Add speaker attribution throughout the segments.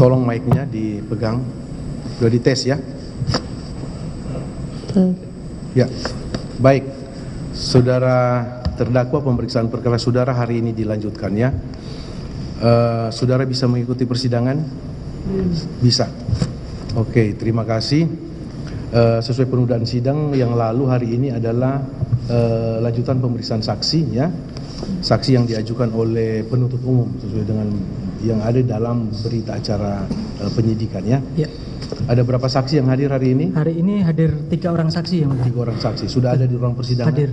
Speaker 1: Tolong mic-nya dipegang. Sudah dites ya? Ya, baik. Saudara terdakwa, pemeriksaan perkara saudara hari ini dilanjutkan ya. Saudara bisa mengikuti persidangan? Bisa. Oke, terima kasih. Sesuai penundaan sidang yang lalu, hari ini adalah lanjutan pemeriksaan saksi ya. Saksi yang diajukan oleh penuntut umum sesuai dengan yang ada dalam berita acara penyidikan ya.
Speaker 2: Ya.
Speaker 1: Ada berapa saksi yang hadir hari ini?
Speaker 2: Hari ini hadir 3 orang saksi yang mulia.
Speaker 1: 3 orang saksi. Sudah ada di ruang persidangan?
Speaker 2: Hadir.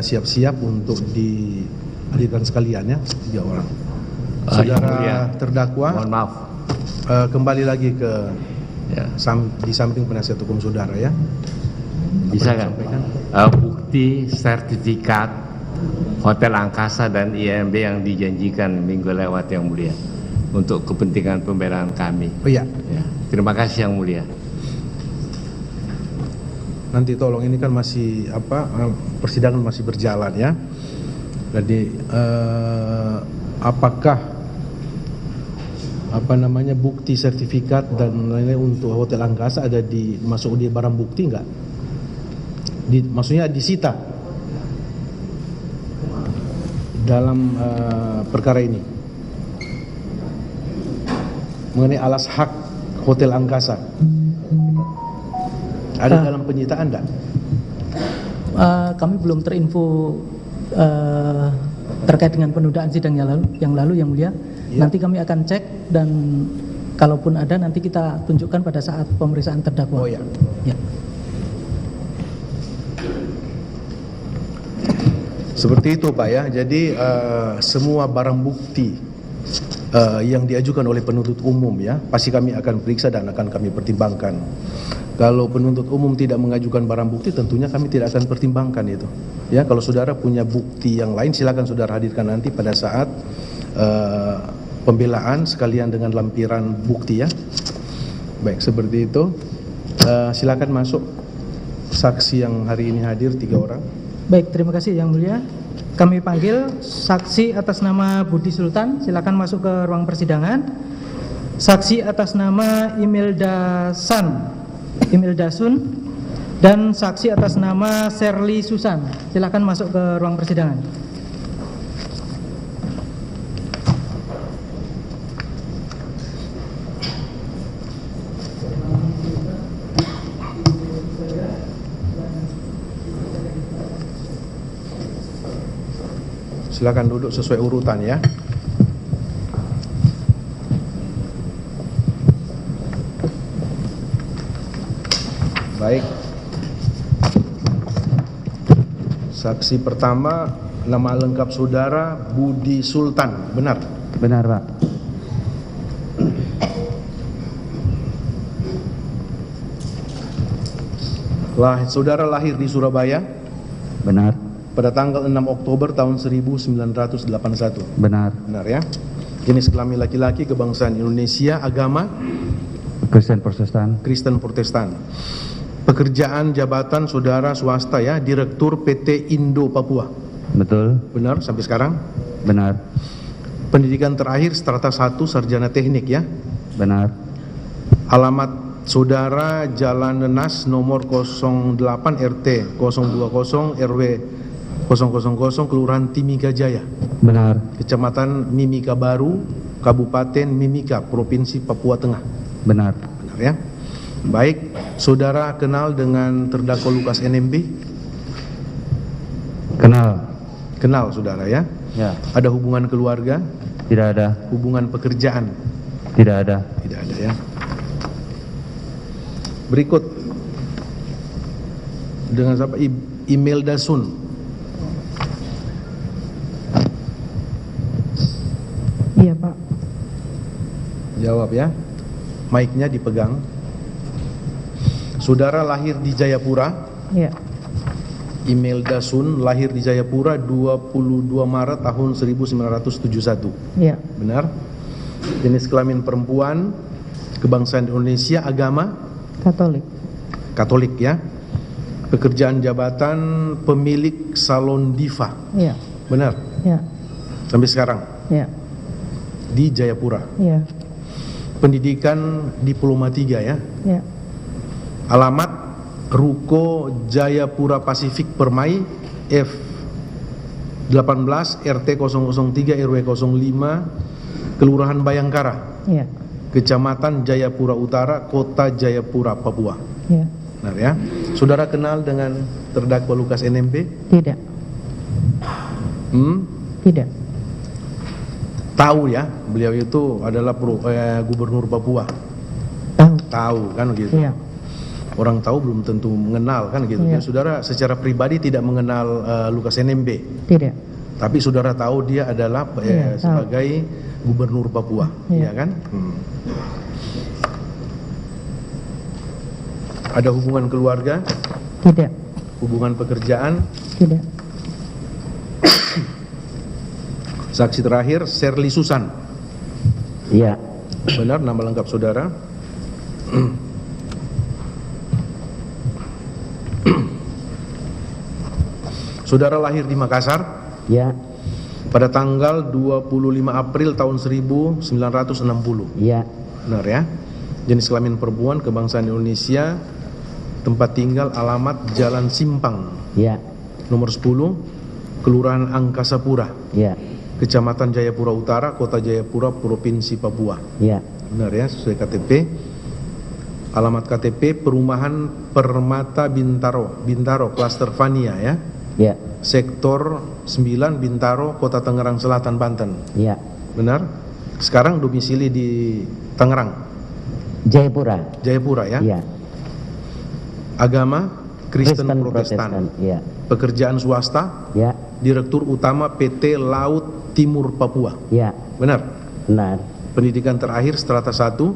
Speaker 1: Siap-siap untuk dihadirkan sekalian ya, 3 orang. Saudara terdakwa,
Speaker 3: mohon maaf,
Speaker 1: kembali lagi ke
Speaker 3: ya.
Speaker 1: di samping penasihat hukum saudara ya.
Speaker 3: Bisa kan? Bukti sertifikat Hotel Angkasa dan IMB yang dijanjikan minggu lewat yang mulia untuk kepentingan pembelaan kami.
Speaker 1: Oh iya.
Speaker 3: Ya. Terima kasih yang mulia.
Speaker 1: Nanti tolong, ini kan masih persidangan masih berjalan ya. Jadi apakah bukti sertifikat dan lain-lain untuk Hotel Angkasa ada masuk di barang bukti enggak? Maksudnya disita dalam perkara ini mengenai alas hak Hotel Angkasa ada dalam penyitaan enggak?
Speaker 2: Kami belum terinfo terkait dengan penundaan sidang yang lalu yang mulia. Ya. Nanti kami akan cek dan kalaupun ada nanti kita tunjukkan pada saat pemeriksaan terdakwa.
Speaker 1: Oh ya.
Speaker 2: Ya.
Speaker 1: Seperti itu Pak ya. Jadi semua barang bukti yang diajukan oleh penuntut umum ya, pasti kami akan periksa dan akan kami pertimbangkan. Kalau penuntut umum tidak mengajukan barang bukti, tentunya kami tidak akan pertimbangkan itu. Ya, kalau saudara punya bukti yang lain, silakan saudara hadirkan nanti pada saat pembelaan sekalian dengan lampiran bukti ya. Baik, seperti itu. Silakan masuk saksi yang hari ini hadir 3 orang.
Speaker 2: Baik, terima kasih yang mulia. Kami panggil saksi atas nama Budi Sultan, silakan masuk ke ruang persidangan. Saksi atas nama Imelda Sun dan saksi atas nama Sherly Susan, silakan masuk ke ruang persidangan.
Speaker 1: Silakan duduk sesuai urutan ya. Baik. Saksi pertama, nama lengkap saudara Budi Sultan, benar?
Speaker 4: Benar, Pak.
Speaker 1: Saudara lahir di Surabaya?
Speaker 4: Benar.
Speaker 1: Pada tanggal 6 Oktober tahun 1981.
Speaker 4: Benar.
Speaker 1: Benar ya. Jenis kelamin laki-laki, kebangsaan Indonesia, agama
Speaker 4: Kristen Protestan.
Speaker 1: Kristen Protestan. Pekerjaan jabatan saudara swasta ya, Direktur PT Indo Papua.
Speaker 4: Betul.
Speaker 1: Benar sampai sekarang?
Speaker 4: Benar.
Speaker 1: Pendidikan terakhir strata 1 sarjana teknik ya.
Speaker 4: Benar.
Speaker 1: Alamat saudara Jalan Nenas nomor 08 RT 020 RW 000 Kelurahan Timika Jaya.
Speaker 4: Benar.
Speaker 1: Kecamatan Mimika Baru, Kabupaten Mimika, Provinsi Papua Tengah.
Speaker 4: Benar.
Speaker 1: Benar ya. Baik, saudara kenal dengan terdakwa Lukas NMB?
Speaker 4: Kenal.
Speaker 1: Kenal saudara ya.
Speaker 4: Ya.
Speaker 1: Ada hubungan keluarga?
Speaker 4: Tidak ada.
Speaker 1: Hubungan pekerjaan?
Speaker 4: Tidak ada.
Speaker 1: Tidak ada ya. Berikut dengan siapa? Imelda Sun.
Speaker 2: Iya Pak.
Speaker 1: Jawab ya. Mic-nya dipegang. Saudara lahir di Jayapura?
Speaker 2: Iya.
Speaker 1: Imelda Sun lahir di Jayapura 22 Maret tahun 1971.
Speaker 2: Iya.
Speaker 1: Benar? Jenis kelamin perempuan, kebangsaan Indonesia, agama
Speaker 2: Katolik.
Speaker 1: Katolik ya. Pekerjaan jabatan pemilik salon diva.
Speaker 2: Iya.
Speaker 1: Benar?
Speaker 2: Iya.
Speaker 1: Sampai sekarang
Speaker 2: Iya.
Speaker 1: di Jayapura.
Speaker 2: Iya.
Speaker 1: pendidikan diploma 3 ya.
Speaker 2: Ya.
Speaker 1: Alamat Ruko Jayapura Pasifik Permai F 18 RT 003 RW 05 Kelurahan Bayangkara,
Speaker 2: Ya.
Speaker 1: Kecamatan Jayapura Utara, Kota Jayapura, Papua.
Speaker 2: Ya.
Speaker 1: Benar ya. Saudara kenal dengan terdakwa Lukas NMB?
Speaker 2: Tidak. Tidak.
Speaker 1: Tahu ya, beliau itu adalah gubernur Papua.
Speaker 2: Tahu.
Speaker 1: Tahu kan gitu.
Speaker 2: Iya.
Speaker 1: Orang tahu belum tentu mengenal kan gitu.
Speaker 2: Iya.
Speaker 1: Ya, saudara secara pribadi tidak mengenal Lukas NMB,
Speaker 2: Tidak.
Speaker 1: tapi saudara tahu dia adalah
Speaker 2: Iya, tahu.
Speaker 1: sebagai gubernur Papua,
Speaker 2: Iya.
Speaker 1: ya kan? Ada hubungan keluarga,
Speaker 2: Tidak.
Speaker 1: hubungan pekerjaan.
Speaker 2: Tidak.
Speaker 1: Saksi terakhir Sherly Susan.
Speaker 4: Iya.
Speaker 1: Benar nama lengkap saudara? Saudara lahir di Makassar
Speaker 4: Iya.
Speaker 1: pada tanggal 25 April tahun 1960.
Speaker 4: Iya.
Speaker 1: Benar ya? Jenis kelamin perempuan, kebangsaan Indonesia, tempat tinggal, alamat Jalan Simpang,
Speaker 4: Iya.
Speaker 1: nomor 10, Kelurahan Angkasa Pura,
Speaker 4: Iya.
Speaker 1: Kecamatan Jayapura Utara, Kota Jayapura, Provinsi Papua.
Speaker 4: Iya.
Speaker 1: Benar ya, sesuai KTP. Alamat KTP Perumahan Permata Bintaro, Klaster Vania ya.
Speaker 4: Iya.
Speaker 1: Sektor 9 Bintaro, Kota Tangerang Selatan, Banten.
Speaker 4: Iya.
Speaker 1: Benar? Sekarang domisili di Tangerang,
Speaker 4: Jayapura.
Speaker 1: Jayapura ya.
Speaker 4: Iya.
Speaker 1: Agama Kristen Protestan.
Speaker 4: Iya.
Speaker 1: Pekerjaan swasta,
Speaker 4: Iya.
Speaker 1: Direktur Utama PT Laut Timur Papua.
Speaker 4: Iya.
Speaker 1: Benar?
Speaker 4: Benar.
Speaker 1: Pendidikan terakhir strata 1.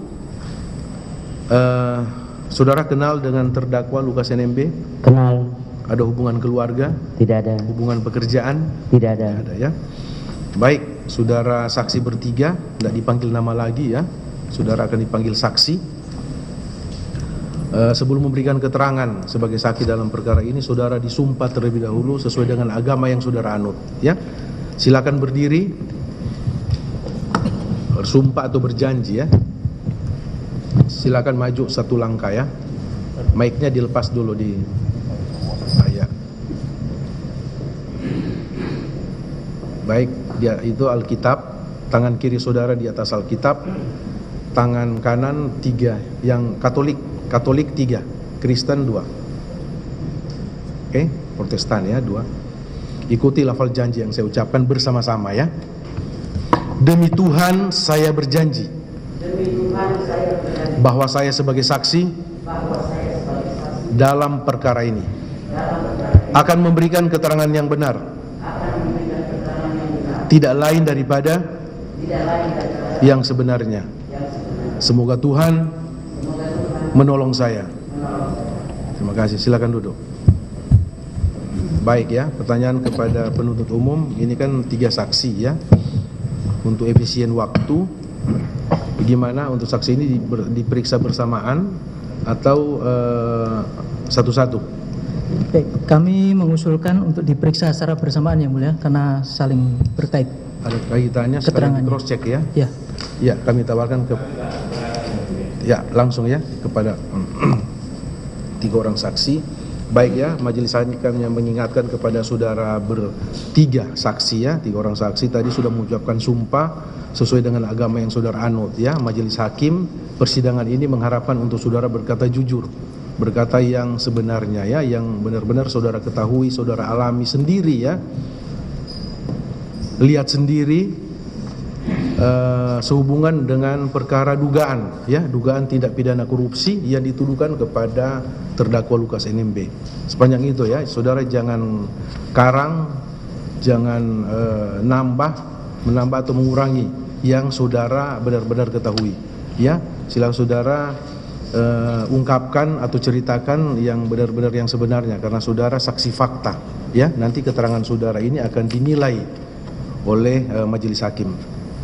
Speaker 1: Saudara kenal dengan terdakwa Lukas NMB?
Speaker 4: Kenal.
Speaker 1: Ada hubungan keluarga,
Speaker 4: Tidak ada.
Speaker 1: hubungan pekerjaan?
Speaker 4: Tidak ada.
Speaker 1: Ada ya. Baik, saudara saksi bertiga, tidak dipanggil nama lagi ya. Saudara akan dipanggil saksi. Sebelum memberikan keterangan sebagai saksi dalam perkara ini, saudara disumpah terlebih dahulu sesuai dengan agama yang saudara anut. Ya, silakan berdiri, bersumpah atau berjanji ya. Silakan maju satu langkah ya. Mic-nya dilepas dulu di ya. Baik, dia itu Alkitab, tangan kiri saudara di atas Alkitab, tangan kanan 3, yang Katolik 3, Kristen 2. Oke, Protestan ya 2. Ikuti lafal janji yang saya ucapkan bersama-sama ya. Demi Tuhan saya berjanji bahwa saya sebagai saksi dalam perkara ini akan memberikan keterangan yang benar, tidak lain daripada yang sebenarnya. Semoga Tuhan menolong saya. Terima kasih, silakan duduk. Baik ya, pertanyaan kepada penuntut umum. Ini kan 3 saksi ya. Untuk efisien waktu, bagaimana untuk saksi ini diperiksa bersamaan atau satu-satu?
Speaker 2: Baik, kami mengusulkan untuk diperiksa secara bersamaan yang mulia karena saling berkait.
Speaker 1: Ada kaitannya, sekarang
Speaker 2: Keterangannya.
Speaker 1: di cross check ya.
Speaker 2: Ya.
Speaker 1: Ya, kami tawarkan ya langsung ya kepada 3 orang saksi. Baik ya, majelis hakim kami mengingatkan kepada saudara bertiga saksi ya, 3 orang saksi tadi sudah mengucapkan sumpah sesuai dengan agama yang saudara anut ya. Majelis hakim persidangan ini mengharapkan untuk saudara berkata jujur, berkata yang sebenarnya ya, yang benar-benar saudara ketahui, saudara alami sendiri ya, lihat sendiri sehubungan dengan perkara dugaan ya, dugaan tindak pidana korupsi yang dituduhkan kepada terdakwa Lukas NMB. Sepanjang itu ya, saudara jangan karang, jangan menambah atau mengurangi yang saudara benar-benar ketahui ya. Silakan saudara ungkapkan atau ceritakan yang benar-benar yang sebenarnya, karena saudara saksi fakta ya. Nanti keterangan saudara ini akan dinilai oleh majelis hakim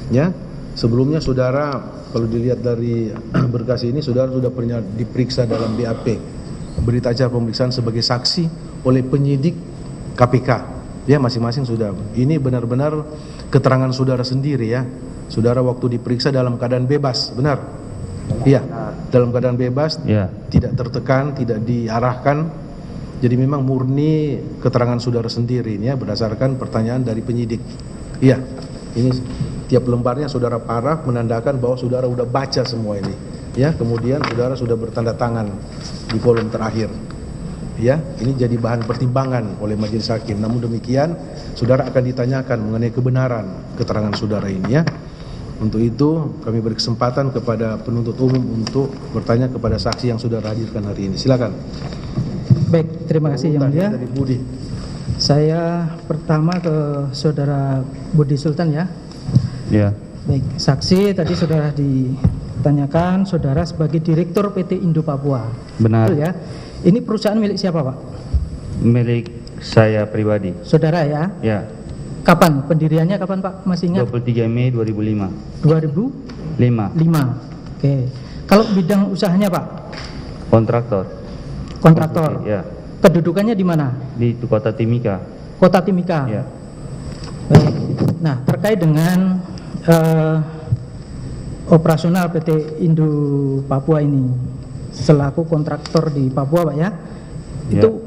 Speaker 1: ya. Sebelumnya saudara, kalau dilihat dari berkas ini, saudara sudah pernah diperiksa dalam BAP, berita acara pemeriksaan sebagai saksi oleh penyidik KPK ya, masing-masing sudah. Ini benar-benar keterangan saudara sendiri ya. Saudara waktu diperiksa dalam keadaan bebas, benar? Iya, dalam keadaan bebas,
Speaker 5: Ya.
Speaker 1: tidak tertekan, tidak diarahkan. Jadi memang murni keterangan saudara sendiri ini ya, berdasarkan pertanyaan dari penyidik. Iya, ini tiap lembarnya saudara paraf menandakan bahwa saudara sudah baca semua ini. Ya, kemudian saudara sudah bertanda tangan di kolom terakhir. Ya, ini jadi bahan pertimbangan oleh majelis hakim. Namun demikian, saudara akan ditanyakan mengenai kebenaran keterangan saudara ini ya. Untuk itu kami beri kesempatan kepada penuntut umum untuk bertanya kepada saksi yang sudah hadirkan hari ini. Silakan.
Speaker 2: Baik, terima kasih Yang Mulia.
Speaker 1: Dari Budi.
Speaker 2: Saya pertama ke Saudara Budi Sultan ya.
Speaker 5: Ya.
Speaker 2: Baik, saksi tadi sudah ditanyakan saudara sebagai Direktur PT Indo Papua.
Speaker 5: Benar.
Speaker 2: Betul ya. Ini perusahaan milik siapa, Pak?
Speaker 5: Milik saya pribadi.
Speaker 2: Saudara ya.
Speaker 5: Ya.
Speaker 2: Kapan pendiriannya, kapan Pak? Masih ingat?
Speaker 5: 23 Mei 2005.
Speaker 2: 2005.
Speaker 5: 5.
Speaker 2: Oke. Kalau bidang usahanya Pak?
Speaker 5: Kontraktor.
Speaker 2: Kontraktor.
Speaker 5: Ya.
Speaker 2: Kedudukannya di mana?
Speaker 5: Di Kota Timika.
Speaker 2: Kota Timika.
Speaker 5: Ya.
Speaker 2: Baik. Nah, terkait dengan operasional PT Indo Papua ini selaku kontraktor di Papua, Pak ya.
Speaker 5: Ya.
Speaker 2: Itu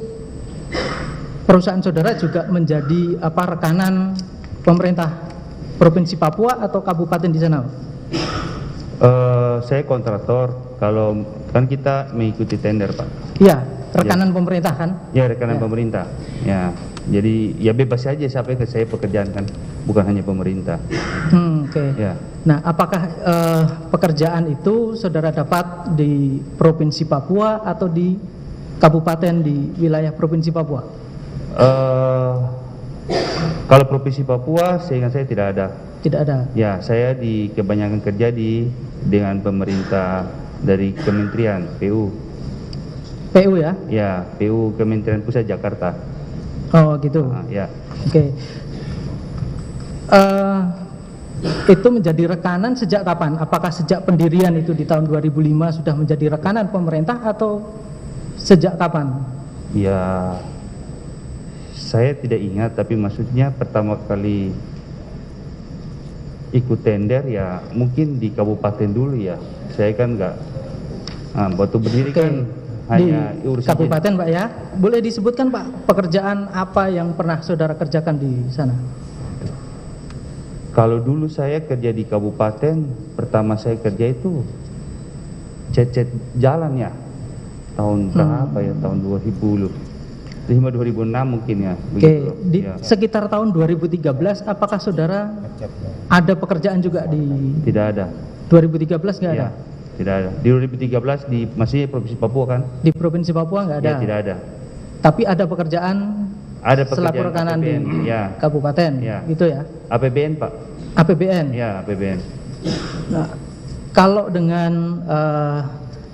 Speaker 2: perusahaan saudara juga menjadi rekanan pemerintah Provinsi Papua atau kabupaten di sana?
Speaker 5: Saya kontraktor. Kalau kan kita mengikuti tender, Pak.
Speaker 2: Iya, rekanan pemerintah kan?
Speaker 5: Ya, rekanan
Speaker 2: Ya.
Speaker 5: pemerintah. Ya. Jadi ya bebas saja siapa yang saya pekerjaan kan, bukan hanya pemerintah.
Speaker 2: Oke.
Speaker 5: Ya.
Speaker 2: Nah, apakah pekerjaan itu saudara dapat di Provinsi Papua atau di kabupaten di wilayah Provinsi Papua?
Speaker 5: Kalau Provinsi Papua, seingat saya tidak ada.
Speaker 2: Tidak ada.
Speaker 5: Ya, saya di kebanyakan kerja dengan pemerintah dari Kementerian PU.
Speaker 2: PU ya?
Speaker 5: Ya, PU Kementerian Pusat Jakarta.
Speaker 2: Oh gitu.
Speaker 5: Ya.
Speaker 2: Oke. Itu menjadi rekanan sejak kapan? Apakah sejak pendirian itu di tahun 2005 sudah menjadi rekanan pemerintah atau sejak kapan?
Speaker 5: Ya, saya tidak ingat, tapi maksudnya pertama kali ikut tender ya mungkin di kabupaten dulu ya. Saya kan enggak, waktu berdiri
Speaker 2: Oke.
Speaker 5: kan
Speaker 2: Di
Speaker 5: hanya urusan
Speaker 2: kabupaten Pak ya. Boleh disebutkan Pak pekerjaan apa yang pernah saudara kerjakan di sana?
Speaker 5: Kalau dulu saya kerja di kabupaten, pertama saya kerja itu cet jalan ya. Tahun berapa ya? Tahun 2006 mungkin ya.
Speaker 2: Oke,
Speaker 5: begitu.
Speaker 2: di
Speaker 5: Ya.
Speaker 2: sekitar tahun 2013 apakah saudara ada pekerjaan juga di
Speaker 5: Tidak ada.
Speaker 2: 2013 nggak ada?
Speaker 5: Ya, tidak ada. Di 2013 masih Provinsi Papua kan?
Speaker 2: Di Provinsi Papua nggak ada.
Speaker 5: Ya, tidak ada.
Speaker 2: Tapi ada pekerjaan
Speaker 5: Ada
Speaker 2: selaku
Speaker 5: pekerjaan
Speaker 2: rekanan
Speaker 5: APBN,
Speaker 2: di
Speaker 5: ya.
Speaker 2: kabupaten,
Speaker 5: Ya.
Speaker 2: gitu ya?
Speaker 5: APBN, Pak.
Speaker 2: APBN.
Speaker 5: Ya, APBN.
Speaker 2: Nah, kalau dengan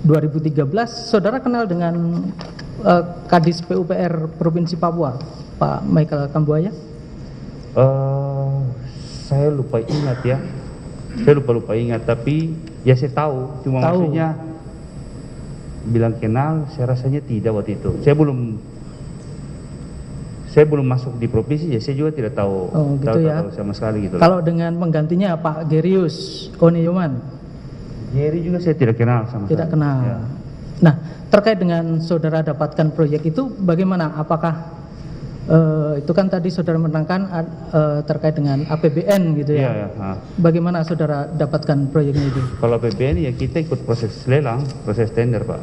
Speaker 2: 2013, saudara kenal dengan Kadis PUPR Provinsi Papua, Pak Michael Kambuaya?
Speaker 5: Saya lupa ingat ya. Saya lupa ingat, tapi ya saya tahu. Cuma
Speaker 2: Tahu.
Speaker 5: maksudnya bilang kenal, saya rasanya tidak waktu itu. Saya belum masuk di provinsi, ya saya juga tidak tahu,
Speaker 2: Oh, gitu ya.
Speaker 5: tahu sama sekali gitu.
Speaker 2: Kalau dengan penggantinya Pak Gerius Oneyoman,
Speaker 5: Jerry juga saya tidak kenal sama
Speaker 2: tidak
Speaker 5: sekali.
Speaker 2: kenal.
Speaker 5: Ya.
Speaker 2: Nah, terkait dengan saudara dapatkan proyek itu bagaimana? Apakah itu kan tadi saudara menerangkan terkait dengan APBN gitu
Speaker 5: Iya,
Speaker 2: ya?
Speaker 5: ya.
Speaker 2: Bagaimana saudara dapatkan proyeknya itu?
Speaker 5: Kalau APBN ya kita ikut proses lelang, proses tender, Pak.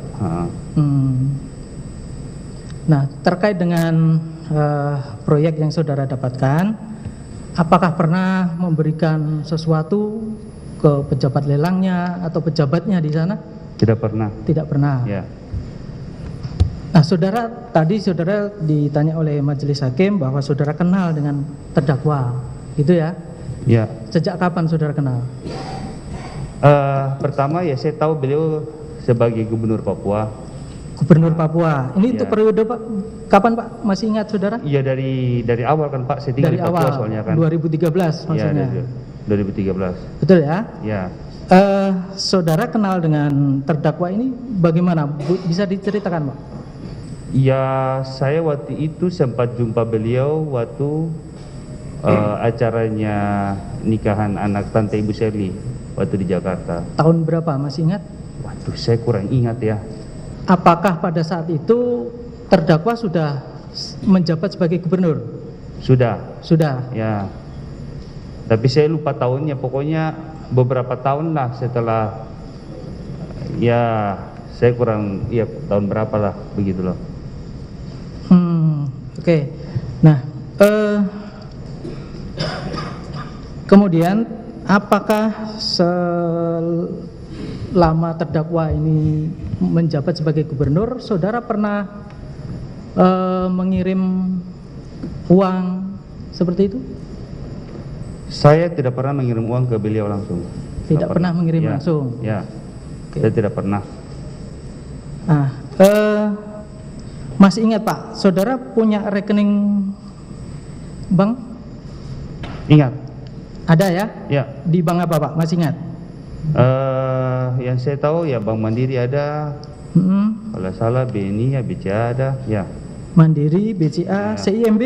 Speaker 2: Nah, terkait dengan proyek yang saudara dapatkan, apakah pernah memberikan sesuatu ke pejabat lelangnya atau pejabatnya di sana?
Speaker 5: Tidak pernah.
Speaker 2: Tidak pernah.
Speaker 5: Ya.
Speaker 2: Nah, saudara ditanya oleh majelis hakim bahwa saudara kenal dengan terdakwa, gitu ya?
Speaker 5: Ya.
Speaker 2: Sejak kapan saudara kenal?
Speaker 5: Pertama ya saya tahu beliau sebagai gubernur Papua.
Speaker 2: Gubernur Papua. Ini
Speaker 5: Ya.
Speaker 2: untuk periode Pak, kapan Pak? Masih ingat saudara?
Speaker 5: Iya dari awal kan Pak, saya tinggal
Speaker 2: Dari
Speaker 5: di Papua
Speaker 2: awal,
Speaker 5: soalnya kan.
Speaker 2: 2013
Speaker 5: Iya,
Speaker 2: maksudnya.
Speaker 5: dari 2013.
Speaker 2: Betul ya?
Speaker 5: Ya.
Speaker 2: Saudara kenal dengan terdakwa ini bagaimana? Bisa diceritakan Pak?
Speaker 5: Ya, saya waktu itu sempat jumpa beliau waktu acaranya nikahan anak tante Ibu Shirley waktu di Jakarta.
Speaker 2: Tahun berapa? Masih ingat?
Speaker 5: Waduh, saya kurang ingat ya.
Speaker 2: Apakah pada saat itu terdakwa sudah menjabat sebagai gubernur?
Speaker 5: Sudah,
Speaker 2: Sudah.
Speaker 5: ya. Tapi saya lupa tahunnya, pokoknya beberapa tahun lah setelah, ya saya kurang, ya tahun berapa lah, begitu loh.
Speaker 2: Oke. Nah, kemudian apakah selama terdakwa ini menjabat sebagai gubernur, saudara pernah mengirim uang seperti itu?
Speaker 5: Saya tidak pernah mengirim uang ke beliau langsung.
Speaker 2: Tidak
Speaker 5: Nggak
Speaker 2: pernah mengirim
Speaker 5: Ya,
Speaker 2: langsung?
Speaker 5: Ya,
Speaker 2: Oke.
Speaker 5: saya tidak pernah.
Speaker 2: Nah, masih ingat Pak, saudara punya rekening bank?
Speaker 5: Ingat?
Speaker 2: Ada ya?
Speaker 5: Ya.
Speaker 2: Di bank apa Pak? Masih ingat?
Speaker 5: Yang saya tahu ya Bank Mandiri ada,
Speaker 2: Mm-mm.
Speaker 5: kalau salah BNI ya BCA ada, ya.
Speaker 2: Mandiri, BCA,
Speaker 5: Ya.
Speaker 2: CIMB?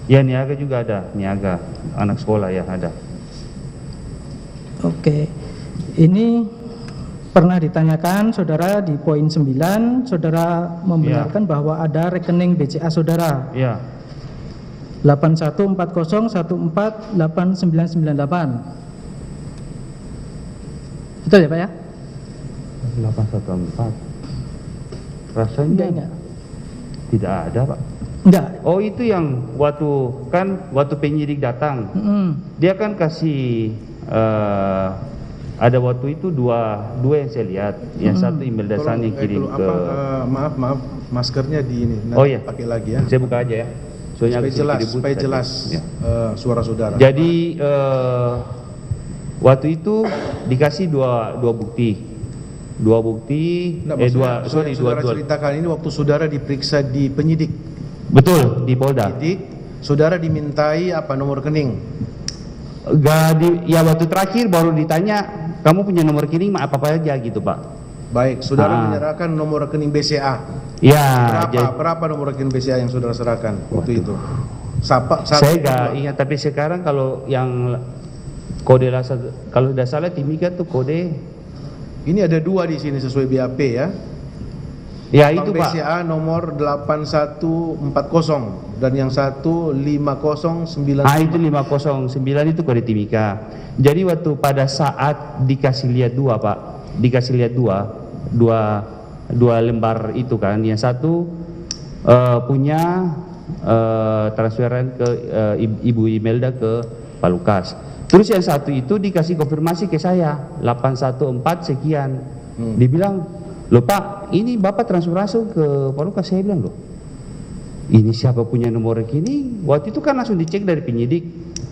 Speaker 5: Ya Niaga juga ada, Niaga anak sekolah ya ada.
Speaker 2: Oke. Ini pernah ditanyakan saudara di poin 9, saudara membenarkan bahwa ada rekening BCA saudara
Speaker 5: Ya,
Speaker 2: 8140148998. Betul ya Pak ya?
Speaker 5: 814. Rasanya
Speaker 2: Enggak.
Speaker 5: tidak ada Pak.
Speaker 2: Enggak.
Speaker 5: Oh itu yang waktu penyidik datang,
Speaker 2: Mm-mm.
Speaker 5: dia kan kasih ada waktu itu dua yang saya lihat, yang satu email dasar yang kirim ke.
Speaker 1: Maaf, maskernya di ini. Nanti
Speaker 5: Oh iya,
Speaker 1: pakai lagi ya.
Speaker 5: saya buka aja ya. Soalnya
Speaker 1: Supaya
Speaker 5: agak sedikit ribut
Speaker 1: supaya
Speaker 5: tadi.
Speaker 1: jelas
Speaker 5: Ya.
Speaker 1: suara saudara.
Speaker 5: Jadi waktu itu dikasih dua bukti,
Speaker 1: Nggak, maksudnya, saudara ceritakan ini waktu saudara diperiksa di penyidik.
Speaker 5: betul di Polda.
Speaker 1: Penyidik, saudara dimintai apa nomor rekening?
Speaker 5: Ya waktu terakhir baru ditanya kamu punya nomor rekening apa aja gitu Pak.
Speaker 1: Baik, saudara menyerahkan nomor rekening BCA.
Speaker 5: Ya.
Speaker 1: Berapa nomor rekening BCA yang saudara serahkan waktu itu? Satu,
Speaker 5: Saya nggak
Speaker 1: dua.
Speaker 5: ingat, tapi sekarang kalau yang kode kalau tidak salah Timika tuh kode.
Speaker 1: Ini ada dua di sini sesuai BAP ya.
Speaker 5: Ya
Speaker 1: Bank
Speaker 5: itu Pak.
Speaker 1: BCA nomor 8140 dan yang satu 5095.
Speaker 5: Ah itu 509 itu kode Timika. Jadi waktu pada saat dikasih lihat dua Pak, dikasih lihat dua lembar itu kan, yang satu punya transferan ke Ibu Imelda ke Pak Lukas. Terus yang satu itu dikasih konfirmasi ke saya 814 sekian. Dibilang, "Loh Pak, ini Bapak transfer langsung ke Pak Lukas." Saya bilang, "Loh, ini siapa punya nomor rekening?" Waktu itu kan langsung dicek dari penyidik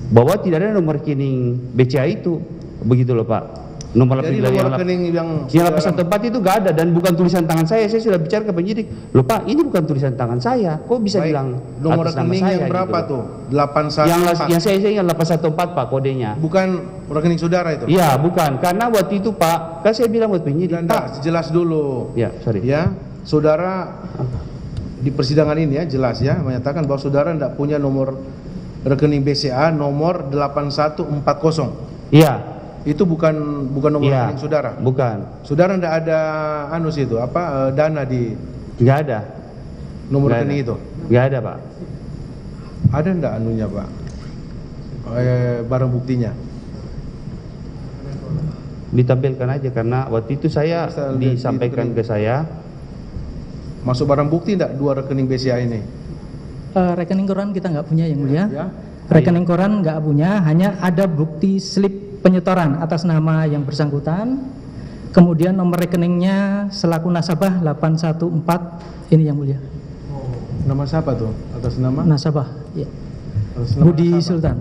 Speaker 5: bahwa tidak ada nomor rekening BCA itu. Begitu loh Pak. Nomor
Speaker 1: Jadi
Speaker 5: rekening
Speaker 1: nomor rekening yang
Speaker 5: yang 814 itu gak ada dan bukan tulisan tangan saya. Saya sudah bicara ke penyidik, "Loh Pak, ini bukan tulisan tangan saya. Kok bisa
Speaker 1: Baik,
Speaker 5: bilang
Speaker 1: nomor
Speaker 5: atas nama
Speaker 1: rekening
Speaker 5: saya?"
Speaker 1: yang berapa
Speaker 5: gitu
Speaker 1: tuh?
Speaker 5: loh.
Speaker 1: 814.
Speaker 5: Yang saya ingat 814 Pak kodenya.
Speaker 1: Bukan rekening saudara itu.
Speaker 5: Iya, bukan. Karena waktu itu Pak, kan saya bilang buat penyidik,
Speaker 1: Anda
Speaker 5: "Pak."
Speaker 1: jelas dulu.
Speaker 5: Ya, sorry.
Speaker 1: Ya, saudara di persidangan ini ya jelas ya menyatakan bahwa saudara tidak punya nomor rekening BCA nomor 8140.
Speaker 5: Iya.
Speaker 1: Itu bukan nomor
Speaker 5: Iya.
Speaker 1: rekening saudara.
Speaker 5: Bukan.
Speaker 1: Saudara tidak ada dana di
Speaker 5: Enggak ada.
Speaker 1: nomor
Speaker 5: Nggak
Speaker 1: rekening
Speaker 5: ada.
Speaker 1: itu.
Speaker 5: Enggak ada, Pak.
Speaker 1: Ada enggak anunya, Pak? Barang buktinya.
Speaker 5: Ditampilkan aja karena waktu itu saya
Speaker 1: Bisa lihat
Speaker 5: disampaikan
Speaker 1: di-
Speaker 5: ke saya.
Speaker 1: Masuk barang bukti enggak dua rekening BCA ini?
Speaker 2: Rekening koran kita nggak punya yang mulia.
Speaker 1: Ya.
Speaker 2: Rekening koran nggak punya, hanya ada bukti slip penyetoran atas nama yang bersangkutan. Kemudian nomor rekeningnya selaku nasabah 814 ini yang mulia.
Speaker 1: Nama siapa tuh? Atas nama?
Speaker 2: Nasabah, ya.
Speaker 1: Atas nama
Speaker 2: Budi
Speaker 1: nasabah.
Speaker 2: Sultan.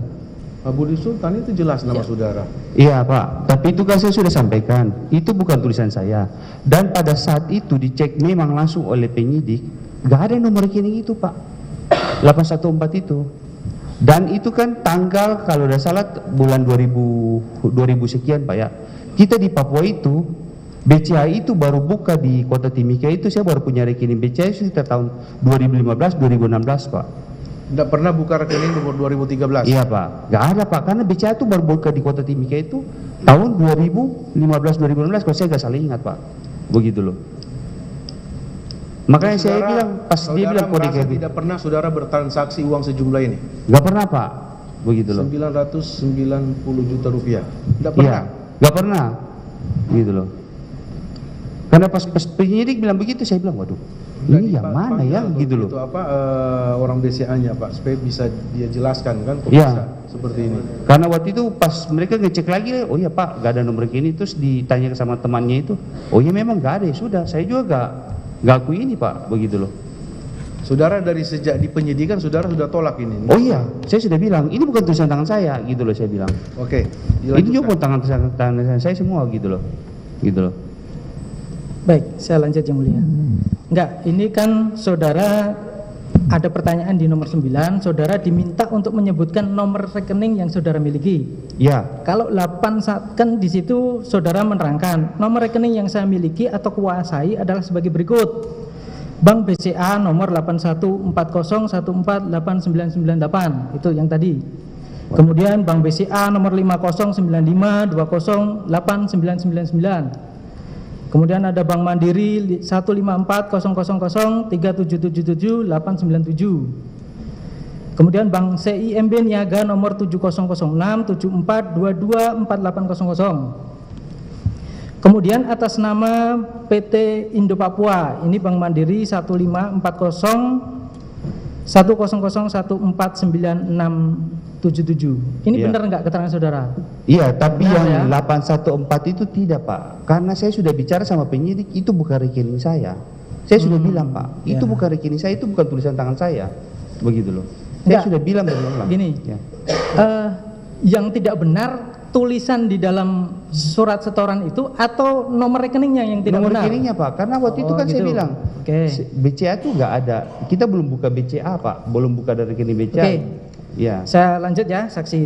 Speaker 1: Pak Budi Sultan itu jelas nama
Speaker 2: Ya.
Speaker 1: saudara.
Speaker 5: Iya, Pak. Tapi itu kan saya sudah sampaikan. Itu bukan tulisan saya. Dan pada saat itu dicek memang langsung oleh penyidik, nggak ada nomor rekening itu, Pak. 814 itu. Dan itu kan tanggal kalau tidak salah bulan 2000 sekian, Pak ya. Kita di Papua itu BCA itu baru buka di Kota Timika itu, saya baru punya rekening BCA itu sekitar tahun 2015-2016, Pak.
Speaker 1: Tidak pernah buka rekening nomor 2013.
Speaker 5: Iya Pak, nggak ada Pak, karena BCA itu baru buka di Kota Timika itu Tahun 2015-2016 kalau saya nggak salah ingat Pak, begitu loh. Makanya saya bilang pas dia bilang kode
Speaker 1: merasa
Speaker 5: KBP,
Speaker 1: tidak pernah saudara bertransaksi uang sejumlah ini,
Speaker 5: nggak pernah Pak, begitu loh.
Speaker 1: 990 juta rupiah, tidak
Speaker 5: Iya,
Speaker 1: pernah.
Speaker 5: nggak pernah, gitu loh. Karena pas penyidik bilang begitu, saya bilang waduh, ini yang mana ya, gitu loh.
Speaker 1: Itu apa orang BCA-nya Pak, supaya bisa dia jelaskan kan, kok
Speaker 5: Iya.
Speaker 1: bisa seperti ini.
Speaker 5: Karena waktu itu pas mereka ngecek lagi, oh iya Pak, gak ada nomor ini, terus ditanya sama temannya itu, oh iya memang gak ada, ya sudah, saya juga gak akui ini Pak, begitu loh.
Speaker 1: Saudara dari sejak di penyidikan saudara sudah tolak ini.
Speaker 5: Oh iya, saya sudah bilang, ini bukan tulisan tangan saya, gitu loh saya bilang.
Speaker 1: Oke,
Speaker 5: Ini juga
Speaker 1: dilanjutkan.
Speaker 5: bukan tangan saya semua, gitu loh. Gitu loh.
Speaker 2: Baik, saya lanjut yang mulia. Enggak, ini kan saudara ada pertanyaan di nomor 9, saudara diminta untuk menyebutkan nomor rekening yang saudara miliki.
Speaker 5: Ya,
Speaker 2: Kalau 8 kan di situ saudara menerangkan nomor rekening yang saya miliki atau kuasai adalah sebagai berikut. Bank BCA nomor 8140148998, itu yang tadi. Kemudian Bank BCA nomor 509520089999. Kemudian ada Bank Mandiri 1540037777897. Kemudian Bank CIMB Niaga nomor 700674224800. Kemudian atas nama PT Indo Papua, ini Bank Mandiri 154014967. Ini
Speaker 5: Iya.
Speaker 2: benar enggak keterangan saudara?
Speaker 5: iya, tapi
Speaker 2: Benar,
Speaker 5: yang
Speaker 2: ya?
Speaker 5: 814 itu tidak Pak, karena saya sudah bicara sama penyidik, itu bukan rekening saya. Saya sudah bilang Pak, itu
Speaker 2: ya.
Speaker 5: bukan rekening saya, itu bukan tulisan tangan saya, begitu loh. Saya
Speaker 2: Enggak.
Speaker 5: sudah bilang berulang.
Speaker 2: Gini.
Speaker 5: Ya.
Speaker 2: Yang tidak benar tulisan di dalam surat setoran itu atau nomor rekeningnya yang tidak
Speaker 5: Nomor
Speaker 2: benar?
Speaker 5: rekeningnya Pak, karena waktu itu
Speaker 2: Oh,
Speaker 5: kan saya
Speaker 2: gitu.
Speaker 5: bilang
Speaker 2: Oke.
Speaker 5: BCA itu nggak ada, kita belum buka BCA Pak, belum buka dari rekening BCA.
Speaker 2: Oke.
Speaker 5: Ya,
Speaker 2: Saya lanjut ya, saksi.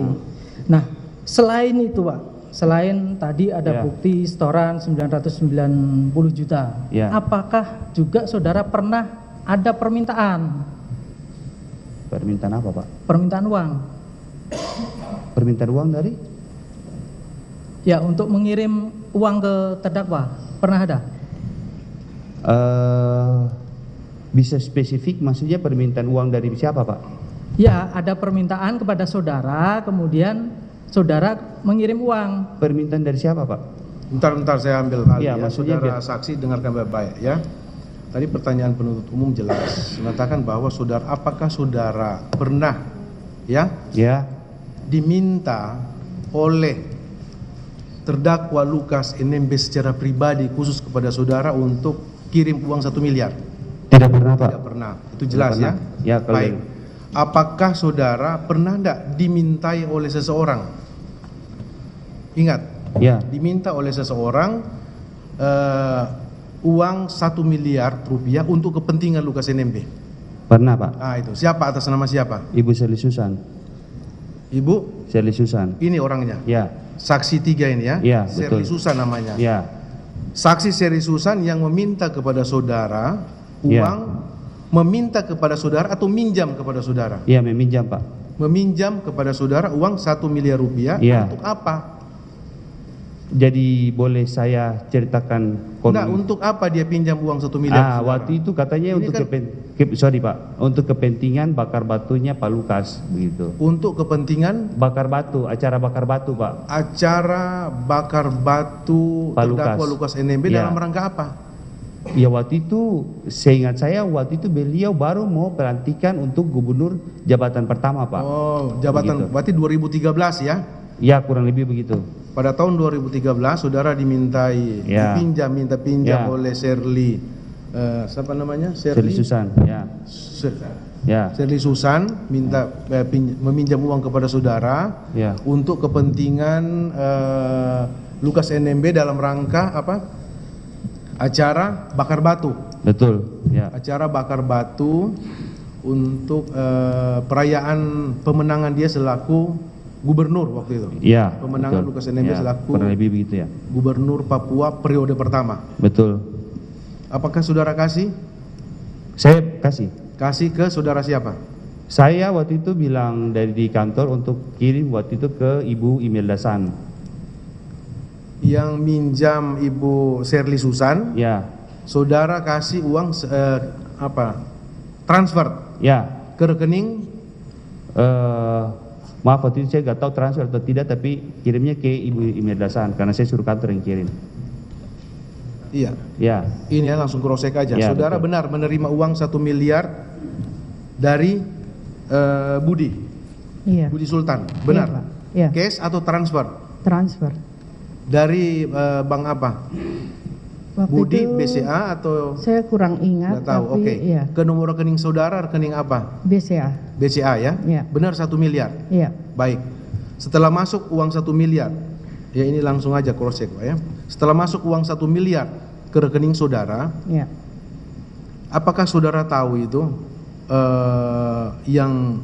Speaker 2: Nah, selain itu Pak, selain tadi ada
Speaker 5: Ya.
Speaker 2: bukti setoran 990 juta,
Speaker 5: Ya.
Speaker 2: apakah juga saudara pernah ada permintaan
Speaker 5: permintaan apa Pak?
Speaker 2: permintaan uang?
Speaker 5: Permintaan uang dari?
Speaker 2: Ya, untuk mengirim uang ke terdakwa, pernah ada?
Speaker 5: Bisa spesifik maksudnya permintaan uang dari siapa Pak?
Speaker 2: Ya, ada permintaan kepada saudara, kemudian saudara mengirim uang.
Speaker 5: Permintaan dari siapa Pak?
Speaker 1: Bentar saya ambil alih
Speaker 5: Iya,
Speaker 1: ya.
Speaker 5: maksudnya
Speaker 1: Saudara
Speaker 5: biar-
Speaker 1: saksi dengarkan baik-baik ya. Tadi pertanyaan penuntut umum jelas mengatakan bahwa apakah saudara pernah ya
Speaker 5: Ya,
Speaker 1: diminta oleh terdakwa Lukas NMB secara pribadi khusus kepada saudara untuk kirim uang 1 miliar?
Speaker 5: tidak pernah Pak.
Speaker 1: Tidak pernah. Itu jelas ya.
Speaker 5: Tidak pernah. Ya, kalau
Speaker 1: Baik.
Speaker 5: dari-
Speaker 1: Apakah saudara pernah tidak dimintai oleh seseorang? Ingat,
Speaker 5: Ya,
Speaker 1: diminta oleh seseorang uang 1 miliar rupiah untuk kepentingan Lukas NMB.
Speaker 5: pernah Pak.
Speaker 1: Ah itu. Siapa atas nama siapa?
Speaker 5: Ibu Seli Susan.
Speaker 1: Ibu,
Speaker 5: Seli Susan.
Speaker 1: ini orangnya.
Speaker 5: Ya,
Speaker 1: Saksi 3 ini ya.
Speaker 5: Iya,
Speaker 1: Sherly
Speaker 5: betul.
Speaker 1: Susan namanya.
Speaker 5: ya,
Speaker 1: Saksi Sherly Susan yang meminta kepada saudara uang,
Speaker 5: Iya.
Speaker 1: meminta kepada saudara atau minjam kepada saudara.
Speaker 5: ya meminjam Pak.
Speaker 1: Meminjam kepada saudara uang 1 miliar rupiah
Speaker 5: Iya.
Speaker 1: untuk apa?
Speaker 5: Jadi boleh saya ceritakan
Speaker 1: Enggak, untuk apa dia pinjam uang 1 miliar? saudara?
Speaker 5: waktu itu katanya
Speaker 1: Ini
Speaker 5: untuk
Speaker 1: kan-
Speaker 5: sorry Pak, untuk kepentingan bakar batunya Pak Lukas begitu.
Speaker 1: Untuk kepentingan
Speaker 5: Bakar batu, acara bakar batu Pak.
Speaker 1: acara bakar batu
Speaker 5: Pak
Speaker 1: terdakwa
Speaker 5: Lukas.
Speaker 1: Lukas NMB
Speaker 5: Ya.
Speaker 1: dalam rangka apa?
Speaker 5: Ya waktu itu, seingat saya waktu itu beliau baru mau pelantikan untuk gubernur jabatan pertama Pak.
Speaker 1: Oh, jabatan
Speaker 5: Begitu.
Speaker 1: berarti 2013 ya.
Speaker 5: Ya kurang lebih begitu.
Speaker 1: Pada tahun 2013 saudara dimintai
Speaker 5: Ya.
Speaker 1: minta pinjam
Speaker 5: Ya.
Speaker 1: oleh Sherly siapa namanya?
Speaker 5: Seli Susan, ya, ya,
Speaker 1: Sherly Susan minta meminjam uang kepada saudara
Speaker 5: ya,
Speaker 1: untuk kepentingan Lukas NMB dalam rangka apa? Acara bakar batu.
Speaker 5: betul, ya,
Speaker 1: Acara bakar batu untuk perayaan pemenangan dia selaku gubernur waktu itu.
Speaker 5: ya.
Speaker 1: Pemenangan
Speaker 5: betul.
Speaker 1: Lukas NMB
Speaker 5: Ya,
Speaker 1: selaku
Speaker 5: kurang lebih begitu ya,
Speaker 1: Gubernur Papua periode pertama.
Speaker 5: betul.
Speaker 1: Apakah saudara kasih?
Speaker 5: Saya kasih.
Speaker 1: Kasih ke saudara siapa?
Speaker 5: Saya waktu itu bilang dari di kantor untuk kirim waktu itu ke Ibu Imelda San.
Speaker 1: yang minjam Ibu Sherly Susan,
Speaker 5: Ya,
Speaker 1: saudara kasih uang transfer
Speaker 5: ya.
Speaker 1: ke rekening.
Speaker 5: Maaf waktu itu saya nggak tahu transfer atau tidak, tapi kirimnya ke Ibu Imelda San karena saya suruh kantor yang kirim.
Speaker 1: Iya.
Speaker 5: Ya,
Speaker 1: Ini ya langsung cross check aja.
Speaker 5: Ya,
Speaker 1: Saudara
Speaker 5: betul.
Speaker 1: benar menerima uang 1 miliar dari Budi
Speaker 6: Iya.
Speaker 1: Budi Sultan. Benar?
Speaker 6: Iya, Pak. Iya.
Speaker 1: Cash atau transfer?
Speaker 6: Transfer.
Speaker 1: Dari bank apa?
Speaker 6: Waktu
Speaker 1: Budi,
Speaker 6: itu
Speaker 1: BCA atau
Speaker 6: saya kurang ingat,
Speaker 1: nggak tahu?
Speaker 6: tapi
Speaker 1: Oke.
Speaker 6: iya,
Speaker 1: Ke nomor rekening saudara rekening apa?
Speaker 6: BCA.
Speaker 1: BCA ya?
Speaker 6: Iya.
Speaker 1: Benar 1 miliar.
Speaker 6: Iya.
Speaker 1: Baik. Setelah masuk uang 1 miliar, ya ini langsung aja cross check Pak ya. Setelah masuk uang 1 miliar ke rekening saudara,
Speaker 6: Iya.
Speaker 1: apakah saudara tahu itu yang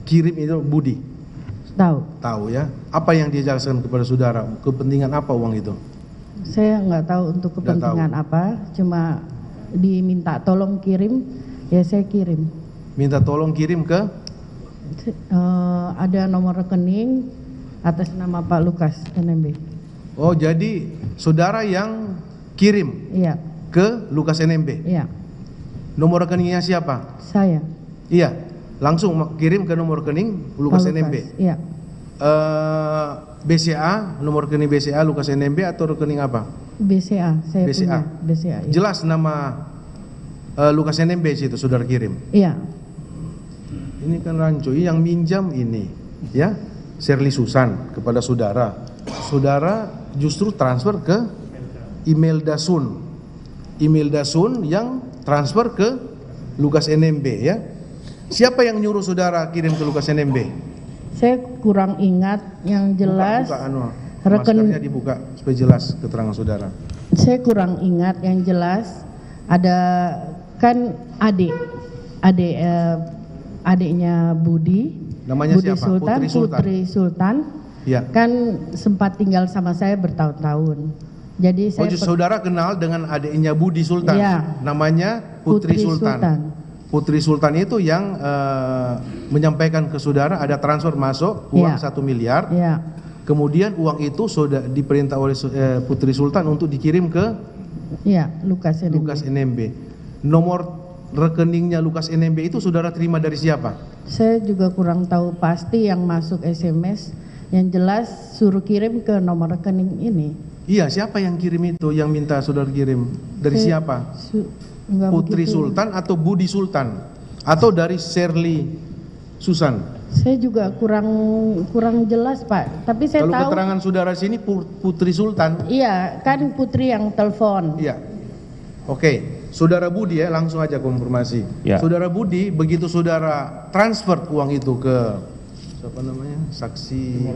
Speaker 1: kirim itu Budi?
Speaker 6: Tahu.
Speaker 1: Tahu ya. Apa yang dia jelaskan kepada saudara? Kepentingan apa uang itu?
Speaker 6: Saya nggak tahu untuk
Speaker 1: Nggak
Speaker 6: kepentingan apa, cuma diminta tolong kirim, ya saya kirim.
Speaker 1: Minta tolong kirim ke
Speaker 6: Ada nomor rekening atas nama Pak Lukas NMB.
Speaker 1: Oh, jadi saudara yang kirim
Speaker 6: Iya.
Speaker 1: ke Lukas NMB.
Speaker 6: Iya.
Speaker 1: Nomor rekeningnya siapa?
Speaker 6: Saya.
Speaker 1: Iya. Langsung kirim ke nomor rekening Lukas
Speaker 6: Pak
Speaker 1: NMB.
Speaker 6: Iya.
Speaker 1: BCA, nomor rekening BCA Lukas NMB atau rekening apa?
Speaker 6: BCA. Saya
Speaker 1: BCA.
Speaker 6: punya BCA. Iya.
Speaker 1: Jelas nama Lukas NMB situ saudara kirim.
Speaker 6: Iya.
Speaker 1: Ini kan rancu yang minjam ini, ya, Sherly Susan kepada saudara. Saudara justru transfer ke Imelda Sun. Imelda Sun yang transfer ke Lukas NMB ya. Siapa yang nyuruh saudara kirim ke Lukas NMB?
Speaker 6: Saya kurang ingat, yang jelas
Speaker 1: Buka,
Speaker 6: rekening.
Speaker 1: maskernya dibuka supaya jelas keterangan saudara.
Speaker 6: Saya kurang ingat, yang jelas ada kan adiknya Budi.
Speaker 1: Namanya
Speaker 6: Budi
Speaker 1: siapa?
Speaker 6: Sultan,
Speaker 1: Putri Sultan.
Speaker 6: Putri Sultan.
Speaker 1: Ya.
Speaker 6: Kan sempat tinggal sama saya bertahun-tahun. Jadi
Speaker 1: Oh,
Speaker 6: saya
Speaker 1: saudara kenal dengan adiknya Budi Sultan.
Speaker 6: Iya.
Speaker 1: Namanya Putri Sultan. Putri Sultan itu yang menyampaikan ke saudara ada transfer masuk uang
Speaker 6: Iya.
Speaker 1: 1 miliar.
Speaker 6: Ya,
Speaker 1: Kemudian uang itu sudah diperintah oleh Putri Sultan untuk dikirim ke
Speaker 6: ya Lukas NMB.
Speaker 1: Lukas NMB. Nomor rekeningnya Lukas NMB itu saudara terima dari siapa?
Speaker 6: Saya juga kurang tahu pasti yang masuk SMS. Yang jelas suruh kirim ke nomor rekening ini.
Speaker 1: Iya, siapa yang kirim itu? Yang minta saudara kirim dari
Speaker 6: Saya-
Speaker 1: siapa?
Speaker 6: Enggak
Speaker 1: Putri
Speaker 6: begitu.
Speaker 1: Sultan atau Budi Sultan? Atau dari Sherly Susan?
Speaker 6: Saya juga kurang jelas Pak. Tapi saya
Speaker 1: Kalau
Speaker 6: tahu.
Speaker 1: keterangan saudara sini Putri Sultan.
Speaker 6: Iya, kan Putri yang telepon.
Speaker 1: Iya. Oke, saudara Budi ya, langsung aja konfirmasi.
Speaker 5: Ya.
Speaker 1: Saudara Budi, begitu saudara transfer uang itu ke siapa namanya? Saksi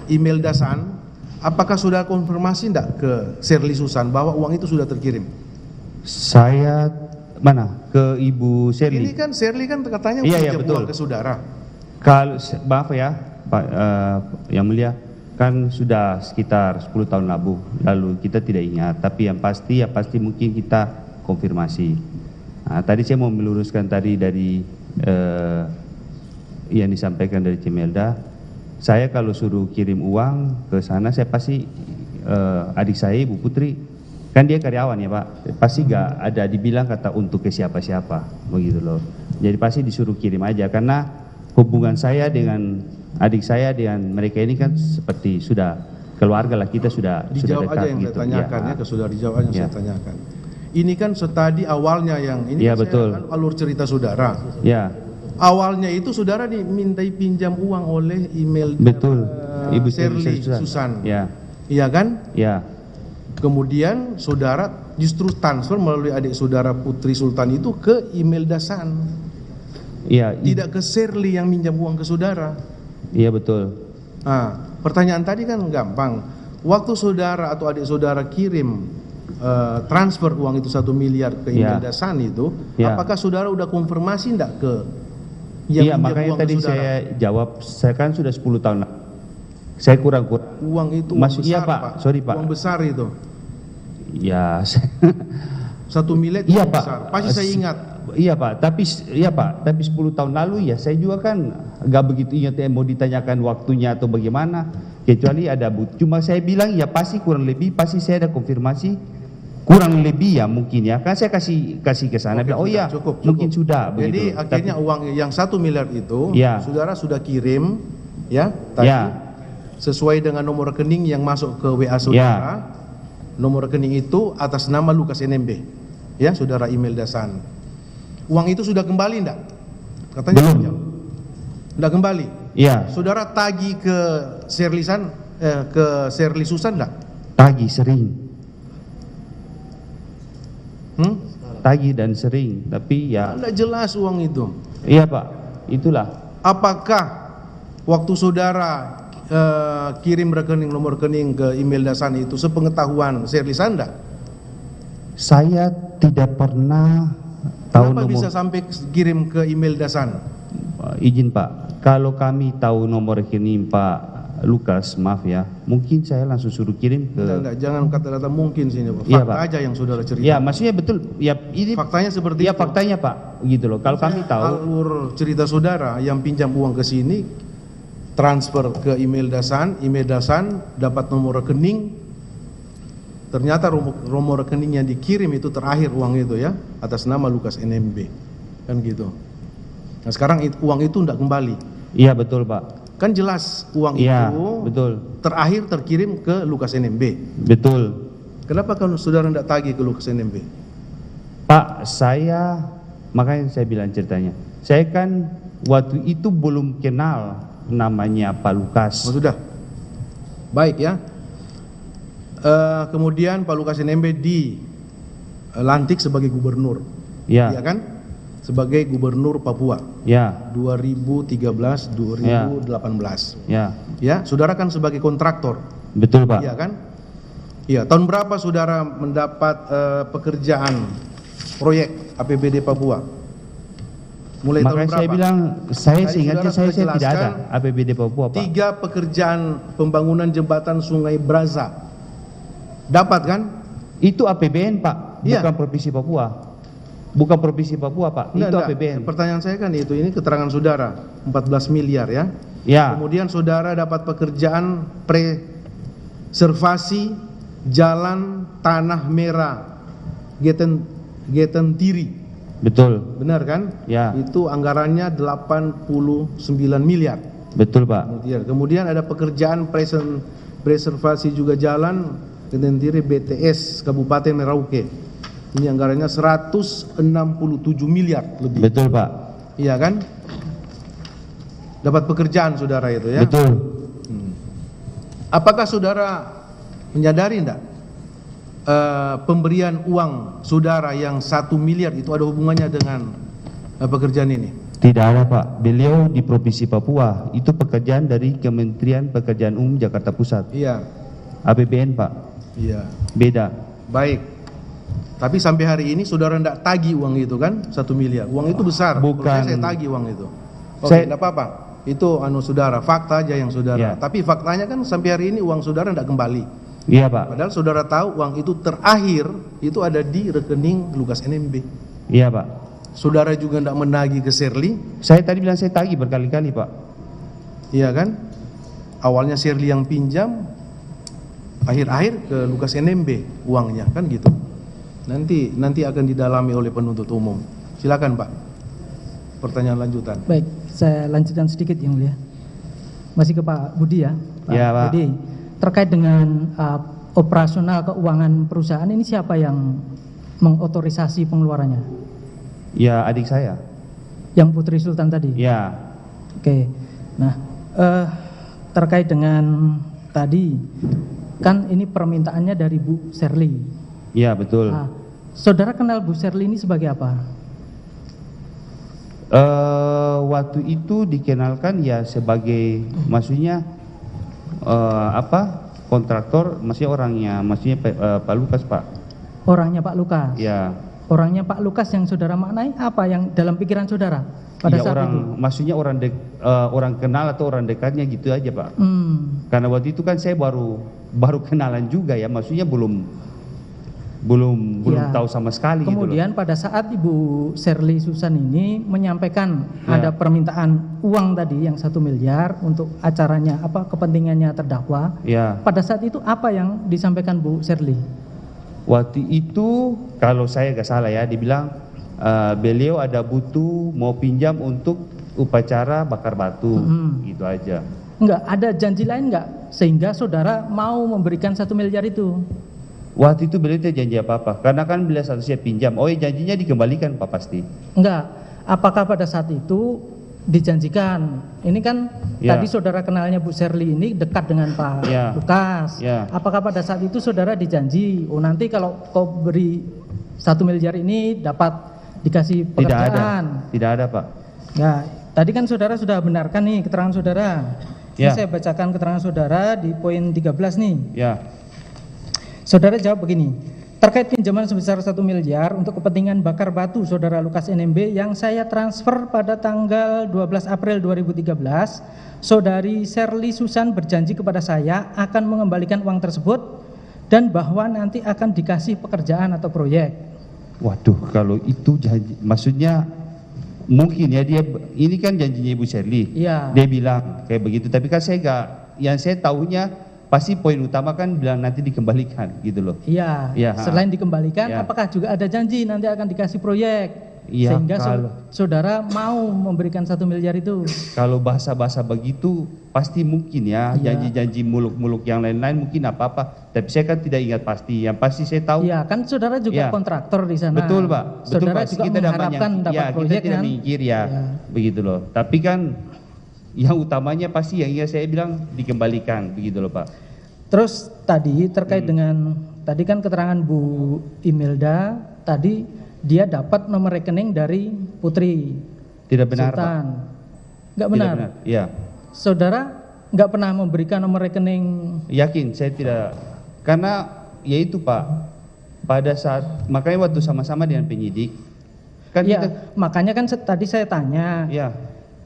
Speaker 1: Imelda San, apakah saudara konfirmasi enggak ke Sherly Susan bahwa uang itu sudah terkirim?
Speaker 5: saya mana ke Ibu
Speaker 1: Ini
Speaker 5: Sherly.
Speaker 1: kan Sherly kan katanya
Speaker 5: Iya, iya,
Speaker 1: pinjam
Speaker 5: betul.
Speaker 1: uang ke saudara.
Speaker 5: Kalau maaf ya Pak yang mulia, kan sudah sekitar 10 tahun lalu kita tidak ingat, tapi yang pasti mungkin kita konfirmasi. Nah, tadi saya mau meluruskan tadi dari yang disampaikan dari Cimelda. Saya kalau suruh kirim uang ke sana, saya pasti adik saya Ibu Putri, kan dia karyawan ya Pak, pasti gak ada dibilang kata untuk ke siapa-siapa begitu loh. Jadi pasti disuruh kirim aja, karena hubungan saya dengan adik saya dengan mereka ini kan seperti sudah keluarga lah, kita sudah
Speaker 1: Dijawab
Speaker 5: dekat
Speaker 1: aja yang
Speaker 5: gitu.
Speaker 1: saya tanyakan ya, ke saudara dijawab aja yang
Speaker 5: Ya.
Speaker 1: saya tanyakan. Ini kan tadi awalnya yang ini
Speaker 5: Ya,
Speaker 1: kan
Speaker 5: betul.
Speaker 1: saya alur cerita saudara.
Speaker 5: Ya,
Speaker 1: Awalnya itu saudara dimintai pinjam uang oleh email
Speaker 5: betul. Ibu
Speaker 1: Sherly
Speaker 5: Susan.
Speaker 1: Susan.
Speaker 5: Ya,
Speaker 1: Iya kan?
Speaker 5: ya,
Speaker 1: Kemudian saudara justru transfer melalui adik saudara Putri Sultan itu ke email Dasan.
Speaker 5: ya,
Speaker 1: Tidak ke Sherly yang minjam uang ke saudara.
Speaker 5: iya betul.
Speaker 1: Nah, pertanyaan tadi kan gampang. Waktu saudara atau adik saudara kirim transfer uang itu 1 miliar ke email
Speaker 5: Ya.
Speaker 1: Dasan itu,
Speaker 5: Ya.
Speaker 1: apakah saudara udah konfirmasi enggak ke yang
Speaker 5: Iya,
Speaker 1: minjam
Speaker 5: makanya
Speaker 1: uang ke
Speaker 5: tadi
Speaker 1: saudara?
Speaker 5: saya jawab, saya kan sudah 10 tahun lalu. Saya kurang.
Speaker 1: Uang itu
Speaker 5: Masuk-
Speaker 1: besar,
Speaker 5: iya, Pak. Sorry, Pak.
Speaker 1: Uang besar itu.
Speaker 5: Ya,
Speaker 1: 1 miliar itu
Speaker 5: iya
Speaker 1: uang
Speaker 5: Pak.
Speaker 1: besar. Pasti saya ingat.
Speaker 5: Iya Pak, tapi 10 tahun lalu ya saya juga kan nggak begitu ingat ya, mau ditanyakan waktunya atau bagaimana. kecuali ada bukti. Cuma saya bilang ya pasti kurang lebih, pasti saya ada konfirmasi kurang lebih ya mungkin ya. Kan saya kasih ke sana.
Speaker 1: Oke,
Speaker 5: Bilang, oh
Speaker 1: sudah,
Speaker 5: ya
Speaker 1: cukup.
Speaker 5: mungkin sudah.
Speaker 1: Jadi
Speaker 5: begitu.
Speaker 1: akhirnya
Speaker 5: Tapi-
Speaker 1: uang yang 1 miliar itu,
Speaker 5: Ya.
Speaker 1: saudara sudah kirim, ya, tadi,
Speaker 5: Ya.
Speaker 1: sesuai dengan nomor rekening yang masuk ke WA saudara. Nomor rekening itu atas nama Lukas NMB, ya, saudara Imelda San. Uang itu sudah kembali enggak? Katanya
Speaker 5: Belum.
Speaker 1: pinjam. Enggak kembali.
Speaker 5: Ya,
Speaker 1: Saudara tagih ke Serlisan, ke Serli Susan enggak?
Speaker 5: tagih sering. Tagih dan sering, tapi ya
Speaker 1: Enggak jelas uang itu.
Speaker 5: iya Pak, itulah.
Speaker 1: Apakah waktu saudara kirim rekening, nomor rekening ke Imelda San itu sepengetahuan Serli Sanda?
Speaker 5: Saya tidak pernah tahu
Speaker 1: Kenapa
Speaker 5: nomor.
Speaker 1: bisa sampai kirim ke Imelda San?
Speaker 5: Izin Pak, kalau kami tahu nomor rekening Pak Lukas, maaf ya, mungkin saya langsung suruh kirim ke.
Speaker 1: Enggak, jangan kata-kata mungkin sini, Pak.
Speaker 5: Iya,
Speaker 1: Fakta
Speaker 5: Pak.
Speaker 1: aja yang saudara cerita.
Speaker 5: Ya, maksudnya betul. Ya, ini
Speaker 1: Faktanya seperti
Speaker 5: ya
Speaker 1: itu.
Speaker 5: faktanya Pak, gitu loh. Kalau kami tahu,
Speaker 1: Alur cerita saudara yang pinjam uang ke sini, transfer ke Imelda San dapat nomor rekening, ternyata nomor rekening yang dikirim itu terakhir uang itu ya, atas nama Lukas NMB, kan gitu. Nah sekarang uang itu tidak kembali,
Speaker 5: iya betul Pak.
Speaker 1: kan jelas uang
Speaker 5: Iya,
Speaker 1: itu
Speaker 5: betul.
Speaker 1: terakhir terkirim ke Lukas NMB.
Speaker 5: Betul.
Speaker 1: Kenapa kalau saudara tidak tagih ke Lukas NMB?
Speaker 5: Pak, saya makanya saya bilang ceritanya. Saya kan waktu itu belum kenal namanya Pak Lukas.
Speaker 1: Oh sudah, baik ya. Kemudian Pak Lukas NMB dilantik sebagai gubernur,
Speaker 5: Ya,
Speaker 1: ya kan? Sebagai gubernur Papua
Speaker 5: ya,
Speaker 1: 2013-2018.
Speaker 5: ya.
Speaker 1: Ya, saudara kan sebagai kontraktor,
Speaker 5: Betul Pak.
Speaker 1: iya kan? Iya, tahun berapa saudara mendapat pekerjaan proyek APBD Papua? Mulai tahun
Speaker 5: Makanya
Speaker 1: berapa?
Speaker 5: saya bilang, saya
Speaker 1: Tadi
Speaker 5: seingatnya
Speaker 1: saudara
Speaker 5: saya
Speaker 1: sudah
Speaker 5: tidak ada
Speaker 1: jelaskan,
Speaker 5: APBD Papua Pak.
Speaker 1: 3 pekerjaan pembangunan jembatan Sungai Braza. Dapat kan?
Speaker 5: Itu APBN Pak,
Speaker 1: Iya.
Speaker 5: bukan Provinsi Papua. Bukan Provinsi Papua Pak, itu
Speaker 1: Enggak.
Speaker 5: APBN.
Speaker 1: Pertanyaan saya kan itu, ini keterangan saudara, 14 miliar ya.
Speaker 5: Ya,
Speaker 1: Kemudian saudara dapat pekerjaan preservasi jalan tanah merah Getentiri,
Speaker 5: betul.
Speaker 1: benar kan?
Speaker 5: Ya,
Speaker 1: Itu anggarannya 89 miliar.
Speaker 5: betul Pak.
Speaker 1: Kemudian ada pekerjaan preservasi juga jalan Getentiri BTS Kabupaten Merauke. Ini anggarannya 167 miliar lebih.
Speaker 5: Betul Pak.
Speaker 1: Iya kan? Dapat pekerjaan saudara itu ya.
Speaker 5: Betul.
Speaker 1: Apakah saudara menyadari enggak pemberian uang saudara yang 1 miliar itu ada hubungannya dengan pekerjaan ini?
Speaker 5: Tidak ada Pak. Beliau di Provinsi Papua, itu pekerjaan dari Kementerian Pekerjaan Umum Jakarta Pusat.
Speaker 1: Iya.
Speaker 5: APBN Pak,
Speaker 1: Iya.
Speaker 5: beda.
Speaker 1: Baik. Tapi sampai hari ini saudara enggak tagih uang itu kan? 1 miliar. Uang itu besar.
Speaker 5: Bukan.
Speaker 1: Kalau saya tagih uang itu. Oke,
Speaker 5: Saya-
Speaker 1: enggak apa-apa. Itu saudara, fakta aja yang saudara.
Speaker 5: Iya.
Speaker 1: Tapi faktanya kan sampai hari ini uang saudara enggak kembali.
Speaker 5: Iya Pak.
Speaker 1: Padahal saudara tahu uang itu terakhir itu ada di rekening Lukas NMB.
Speaker 5: Iya Pak.
Speaker 1: Saudara juga tidak menagih ke Serli,
Speaker 5: Saya tadi bilang saya tagih berkali-kali Pak.
Speaker 1: iya kan? Awalnya Serli yang pinjam, akhir-akhir ke Lukas NMB uangnya, kan gitu. Nanti akan didalami oleh penuntut umum. Silakan Pak. Pertanyaan lanjutan.
Speaker 2: Baik, saya lanjutkan sedikit yang mulia. Masih ke Pak Budi ya.
Speaker 5: Ya, Pak.
Speaker 2: Budi, terkait dengan operasional keuangan perusahaan ini siapa yang mengotorisasi pengeluarannya?
Speaker 5: Ya adik saya.
Speaker 2: Yang Putri Sultan tadi?
Speaker 5: Ya.
Speaker 2: Oke. Nah, terkait dengan tadi kan ini permintaannya dari Bu Serli.
Speaker 5: Ya betul.
Speaker 2: Nah, saudara kenal Bu Serli ini sebagai apa?
Speaker 5: Waktu itu dikenalkan ya sebagai maksudnya kontraktor, maksudnya orangnya, maksudnya Pak Lukas Pak.
Speaker 2: Orangnya Pak Lukas.
Speaker 5: Ya.
Speaker 2: Orangnya Pak Lukas yang saudara maknai apa yang dalam pikiran saudara pada
Speaker 5: Ya,
Speaker 2: saat
Speaker 5: orang,
Speaker 2: itu?
Speaker 5: maksudnya orang kenal atau orang dekatnya gitu aja Pak.
Speaker 2: Hmm.
Speaker 5: Karena waktu itu kan saya baru kenalan juga ya, maksudnya belum belum
Speaker 2: Ya.
Speaker 5: tahu sama sekali
Speaker 2: Kemudian
Speaker 5: gitu loh.
Speaker 2: pada saat Ibu Shirley Susan ini menyampaikan
Speaker 5: Ya.
Speaker 2: ada permintaan uang tadi yang 1 miliar untuk acaranya apa kepentingannya terdakwa.
Speaker 5: Ya.
Speaker 2: Pada saat itu apa yang disampaikan Bu Shirley?
Speaker 5: Waktu itu kalau saya nggak salah ya, dibilang beliau ada butuh mau pinjam untuk upacara bakar batu, gitu aja.
Speaker 2: Enggak, ada janji lain enggak sehingga saudara mau memberikan 1 miliar itu?
Speaker 5: Waktu itu beliau tidak janji apa-apa, karena kan beliau statusnya pinjam. Oh ya, janjinya dikembalikan Pak pasti.
Speaker 2: Enggak. Apakah pada saat itu dijanjikan? Ini kan
Speaker 5: Ya.
Speaker 2: tadi saudara kenalnya Bu Shirley ini dekat dengan Pak
Speaker 5: Ya.
Speaker 2: Lukas.
Speaker 5: Ya.
Speaker 2: Apakah pada saat itu saudara dijanji, oh nanti kalau kau beri 1 miliar ini dapat dikasih
Speaker 5: Tidak ada,
Speaker 2: pekerjaan?
Speaker 5: tidak ada Pak.
Speaker 2: Ya, tadi kan saudara sudah benarkan nih keterangan saudara. Ini
Speaker 5: Ya.
Speaker 2: saya bacakan keterangan saudara di poin 13 nih.
Speaker 5: Ya,
Speaker 2: Saudara jawab begini, terkait pinjaman sebesar 1 miliar untuk kepentingan bakar batu saudara Lukas NMB yang saya transfer pada tanggal 12 April 2013, saudari Shirley Susan berjanji kepada saya akan mengembalikan uang tersebut dan bahwa nanti akan dikasih pekerjaan atau proyek.
Speaker 5: waduh, kalau itu janji, maksudnya mungkin ya dia ini kan janjinya Ibu Shirley.
Speaker 2: Iya.
Speaker 5: Dia bilang kayak begitu, tapi kan saya nggak, yang saya tahunya pasti poin utama kan bilang nanti dikembalikan gitu loh.
Speaker 2: Iya,
Speaker 5: Iya,
Speaker 2: selain dikembalikan,
Speaker 5: ya.
Speaker 2: apakah juga ada janji nanti akan dikasih proyek?
Speaker 5: Iya,
Speaker 2: Sehingga
Speaker 5: kalau-
Speaker 2: saudara mau memberikan 1 miliar itu.
Speaker 5: Kalau bahasa-bahasa begitu pasti mungkin ya,
Speaker 2: Iya.
Speaker 5: janji-janji muluk-muluk yang lain-lain mungkin apa-apa. Tapi saya kan tidak ingat pasti. Yang pasti saya tahu.
Speaker 2: Iya, kan saudara juga
Speaker 5: Ya.
Speaker 2: kontraktor di sana.
Speaker 5: Betul Pak, betul
Speaker 2: Saudara
Speaker 5: Pak.
Speaker 2: juga
Speaker 5: Kita dapat
Speaker 2: mengharapkan dapat
Speaker 5: ya, kita
Speaker 2: proyek
Speaker 5: tidak
Speaker 2: kan?
Speaker 5: mikir ya,
Speaker 2: Ya.
Speaker 5: begitu loh. Tapi kan yang utamanya pasti yang saya bilang dikembalikan, begitu loh Pak.
Speaker 2: Terus tadi terkait dengan tadi kan keterangan Bu Imelda tadi dia dapat nomor rekening dari Putri
Speaker 5: Tidak benar Pak.
Speaker 2: Sultan. Enggak
Speaker 5: Tidak
Speaker 2: benar.
Speaker 5: benar. Iya.
Speaker 2: Saudara enggak pernah memberikan nomor rekening.
Speaker 5: Yakin saya tidak, karena ya itu Pak. Pada saat makanya waktu sama-sama dengan penyidik kan
Speaker 2: Ya,
Speaker 5: kita
Speaker 2: makanya kan tadi saya tanya.
Speaker 5: ya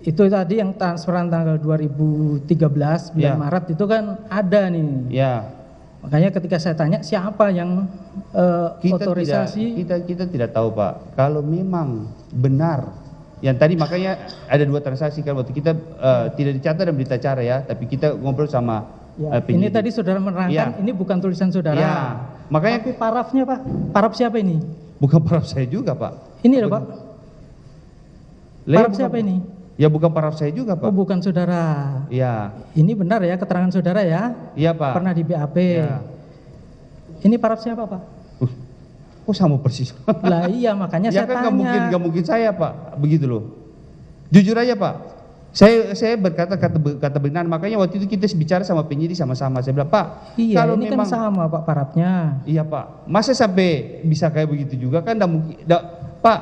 Speaker 2: Itu tadi yang transferan tanggal 2013 bulan
Speaker 5: Ya.
Speaker 2: Maret itu kan ada nih.
Speaker 5: ya
Speaker 2: Makanya ketika saya tanya siapa yang otorisasi?
Speaker 5: kita tidak tahu Pak. Kalau memang benar yang tadi makanya ada 2 transaksi kan waktu kita tidak dicatat dalam berita acara ya, tapi kita ngobrol sama
Speaker 2: Ya, ini
Speaker 5: penyidik.
Speaker 2: tadi saudara menerangkan
Speaker 5: Ya.
Speaker 2: ini bukan tulisan saudara.
Speaker 5: Ya, makanya
Speaker 2: Tapi parafnya Pak, paraf siapa ini?
Speaker 5: bukan paraf saya juga Pak.
Speaker 2: Ini loh Pak,
Speaker 5: Lah,
Speaker 2: paraf
Speaker 5: bukan-
Speaker 2: siapa ini?
Speaker 5: Ya bukan paraf saya juga Pak.
Speaker 2: Oh bukan saudara.
Speaker 5: Ya,
Speaker 2: Ini benar ya keterangan saudara ya?
Speaker 5: iya Pak.
Speaker 2: Pernah di BAP.
Speaker 5: Ya.
Speaker 2: Ini paraf siapa Pak?
Speaker 5: Kok sama persis?
Speaker 2: Lah iya makanya
Speaker 5: Ya
Speaker 2: saya
Speaker 5: kan
Speaker 2: tanya.
Speaker 5: nggak mungkin saya Pak, begitu loh. Jujur aja Pak, saya berkata kata benar, makanya waktu itu kita bicara sama penyidik sama-sama, saya bilang Pak,
Speaker 2: Iya
Speaker 5: kalau
Speaker 2: ini
Speaker 5: memang
Speaker 2: kan sama Pak parafnya.
Speaker 5: iya Pak, masa sampai bisa kayak begitu juga kan? Nggak mungkin, Pak,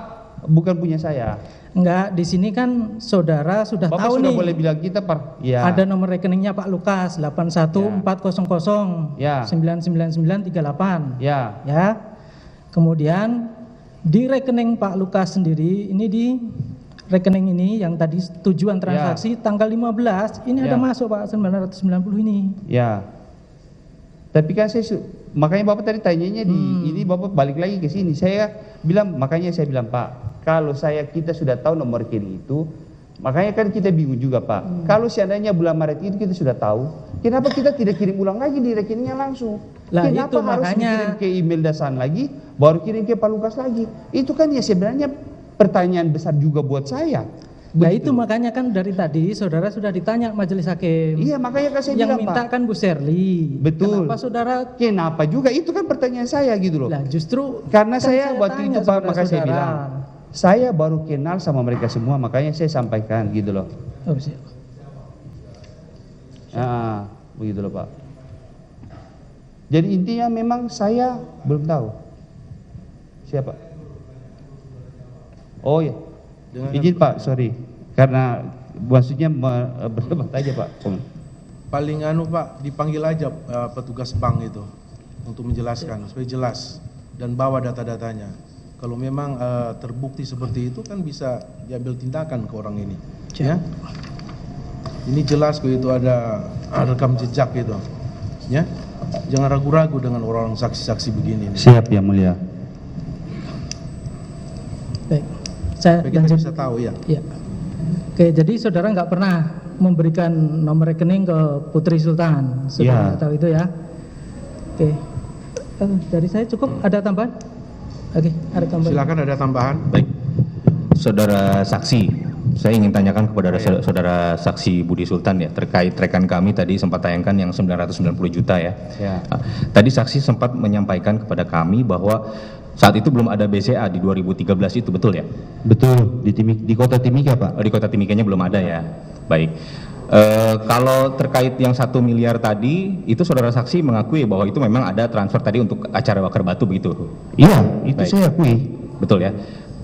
Speaker 5: bukan punya saya.
Speaker 2: Enggak, di sini kan saudara sudah
Speaker 5: Bapak
Speaker 2: tahu
Speaker 5: sudah
Speaker 2: nih.
Speaker 5: boleh bilang kita Pak, ya.
Speaker 2: Ada nomor rekeningnya Pak Lukas 81400
Speaker 5: Ya.
Speaker 2: 99938.
Speaker 5: Ya,
Speaker 2: Ya. Kemudian di rekening Pak Lukas sendiri ini di rekening ini yang tadi tujuan transaksi tanggal 15 ini ada
Speaker 5: Ya.
Speaker 2: masuk Pak 990 ini.
Speaker 5: ya. Tapi kan makanya Bapak tadi tanyanya ini Bapak balik lagi ke sini. Saya bilang, makanya saya bilang Pak, kalau kita sudah tahu nomor rekening itu, makanya kan kita bingung juga Pak. Kalau seandainya bulan Maret itu kita sudah tahu, kenapa kita tidak kirim ulang lagi di rekeningnya langsung?
Speaker 2: Lah,
Speaker 5: Kenapa
Speaker 2: itu
Speaker 5: harus
Speaker 2: makanya.
Speaker 5: dikirim ke email Dasan lagi, baru kirim ke Pak Lukas lagi? Itu kan ya sebenarnya pertanyaan besar juga buat saya.
Speaker 2: Nah
Speaker 5: Begitu.
Speaker 2: itu makanya kan dari tadi saudara sudah ditanya majelis hakim.
Speaker 5: Iya, makanya kan saya
Speaker 2: Yang
Speaker 5: bilang
Speaker 2: minta
Speaker 5: Pak.
Speaker 2: kan Bu Shirley.
Speaker 5: Betul.
Speaker 2: Kenapa saudara?
Speaker 5: Kenapa juga? Itu kan pertanyaan saya gitu loh.
Speaker 2: Lah justru
Speaker 5: Karena
Speaker 2: kan
Speaker 5: saya waktu
Speaker 2: tanya
Speaker 5: itu Pak, maka saya
Speaker 2: saudara-saudara.
Speaker 5: bilang, saya baru kenal sama mereka semua, makanya saya sampaikan gitu loh.
Speaker 2: Oh, siap.
Speaker 5: Begitu loh Pak. Jadi intinya memang saya belum tahu. Siapa? Oh ya, izin Pak, sorry. Karena maksudnya berdebat aja Pak.
Speaker 1: Paling Pak, dipanggil aja petugas bank itu untuk menjelaskan supaya jelas dan bawa data-datanya. Kalau memang terbukti seperti itu kan bisa diambil tindakan ke orang ini. Ya. Ini jelas kok itu ada rekam jejak gitu. Ya. Jangan ragu-ragu dengan orang saksi-saksi begini.
Speaker 5: Siap Yang Mulia.
Speaker 2: Baik, saya
Speaker 1: Supaya kita
Speaker 2: lanjut.
Speaker 1: bisa tahu ya.
Speaker 2: Ya. Oke, jadi saudara nggak pernah memberikan nomor rekening ke Putri Sultan. Saudara
Speaker 5: Ya.
Speaker 2: tahu itu ya. Oke. Dari saya cukup. Ada tambahan? Oke, ada tambahan.
Speaker 1: Silakan, ada tambahan.
Speaker 7: Baik, saudara saksi, saya ingin tanyakan kepada saudara saksi Budi Sultan ya, terkait rekan kami tadi sempat tayangkan yang 990 juta ya.
Speaker 5: Ya.
Speaker 7: Tadi saksi sempat menyampaikan kepada kami bahwa saat itu belum ada BCA di 2013 itu, betul ya?
Speaker 5: Betul, di kota Timika Pak.
Speaker 7: Oh, di kota Timikanya belum ada ya. Baik. Kalau terkait yang 1 miliar tadi, itu saudara saksi mengakui bahwa itu memang ada transfer tadi untuk acara bakar batu begitu?
Speaker 5: Iya, itu
Speaker 7: Baik.
Speaker 5: saya akui.
Speaker 7: Betul ya.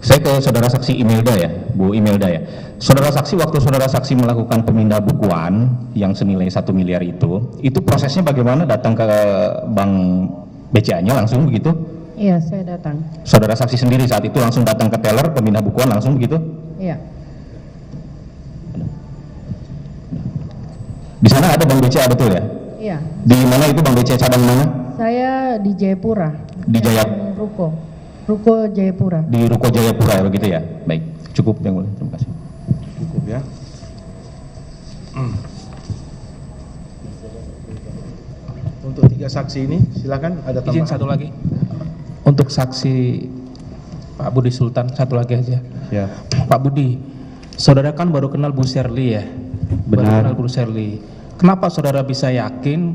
Speaker 7: Saya ke saudara saksi Imelda ya, Bu Imelda ya. Saudara saksi, waktu saudara saksi melakukan pemindah bukuan yang senilai 1 miliar itu prosesnya bagaimana? Datang ke bank BCA-nya langsung begitu?
Speaker 6: Iya, saya datang.
Speaker 7: Saudara saksi sendiri saat itu langsung datang ke teller pemindah bukuan langsung begitu?
Speaker 6: Iya.
Speaker 7: Di sana ada bank BCA betul ya?
Speaker 6: Iya.
Speaker 7: Di mana itu bank BCA cabang mana?
Speaker 6: Saya di Jayapura.
Speaker 7: Di Jaya,
Speaker 6: Ruko Jayapura.
Speaker 7: di Ruko Jayapura ya begitu ya? Baik, cukup yang mulia. Terima kasih.
Speaker 1: Cukup ya. Untuk 3 saksi ini, silakan ada tambahan.
Speaker 8: Izin satu lagi. Untuk saksi Pak Budi Sultan, satu lagi aja.
Speaker 5: Ya.
Speaker 8: Pak Budi, saudara kan baru kenal Bu Sherly ya? Baru
Speaker 5: Benar.
Speaker 8: kenal Bu Sherly. Kenapa saudara bisa yakin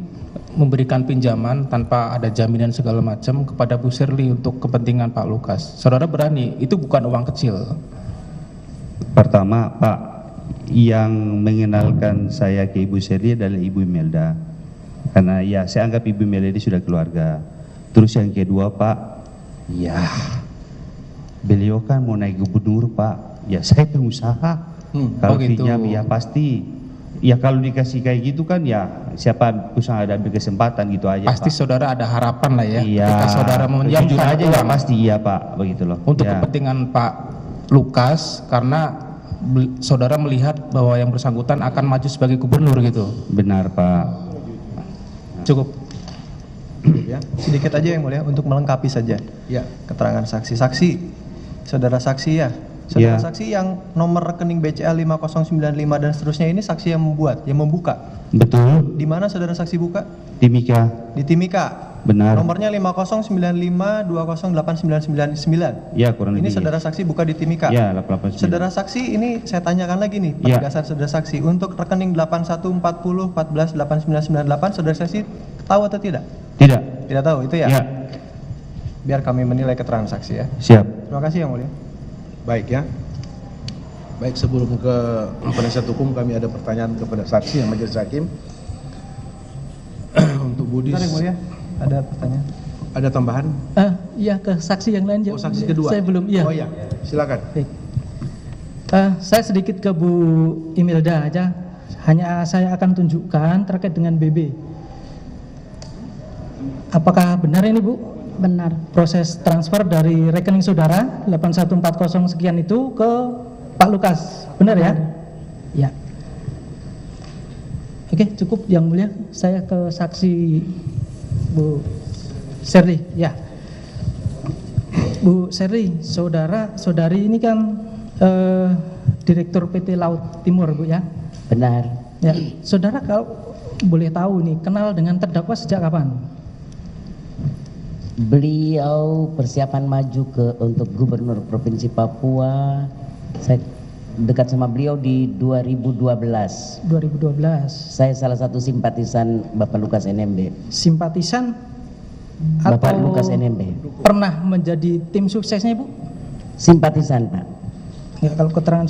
Speaker 8: memberikan pinjaman tanpa ada jaminan segala macam kepada Bu Sherly untuk kepentingan Pak Lukas? Saudara berani, itu bukan uang kecil.
Speaker 5: Pertama Pak, yang mengenalkan saya ke Ibu Sherly adalah Ibu Imelda. Karena ya saya anggap Ibu Imelda ini sudah keluarga. Terus yang kedua Pak, ya beliau kan mau naik gubernur Pak. Ya saya pengusaha. Kalau
Speaker 8: Oh gitu.
Speaker 5: pinjam ya pasti. Ya kalau dikasih kayak gitu kan ya siapa usaha ada ambil kesempatan gitu aja
Speaker 8: Pasti
Speaker 5: Pak.
Speaker 8: saudara ada harapan lah ya,
Speaker 5: Iya.
Speaker 8: ketika saudara
Speaker 5: Jujur
Speaker 8: meminjamkan
Speaker 5: aja ya
Speaker 8: uang
Speaker 5: pasti iya Pak, begitu loh.
Speaker 8: untuk
Speaker 5: Ya.
Speaker 8: kepentingan Pak Lukas, karena saudara melihat bahwa yang bersangkutan akan maju sebagai gubernur gitu.
Speaker 5: Benar Pak.
Speaker 8: Cukup.
Speaker 1: Ya.
Speaker 9: Sedikit aja yang mulia untuk melengkapi saja
Speaker 1: Ya.
Speaker 9: keterangan saksi-saksi. Saudara saksi ya. Saudara
Speaker 5: Ya.
Speaker 9: saksi yang nomor rekening BCA 5095 dan seterusnya ini saksi yang membuat, yang membuka.
Speaker 5: Betul.
Speaker 9: Di mana saudara saksi buka?
Speaker 5: Timika.
Speaker 9: Di Timika.
Speaker 5: Benar.
Speaker 9: Nomornya 5095208999.
Speaker 5: Ya kurang
Speaker 9: Ini
Speaker 5: lebih.
Speaker 9: saudara saksi buka di Timika.
Speaker 5: Ya 889.
Speaker 9: Saudara saksi ini saya tanyakan lagi nih,
Speaker 5: Ya.
Speaker 9: penegasan saudara saksi untuk rekening 8140148998 saudara saksi tahu atau tidak?
Speaker 5: Tidak.
Speaker 9: Tidak tahu itu ya?
Speaker 5: Ya.
Speaker 9: Biar kami menilai keterangan saksi ya.
Speaker 5: Siap.
Speaker 9: Terima kasih yang mulia.
Speaker 1: Baik ya. Baik, sebelum ke penasihat hukum kami ada pertanyaan kepada saksi yang majelis hakim. Untuk Budi,
Speaker 9: Bentar yang mulia, ada pertanyaan.
Speaker 1: ada tambahan?
Speaker 2: Iya, ke saksi yang lain.
Speaker 1: Oh, saksi kedua.
Speaker 2: Saya belum, iya.
Speaker 1: Oh iya, silakan.
Speaker 2: Baik. Saya sedikit ke Bu Imelda aja. Hanya saya akan tunjukkan terkait dengan BB. Apakah benar ini Bu?
Speaker 6: Benar.
Speaker 2: Proses transfer dari rekening saudara 8140 sekian itu ke Pak Lukas. Benar ya? Ya. Oke, cukup yang mulia. Saya ke saksi Bu Sherly. Ya. Bu Sherly, saudari ini kan Direktur PT Laut Timur, Bu ya?
Speaker 4: Benar.
Speaker 2: Ya. Saudara kalau boleh tahu nih, kenal dengan terdakwa sejak kapan?
Speaker 4: Beliau persiapan maju untuk Gubernur Provinsi Papua. Saya dekat sama beliau di 2012.
Speaker 2: 2012.
Speaker 4: Saya salah satu simpatisan Bapak Lukas NMB.
Speaker 2: Simpatisan
Speaker 4: Bapak
Speaker 2: atau
Speaker 4: Lukas NMB.
Speaker 2: pernah menjadi tim suksesnya, Bu?
Speaker 4: Simpatisan, Pak.
Speaker 2: Ya, kalau keterangan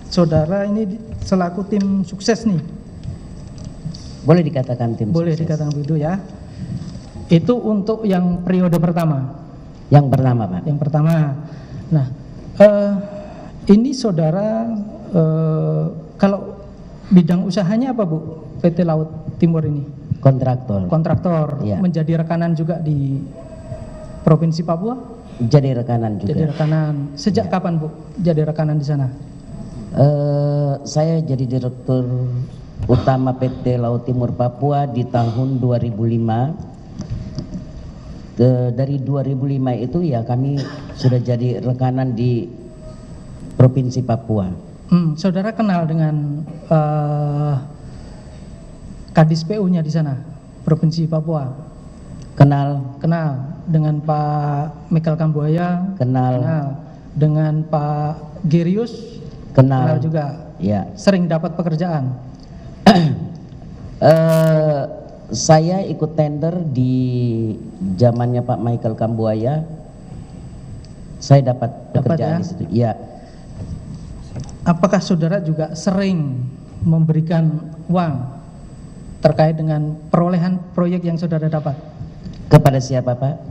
Speaker 2: saudara ini selaku tim sukses nih.
Speaker 4: Boleh dikatakan tim
Speaker 2: Boleh
Speaker 4: sukses.
Speaker 2: dikatakan begitu ya. Itu untuk yang periode pertama.
Speaker 4: Yang pertama, Pak.
Speaker 2: Yang pertama. Nah, ini saudara kalau bidang usahanya apa, Bu? PT Laut Timur ini.
Speaker 4: Kontraktor.
Speaker 2: Kontraktor.
Speaker 4: Iya.
Speaker 2: Menjadi rekanan juga di Provinsi Papua.
Speaker 4: Jadi rekanan juga.
Speaker 2: Jadi rekanan. Sejak kapan, Bu? Jadi rekanan di sana?
Speaker 4: Saya jadi direktur Utama PT Laut Timur Papua di tahun 2005. Dari 2005 itu ya kami sudah jadi rekanan di Provinsi Papua.
Speaker 2: Saudara kenal dengan Kadis PU-nya di sana, Provinsi Papua?
Speaker 4: Kenal.
Speaker 2: Kenal dengan Pak Michael Kambuaya?
Speaker 4: Kenal.
Speaker 2: Dengan Pak Gerius?
Speaker 4: Kenal
Speaker 2: juga.
Speaker 4: Ya.
Speaker 2: Sering dapat pekerjaan?
Speaker 4: Saya ikut tender di zamannya Pak Michael Kambuaya. Saya dapat pekerjaan di situ. Ya.
Speaker 2: Apakah saudara juga sering memberikan uang terkait dengan perolehan proyek yang saudara dapat?
Speaker 4: Kepada siapa, Pak?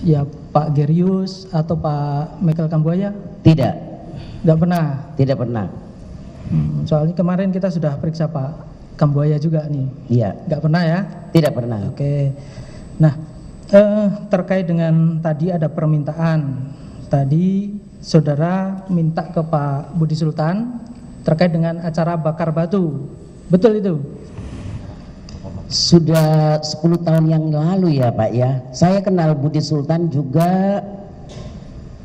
Speaker 2: Ya, Pak Gerius atau Pak Michael Kambuaya?
Speaker 4: Tidak.
Speaker 2: Tidak pernah?
Speaker 4: Tidak pernah.
Speaker 2: Soalnya kemarin kita sudah periksa Pak Kambuaya juga nih.
Speaker 4: Iya.
Speaker 2: Nggak pernah ya?
Speaker 4: Tidak pernah.
Speaker 2: Oke. Nah, terkait dengan tadi ada permintaan. Tadi saudara minta ke Pak Budi Sultan terkait dengan acara bakar batu. Betul itu?
Speaker 4: Sudah 10 tahun yang lalu ya Pak ya. Saya kenal Budi Sultan juga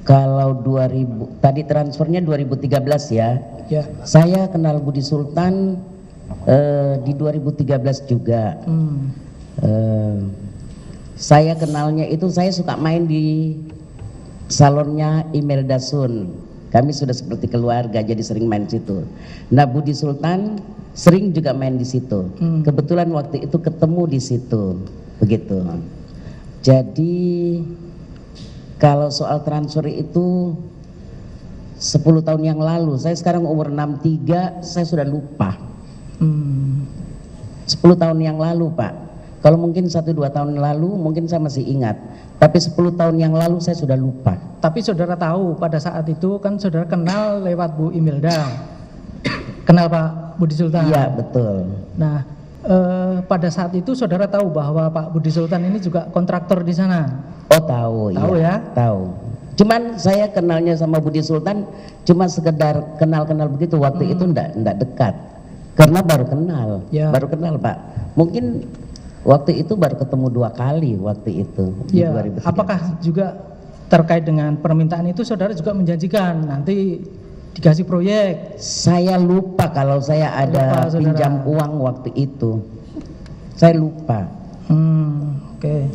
Speaker 4: kalau 2000, tadi transfernya 2013 ya.
Speaker 2: Ya.
Speaker 4: Saya kenal Budi Sultan di 2013 juga. Saya kenalnya itu saya suka main di salonnya Imelda Sun. Kami sudah seperti keluarga jadi sering main situ. Nah Budi Sultan sering juga main di situ. Kebetulan waktu itu ketemu di situ, begitu. Jadi kalau soal transfer itu 10 tahun yang lalu. Saya sekarang umur 63, saya sudah lupa. 10 tahun yang lalu Pak. Kalau mungkin 1-2 tahun lalu mungkin saya masih ingat. Tapi 10 tahun yang lalu saya sudah lupa.
Speaker 2: Tapi saudara tahu pada saat itu kan saudara kenal lewat Bu Imelda. Kenal Pak Budi Sultan?
Speaker 4: Iya betul.
Speaker 2: Nah pada saat itu saudara tahu bahwa Pak Budi Sultan ini juga kontraktor di sana?
Speaker 4: Oh tahu.
Speaker 2: Tahu
Speaker 4: ya?
Speaker 2: Ya?
Speaker 4: Tahu. Cuman saya kenalnya sama Budi Sultan cuma sekedar kenal-kenal begitu. Waktu itu enggak dekat. Karena baru kenal.
Speaker 2: Ya.
Speaker 4: Baru kenal Pak. Mungkin waktu itu baru ketemu 2 kali waktu itu.
Speaker 2: Ya.
Speaker 4: 2013.
Speaker 2: Apakah juga terkait dengan permintaan itu saudara juga menjanjikan nanti dikasih proyek?
Speaker 4: Saya lupa kalau saya ada
Speaker 2: Lupa,
Speaker 4: pinjam uang waktu itu. Saya lupa.
Speaker 2: Oke.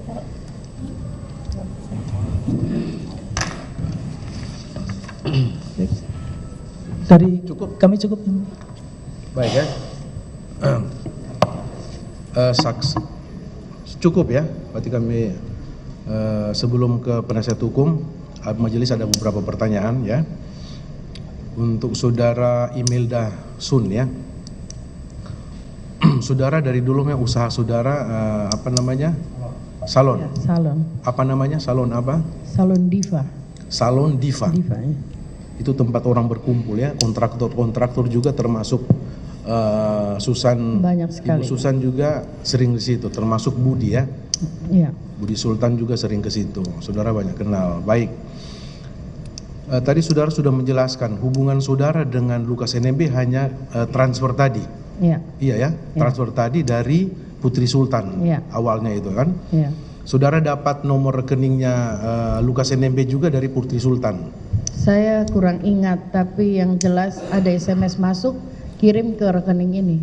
Speaker 2: Dari kami cukup.
Speaker 1: Baik ya. Saksi cukup ya. Berarti kami sebelum ke penasihat hukum majelis ada beberapa pertanyaan ya. Untuk saudara Imelda Sun ya. Saudara dari dulu usaha saudara apa namanya? Salon.
Speaker 6: Ya, salon.
Speaker 1: Apa namanya? Salon apa?
Speaker 6: Salon Diva.
Speaker 1: Salon Diva.
Speaker 6: Diva ya.
Speaker 1: Itu tempat orang berkumpul ya. Kontraktor juga termasuk Susan.
Speaker 6: Banyak sekali.
Speaker 1: Ibu Susan juga sering di situ, termasuk Budi ya.
Speaker 6: Iya.
Speaker 1: Budi Sultan juga sering ke situ. Saudara banyak kenal. Baik. Tadi saudara sudah menjelaskan hubungan saudara dengan Lukas NMB hanya transfer tadi.
Speaker 6: Iya.
Speaker 1: Iya ya, transfer tadi dari Putri Sultan.
Speaker 6: Iya.
Speaker 1: Awalnya itu kan.
Speaker 6: Iya.
Speaker 1: Saudara dapat nomor rekeningnya Lukas NMB juga dari Putri Sultan.
Speaker 6: Saya kurang ingat, tapi yang jelas ada SMS masuk kirim ke rekening ini.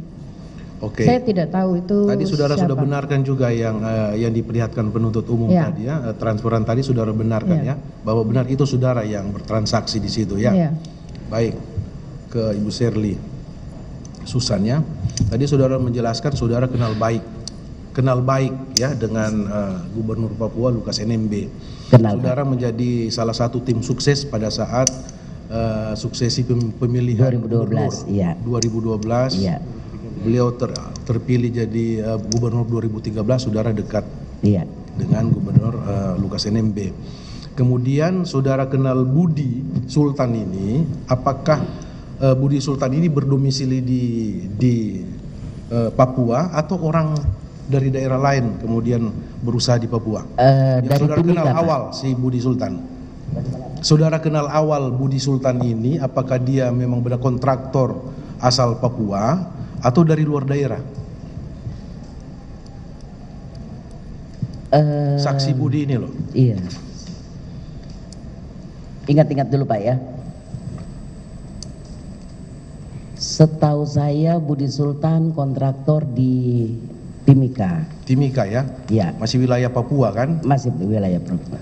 Speaker 1: Oke.
Speaker 6: Saya tidak tahu itu.
Speaker 1: Tadi saudara
Speaker 6: siapa.
Speaker 1: sudah benarkan juga yang diperlihatkan penuntut umum
Speaker 6: Ya.
Speaker 1: tadi ya, transferan tadi saudara benarkan ya, bahwa benar itu saudara yang bertransaksi di situ ya.
Speaker 6: Ya.
Speaker 1: Baik, ke Ibu Shirley Susan ya. Tadi saudara menjelaskan saudara kenal baik ya dengan Gubernur Papua Lukas NMB.
Speaker 4: Kenal.
Speaker 1: Saudara menjadi salah satu tim sukses pada saat suksesi pemilihan
Speaker 4: 2012, iya.
Speaker 1: 2012.
Speaker 4: Iya.
Speaker 1: Beliau terpilih jadi gubernur 2013, saudara dekat
Speaker 4: Iya.
Speaker 1: dengan gubernur Lukas NMB. Kemudian saudara kenal Budi Sultan ini, apakah Budi Sultan ini berdomisili di Papua atau orang dari daerah lain kemudian berusaha di Papua? Yang
Speaker 4: Dari
Speaker 1: saudara
Speaker 4: Timika,
Speaker 1: kenal
Speaker 4: Pak.
Speaker 1: awal si Budi Sultan. Saudara kenal awal Budi Sultan ini, apakah dia memang benar kontraktor asal Papua atau dari luar daerah? Saksi Budi ini loh.
Speaker 4: Iya. Ingat-ingat dulu Pak ya. Setahu saya Budi Sultan kontraktor di Timika.
Speaker 1: Timika ya?
Speaker 4: Iya.
Speaker 1: Masih wilayah Papua kan?
Speaker 4: Masih wilayah Papua.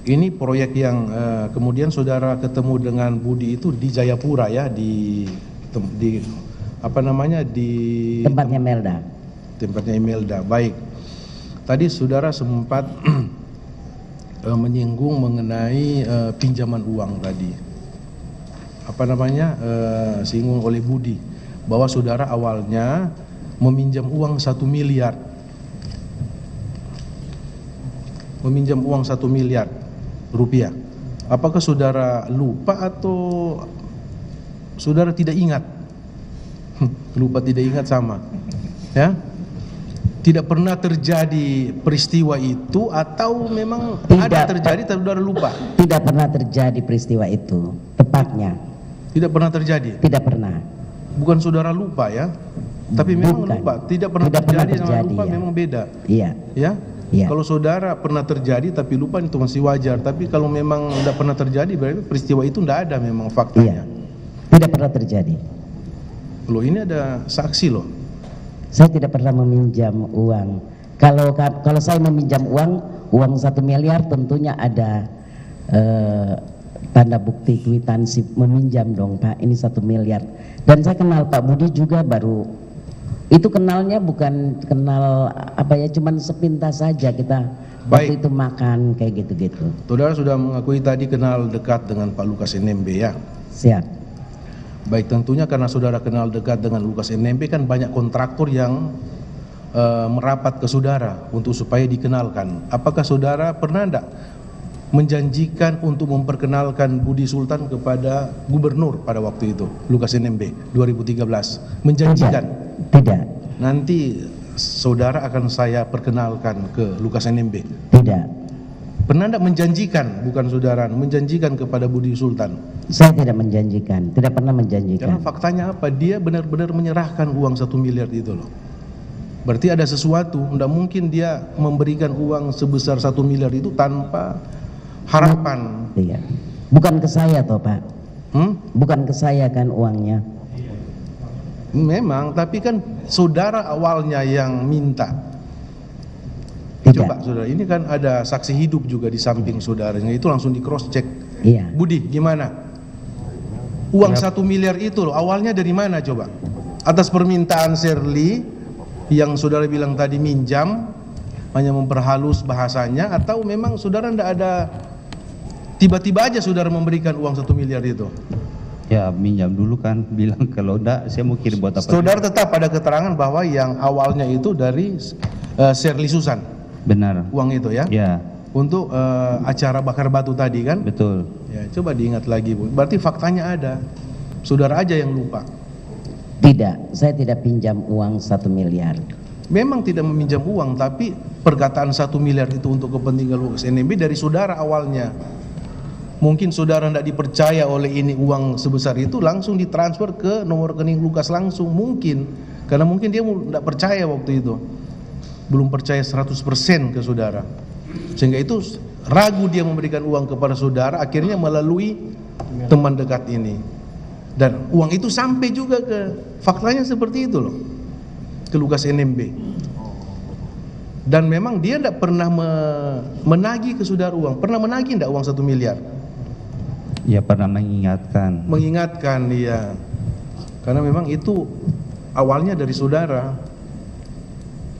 Speaker 1: Ini proyek yang kemudian saudara ketemu dengan Budi itu di Jayapura ya, di apa namanya, di
Speaker 4: Tempatnya Melda.
Speaker 1: Tempatnya Imelda. Baik. Tadi saudara sempat menyinggung mengenai pinjaman uang tadi. Apa namanya, singgung oleh Budi bahwa saudara awalnya meminjam uang 1 miliar. Meminjam uang 1 miliar rupiah. Apakah saudara lupa atau saudara tidak ingat? Lupa tidak ingat sama. Ya? Tidak pernah terjadi peristiwa itu atau memang ada terjadi tapi saudara lupa?
Speaker 4: Tidak pernah terjadi peristiwa itu, tepatnya.
Speaker 1: Tidak pernah terjadi?
Speaker 4: Tidak pernah.
Speaker 1: Bukan saudara lupa ya? Tapi memang
Speaker 4: Bukan.
Speaker 1: lupa. Tidak pernah terjadi dengan lupa
Speaker 4: ya.
Speaker 1: memang beda.
Speaker 4: Iya.
Speaker 1: Ya?
Speaker 4: Iya.
Speaker 1: Kalau saudara pernah terjadi tapi lupa itu masih wajar. Tapi kalau memang tidak pernah terjadi berarti peristiwa itu tidak ada memang faktanya.
Speaker 4: Iya. Tidak pernah terjadi.
Speaker 1: Loh ini ada saksi loh.
Speaker 4: Saya tidak pernah meminjam uang. Kalau saya meminjam uang 1 miliar tentunya ada tanda bukti kwitansi meminjam dong Pak. Ini 1 miliar. Dan saya kenal Pak Budi juga baru. Itu kenalnya bukan kenal apa ya, cuman sepintas saja kita. Waktu itu makan kayak gitu-gitu.
Speaker 1: Saudara sudah mengakui tadi kenal dekat dengan Pak Lukas NMB ya?
Speaker 4: Siap.
Speaker 1: Baik, tentunya karena saudara kenal dekat dengan Lukas NMB kan banyak kontraktor yang merapat ke saudara untuk supaya dikenalkan. Apakah saudara pernah enggak menjanjikan untuk memperkenalkan Budi Sultan kepada gubernur pada waktu itu, Lukas NMB 2013? Menjanjikan?
Speaker 4: Tidak.
Speaker 1: Nanti saudara akan saya perkenalkan ke Lukas NMB?
Speaker 4: Tidak.
Speaker 1: Pernah enggak menjanjikan, bukan saudara, menjanjikan kepada Budi Sultan?
Speaker 4: Saya tidak menjanjikan, tidak pernah menjanjikan.
Speaker 1: Karena faktanya apa? Dia benar-benar menyerahkan uang 1 miliar itu loh. Berarti ada sesuatu, tidak mungkin dia memberikan uang sebesar 1 miliar itu tanpa harapan.
Speaker 4: Iya. Bukan ke saya toh Pak. Bukan ke saya kan uangnya.
Speaker 1: Memang, tapi kan saudara awalnya yang minta.
Speaker 4: Tidak.
Speaker 1: Coba saudara, ini kan ada saksi hidup juga di samping saudaranya, itu langsung di cross check.
Speaker 4: Iya.
Speaker 1: Budi, gimana? Uang 1 miliar itu loh, awalnya dari mana coba? Atas permintaan Shirley yang saudara bilang tadi minjam, hanya memperhalus bahasanya, atau memang saudara tidak ada, tiba-tiba aja saudara memberikan uang 1 miliar itu?
Speaker 5: Ya minjam dulu kan, bilang kalau enggak saya mau kirim buat apa.
Speaker 1: Saudara tetap ada keterangan bahwa yang awalnya itu dari Shirley Susan?
Speaker 5: Benar.
Speaker 1: Uang itu ya?
Speaker 5: Ya.
Speaker 1: Untuk acara bakar batu tadi kan?
Speaker 5: Betul.
Speaker 1: Ya, coba diingat lagi Bu. Berarti faktanya ada. Saudara aja yang lupa.
Speaker 4: Tidak, saya tidak pinjam uang 1 miliar.
Speaker 1: Memang tidak meminjam uang, tapi perkataan 1 miliar itu untuk kepentingan Lukas NMB dari saudara awalnya. Mungkin saudara tidak dipercaya oleh ini uang sebesar itu, langsung ditransfer ke nomor rekening Lukas langsung. Mungkin, karena mungkin dia tidak percaya waktu itu. Belum percaya 100% ke saudara. Sehingga itu ragu dia memberikan uang kepada saudara, akhirnya melalui teman dekat ini. Dan uang itu sampai juga ke, faktanya seperti itu loh, ke Lukas NMB. Dan memang dia tidak pernah menagih ke saudara uang. Pernah menagih tidak uang 1 miliar?
Speaker 5: Ya pernah mengingatkan.
Speaker 1: Mengingatkan dia. Karena memang itu awalnya dari saudara.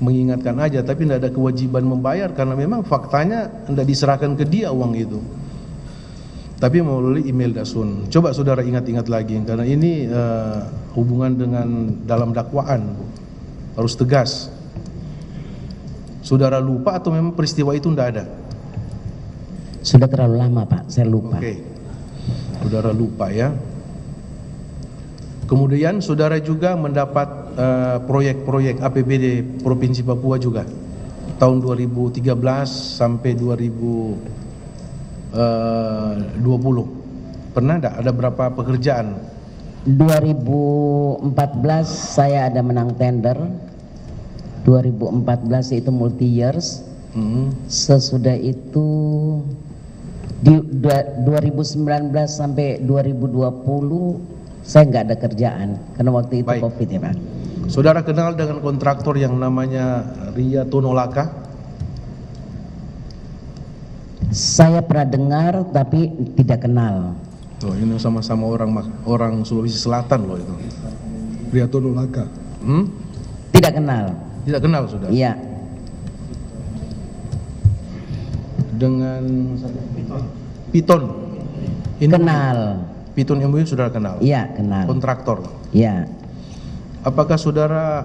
Speaker 1: Mengingatkan aja, tapi tidak ada kewajiban membayar karena memang faktanya tidak diserahkan ke dia uang itu, tapi melalui email Dasun. Coba saudara ingat-ingat lagi, karena ini hubungan dengan dalam dakwaan, harus tegas. Saudara lupa atau memang peristiwa itu tidak ada?
Speaker 4: Sudah terlalu lama Pak, saya lupa.
Speaker 1: Oke, saudara lupa ya. Kemudian saudara juga mendapat proyek-proyek APBD Provinsi Papua juga tahun 2013 sampai 2020. Pernah enggak ada berapa pekerjaan
Speaker 4: 2014 saya ada menang tender. 2014 itu multi years. Sesudah itu di 2019 sampai 2020 saya nggak ada kerjaan karena waktu itu
Speaker 1: Baik.
Speaker 4: COVID ya Pak.
Speaker 1: Saudara kenal dengan kontraktor yang namanya Ria Tonolaka?
Speaker 4: Saya pernah dengar tapi tidak kenal.
Speaker 1: Oh, ini sama-sama orang Sulawesi Selatan loh itu. Ria Tonolaka.
Speaker 4: Tidak kenal.
Speaker 1: Tidak kenal saudara?
Speaker 4: Iya.
Speaker 1: Dengan Piton.
Speaker 4: Kenal.
Speaker 1: Piton MUI saudara kenal?
Speaker 4: Iya kenal.
Speaker 1: Kontraktor.
Speaker 4: Iya.
Speaker 1: Apakah saudara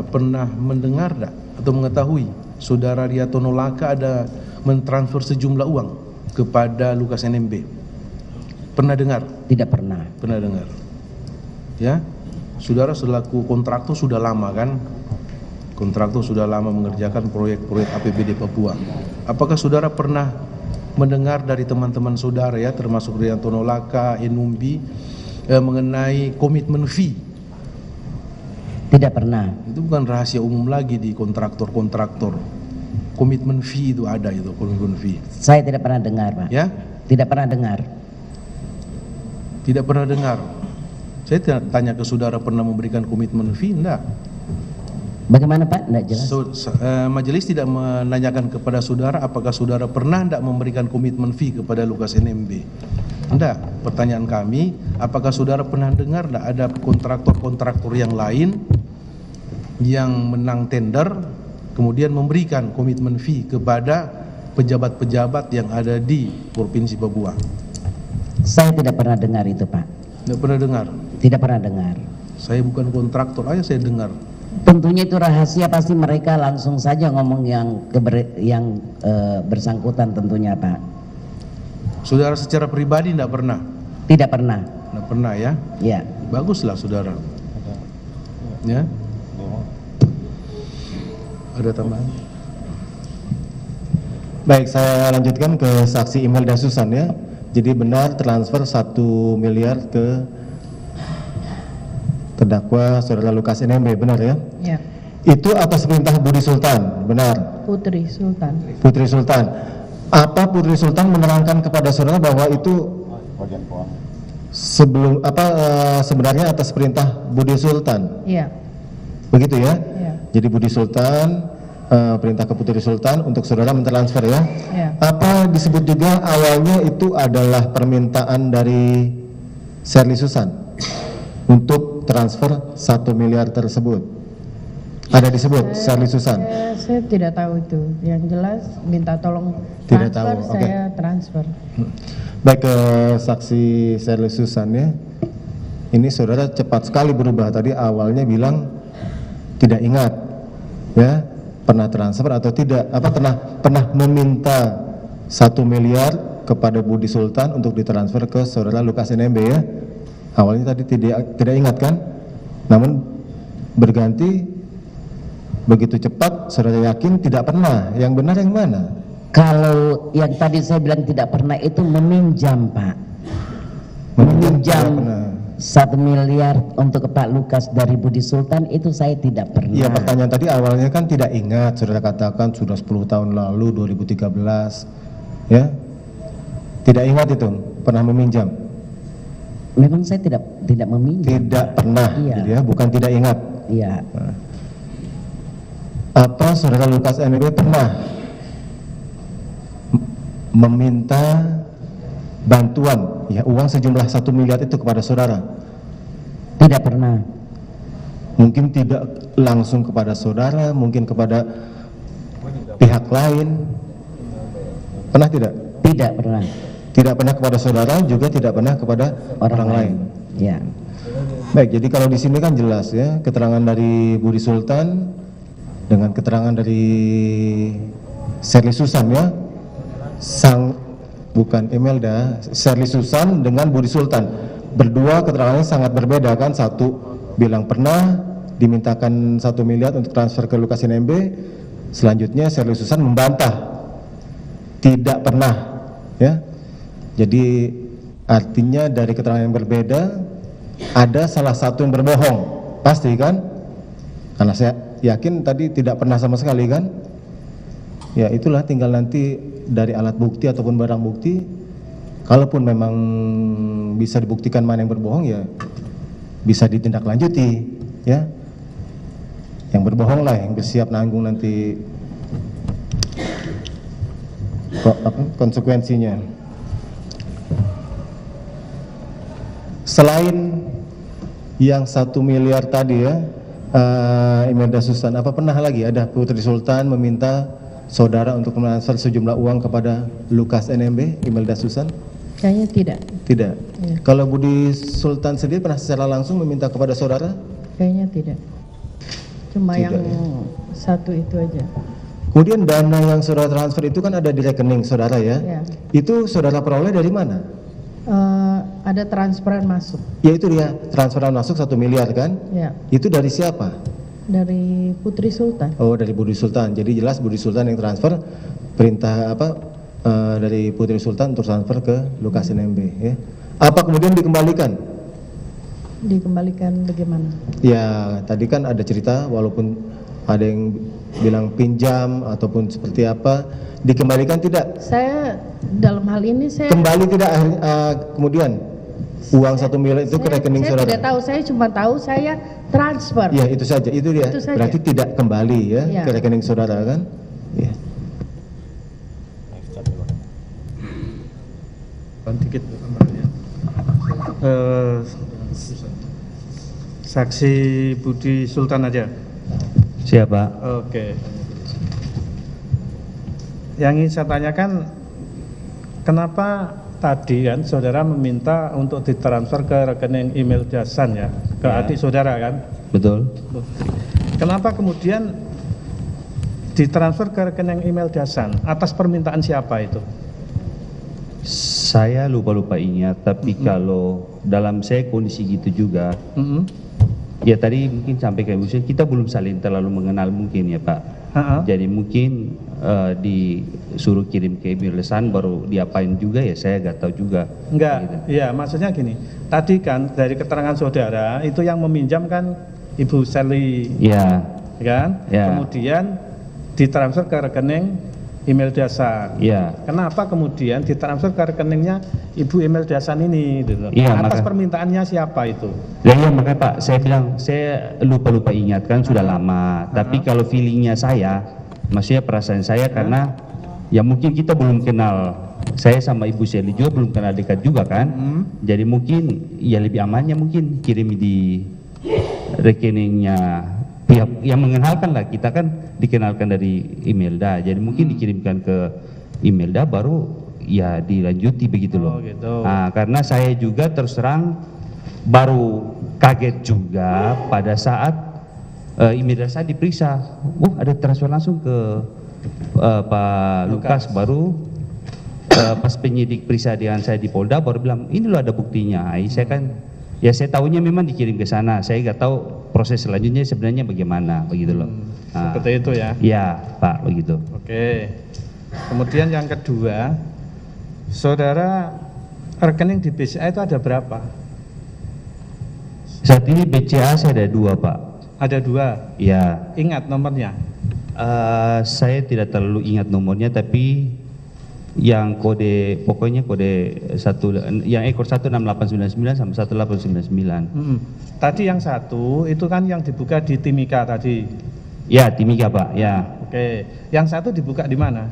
Speaker 1: pernah mendengar atau mengetahui saudara Ria Tonolaka ada mentransfer sejumlah uang kepada Lukas NMB? Pernah dengar?
Speaker 4: Tidak pernah.
Speaker 1: Pernah dengar. Ya, saudara selaku kontraktor sudah lama kan? Kontraktor sudah lama mengerjakan proyek-proyek APBD Papua. Apakah saudara pernah mendengar dari teman-teman saudara ya, termasuk Ria Tonolaka, Enumbi, mengenai komitmen fee?
Speaker 4: Tidak pernah.
Speaker 1: Itu bukan rahasia umum lagi di kontraktor-kontraktor. Komitmen fee itu ada itu, komitmen fee.
Speaker 4: Saya tidak pernah dengar Pak.
Speaker 1: Ya?
Speaker 4: Tidak pernah dengar.
Speaker 1: Tidak pernah dengar. Saya tanya ke saudara pernah memberikan komitmen fee? Enggak.
Speaker 4: Bagaimana Pak? Tidak jelas.
Speaker 1: Majelis tidak menanyakan kepada saudara apakah saudara pernah tidak memberikan komitmen fee kepada Lukas NMB. Enggak. Pertanyaan kami, apakah saudara pernah dengar tidak ada kontraktor-kontraktor yang lain yang menang tender kemudian memberikan komitmen fee kepada pejabat-pejabat yang ada di Provinsi Papua?
Speaker 4: Saya tidak pernah dengar itu Pak.
Speaker 1: Tidak pernah dengar?
Speaker 4: Tidak pernah dengar.
Speaker 1: Saya bukan kontraktor aja saya dengar.
Speaker 4: Tentunya itu rahasia, pasti mereka langsung saja ngomong yang bersangkutan tentunya Pak.
Speaker 1: Saudara secara pribadi tidak pernah?
Speaker 4: Tidak pernah.
Speaker 1: Tidak pernah ya?
Speaker 4: Ya.
Speaker 1: Baguslah saudara. Ya. Ada tambahan?
Speaker 10: Baik, saya lanjutkan ke saksi Imelda Susan ya. Jadi benar transfer 1 miliar ke terdakwa saudara Lukas NMB, benar ya?
Speaker 6: Ya.
Speaker 10: Itu atas perintah Budi Sultan, benar?
Speaker 6: Putri Sultan.
Speaker 10: Putri Sultan. Apa Putri Sultan menerangkan kepada saudara bahwa itu sebenarnya atas perintah Budi Sultan?
Speaker 6: Iya.
Speaker 10: Begitu ya?
Speaker 6: Iya.
Speaker 10: Jadi Budi Sultan perintah ke Putri Sultan untuk saudara mentransfer ya?
Speaker 6: Iya.
Speaker 10: Apa disebut juga awalnya itu adalah permintaan dari Shirley Susan untuk transfer 1 miliar tersebut? Ada disebut Shirley Susan?
Speaker 6: Saya tidak tahu itu. Yang jelas minta tolong
Speaker 10: Tidak
Speaker 6: transfer,
Speaker 10: tahu, oke.
Speaker 6: saya transfer.
Speaker 10: Baik, ke saksi Shirley Susan ya. Ini saudara cepat sekali berubah. Tadi awalnya bilang tidak ingat ya, pernah transfer atau tidak, pernah meminta 1 miliar kepada Budi Sultan untuk ditransfer ke saudara Lukas NMB ya. Awalnya tadi tidak ingat kan? Namun berganti begitu cepat, saudara yakin tidak pernah. Yang benar yang mana?
Speaker 4: Kalau yang tadi saya bilang tidak pernah itu meminjam Pak. Meminjam 1 miliar untuk Pak Lukas dari Budi Sultan itu saya tidak pernah.
Speaker 10: Iya, pertanyaan tadi awalnya kan tidak ingat, saudara katakan sudah 10 tahun lalu 2013 ya. Tidak ingat itu pernah meminjam.
Speaker 4: Memang saya tidak meminjam.
Speaker 10: Tidak pernah,
Speaker 4: Iya.
Speaker 10: gitu ya, bukan tidak ingat.
Speaker 4: Iya.
Speaker 10: Nah. Apa saudara Lukas NMB pernah meminta bantuan ya uang sejumlah 1 miliar itu kepada saudara?
Speaker 4: Tidak pernah.
Speaker 10: Mungkin tidak langsung kepada saudara, mungkin kepada pihak lain. Pernah tidak?
Speaker 4: Tidak pernah.
Speaker 10: Tidak pernah kepada saudara, juga tidak pernah kepada orang lain.
Speaker 4: Ya.
Speaker 10: Baik, jadi kalau di sini kan jelas ya, keterangan dari Budi Sultan dengan keterangan dari Shirley Susan ya, bukan Imelda, Shirley Susan dengan Budi Sultan. Berdua keterangannya sangat berbeda kan, satu bilang pernah dimintakan 1 miliar untuk transfer ke Lukas NMB, selanjutnya Shirley Susan membantah tidak pernah ya. Jadi artinya dari keterangan yang berbeda ada salah satu yang berbohong, pasti kan? Karena saya yakin tadi tidak pernah sama sekali kan? Ya itulah, tinggal nanti dari alat bukti ataupun barang bukti, kalaupun memang bisa dibuktikan mana yang berbohong ya bisa ditindaklanjuti ya. Yang berbohong lah yang bersiap nanggung nanti konsekuensinya. Selain yang 1 miliar tadi ya, Imelda Susan, apa pernah lagi ada Putri Sultan meminta saudara untuk mentransfer sejumlah uang kepada Lukas NMB, Imelda Susan?
Speaker 6: Kayaknya tidak.
Speaker 10: Tidak.
Speaker 6: Ya.
Speaker 10: Kalau Budi Sultan sendiri pernah secara langsung meminta kepada saudara?
Speaker 6: Kayaknya tidak. Cuma
Speaker 10: Tidak,
Speaker 6: yang
Speaker 10: ya.
Speaker 6: satu itu aja.
Speaker 10: Kemudian dana yang saudara transfer itu kan ada di rekening saudara ya?
Speaker 6: Ya.
Speaker 10: Itu saudara peroleh dari mana?
Speaker 6: Ada transferan masuk.
Speaker 10: Ya itu dia, transferan masuk 1 miliar kan?
Speaker 6: Ya.
Speaker 10: Itu dari siapa?
Speaker 6: Dari Putri Sultan.
Speaker 10: Oh, dari Budi Sultan. Jadi jelas Budi Sultan yang transfer, perintah apa dari Putri Sultan untuk transfer ke Lukas NMB ya. Apa kemudian dikembalikan?
Speaker 6: Dikembalikan bagaimana?
Speaker 10: Ya, tadi kan ada cerita walaupun ada yang bilang pinjam ataupun seperti apa, dikembalikan tidak?
Speaker 6: Saya dalam hal ini saya
Speaker 10: Kembali tidak kemudian uang 1 miliar itu ke rekening
Speaker 6: saya
Speaker 10: saudara?
Speaker 6: tidak tahu, saya cuma tahu saya transfer.
Speaker 10: Ya, itu saja. Itu dia.
Speaker 6: Itu saja.
Speaker 10: Berarti tidak kembali ya,
Speaker 6: Ya.
Speaker 10: ke rekening saudara kan? Ya.
Speaker 11: Dikit saksi Budi Sultan aja.
Speaker 5: Siapa?
Speaker 11: Oke. Yang ingin saya tanyakan, kenapa tadi kan saudara meminta untuk ditransfer ke rekening email Dasan ya, ke adik saudara kan?
Speaker 5: Betul.
Speaker 11: Kenapa kemudian ditransfer ke rekening email Dasan? Atas permintaan siapa itu?
Speaker 5: Saya lupa ingat, tapi kalau dalam saya kondisi gitu juga, ya tadi mungkin sampai ke usia kita belum saling terlalu mengenal mungkin ya Pak. Jadi mungkin disuruh kirim ke email Dasan baru diapain juga ya saya nggak tahu juga.
Speaker 11: Enggak, iya maksudnya gini, tadi kan dari keterangan saudara itu yang meminjam kan Ibu Sally,
Speaker 5: ya
Speaker 11: kan?
Speaker 5: Ya.
Speaker 11: Kemudian ditransfer ke rekening email Dasan.
Speaker 5: Ya.
Speaker 11: Kenapa kemudian ditransfer ke rekeningnya Ibu email Dasan ini? Gitu.
Speaker 5: Ya,
Speaker 11: atas
Speaker 5: maka,
Speaker 11: permintaannya siapa itu?
Speaker 5: Ya makanya Pak, saya bilang saya lupa ingat kan sudah lama. Tapi kalau feelingnya saya, maksudnya perasaan saya karena ya mungkin kita belum kenal. Saya sama Ibu Sally juga belum kenal dekat juga kan. Jadi mungkin ya lebih amannya mungkin kirim di rekeningnya pihak yang mengenalkan lah, kita kan dikenalkan dari Imelda, jadi mungkin dikirimkan ke Imelda baru ya dilanjuti begitu loh.
Speaker 11: Gitu.
Speaker 5: Nah, karena saya juga terus terang baru kaget juga pada saat Imelda saya diperiksa, ada transfer langsung ke Pak Lukas, baru pas penyidik periksa dengan saya di Polda baru bilang ini loh ada buktinya. Saya kan ya saya tahunya memang dikirim ke sana, saya nggak tahu proses selanjutnya sebenarnya bagaimana begitu loh.
Speaker 11: Seperti itu ya?
Speaker 5: Iya Pak, begitu.
Speaker 11: Oke. Kemudian yang kedua, saudara rekening di BCA itu ada berapa?
Speaker 5: Saat ini BCA saya ada 2 Pak.
Speaker 11: Ada 2?
Speaker 5: Iya.
Speaker 11: Ingat nomornya?
Speaker 5: Saya tidak terlalu ingat nomornya, tapi yang kode pokoknya kode 1 yang ekor 16899 sama 1899.
Speaker 11: Tadi yang satu itu kan yang dibuka di Timika tadi.
Speaker 5: Ya, Timika Pak, ya.
Speaker 11: Oke. Yang satu dibuka di mana?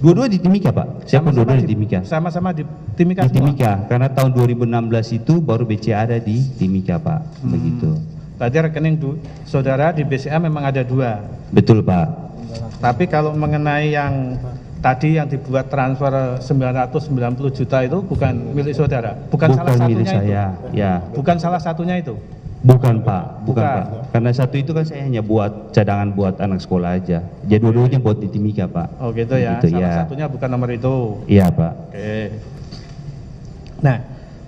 Speaker 5: Dua-dua di Timika Pak. Saya pun dua-dua di Timika.
Speaker 11: Sama-sama di Timika
Speaker 5: di
Speaker 11: semua?
Speaker 5: Timika, karena tahun 2016 itu baru BCA ada di Timika Pak, begitu.
Speaker 11: Berarti rekening saudara di BCA memang ada 2?
Speaker 5: Betul Pak.
Speaker 11: Tapi kalau mengenai yang tadi yang dibuat transfer 990 juta itu bukan milik saudara? Bukan salah satunya
Speaker 5: milik saya,
Speaker 11: itu?
Speaker 5: ya.
Speaker 11: Bukan salah satunya itu?
Speaker 5: Bukan Pak, bukan Pak. Karena satu itu kan saya hanya buat cadangan buat anak sekolah aja. Jadi dua-duanya buat di Timika Pak.
Speaker 11: Oh gitu ya,
Speaker 5: Gitu,
Speaker 11: salah
Speaker 5: ya.
Speaker 11: satunya bukan nomor itu?
Speaker 5: Iya Pak.
Speaker 11: Oke. Nah,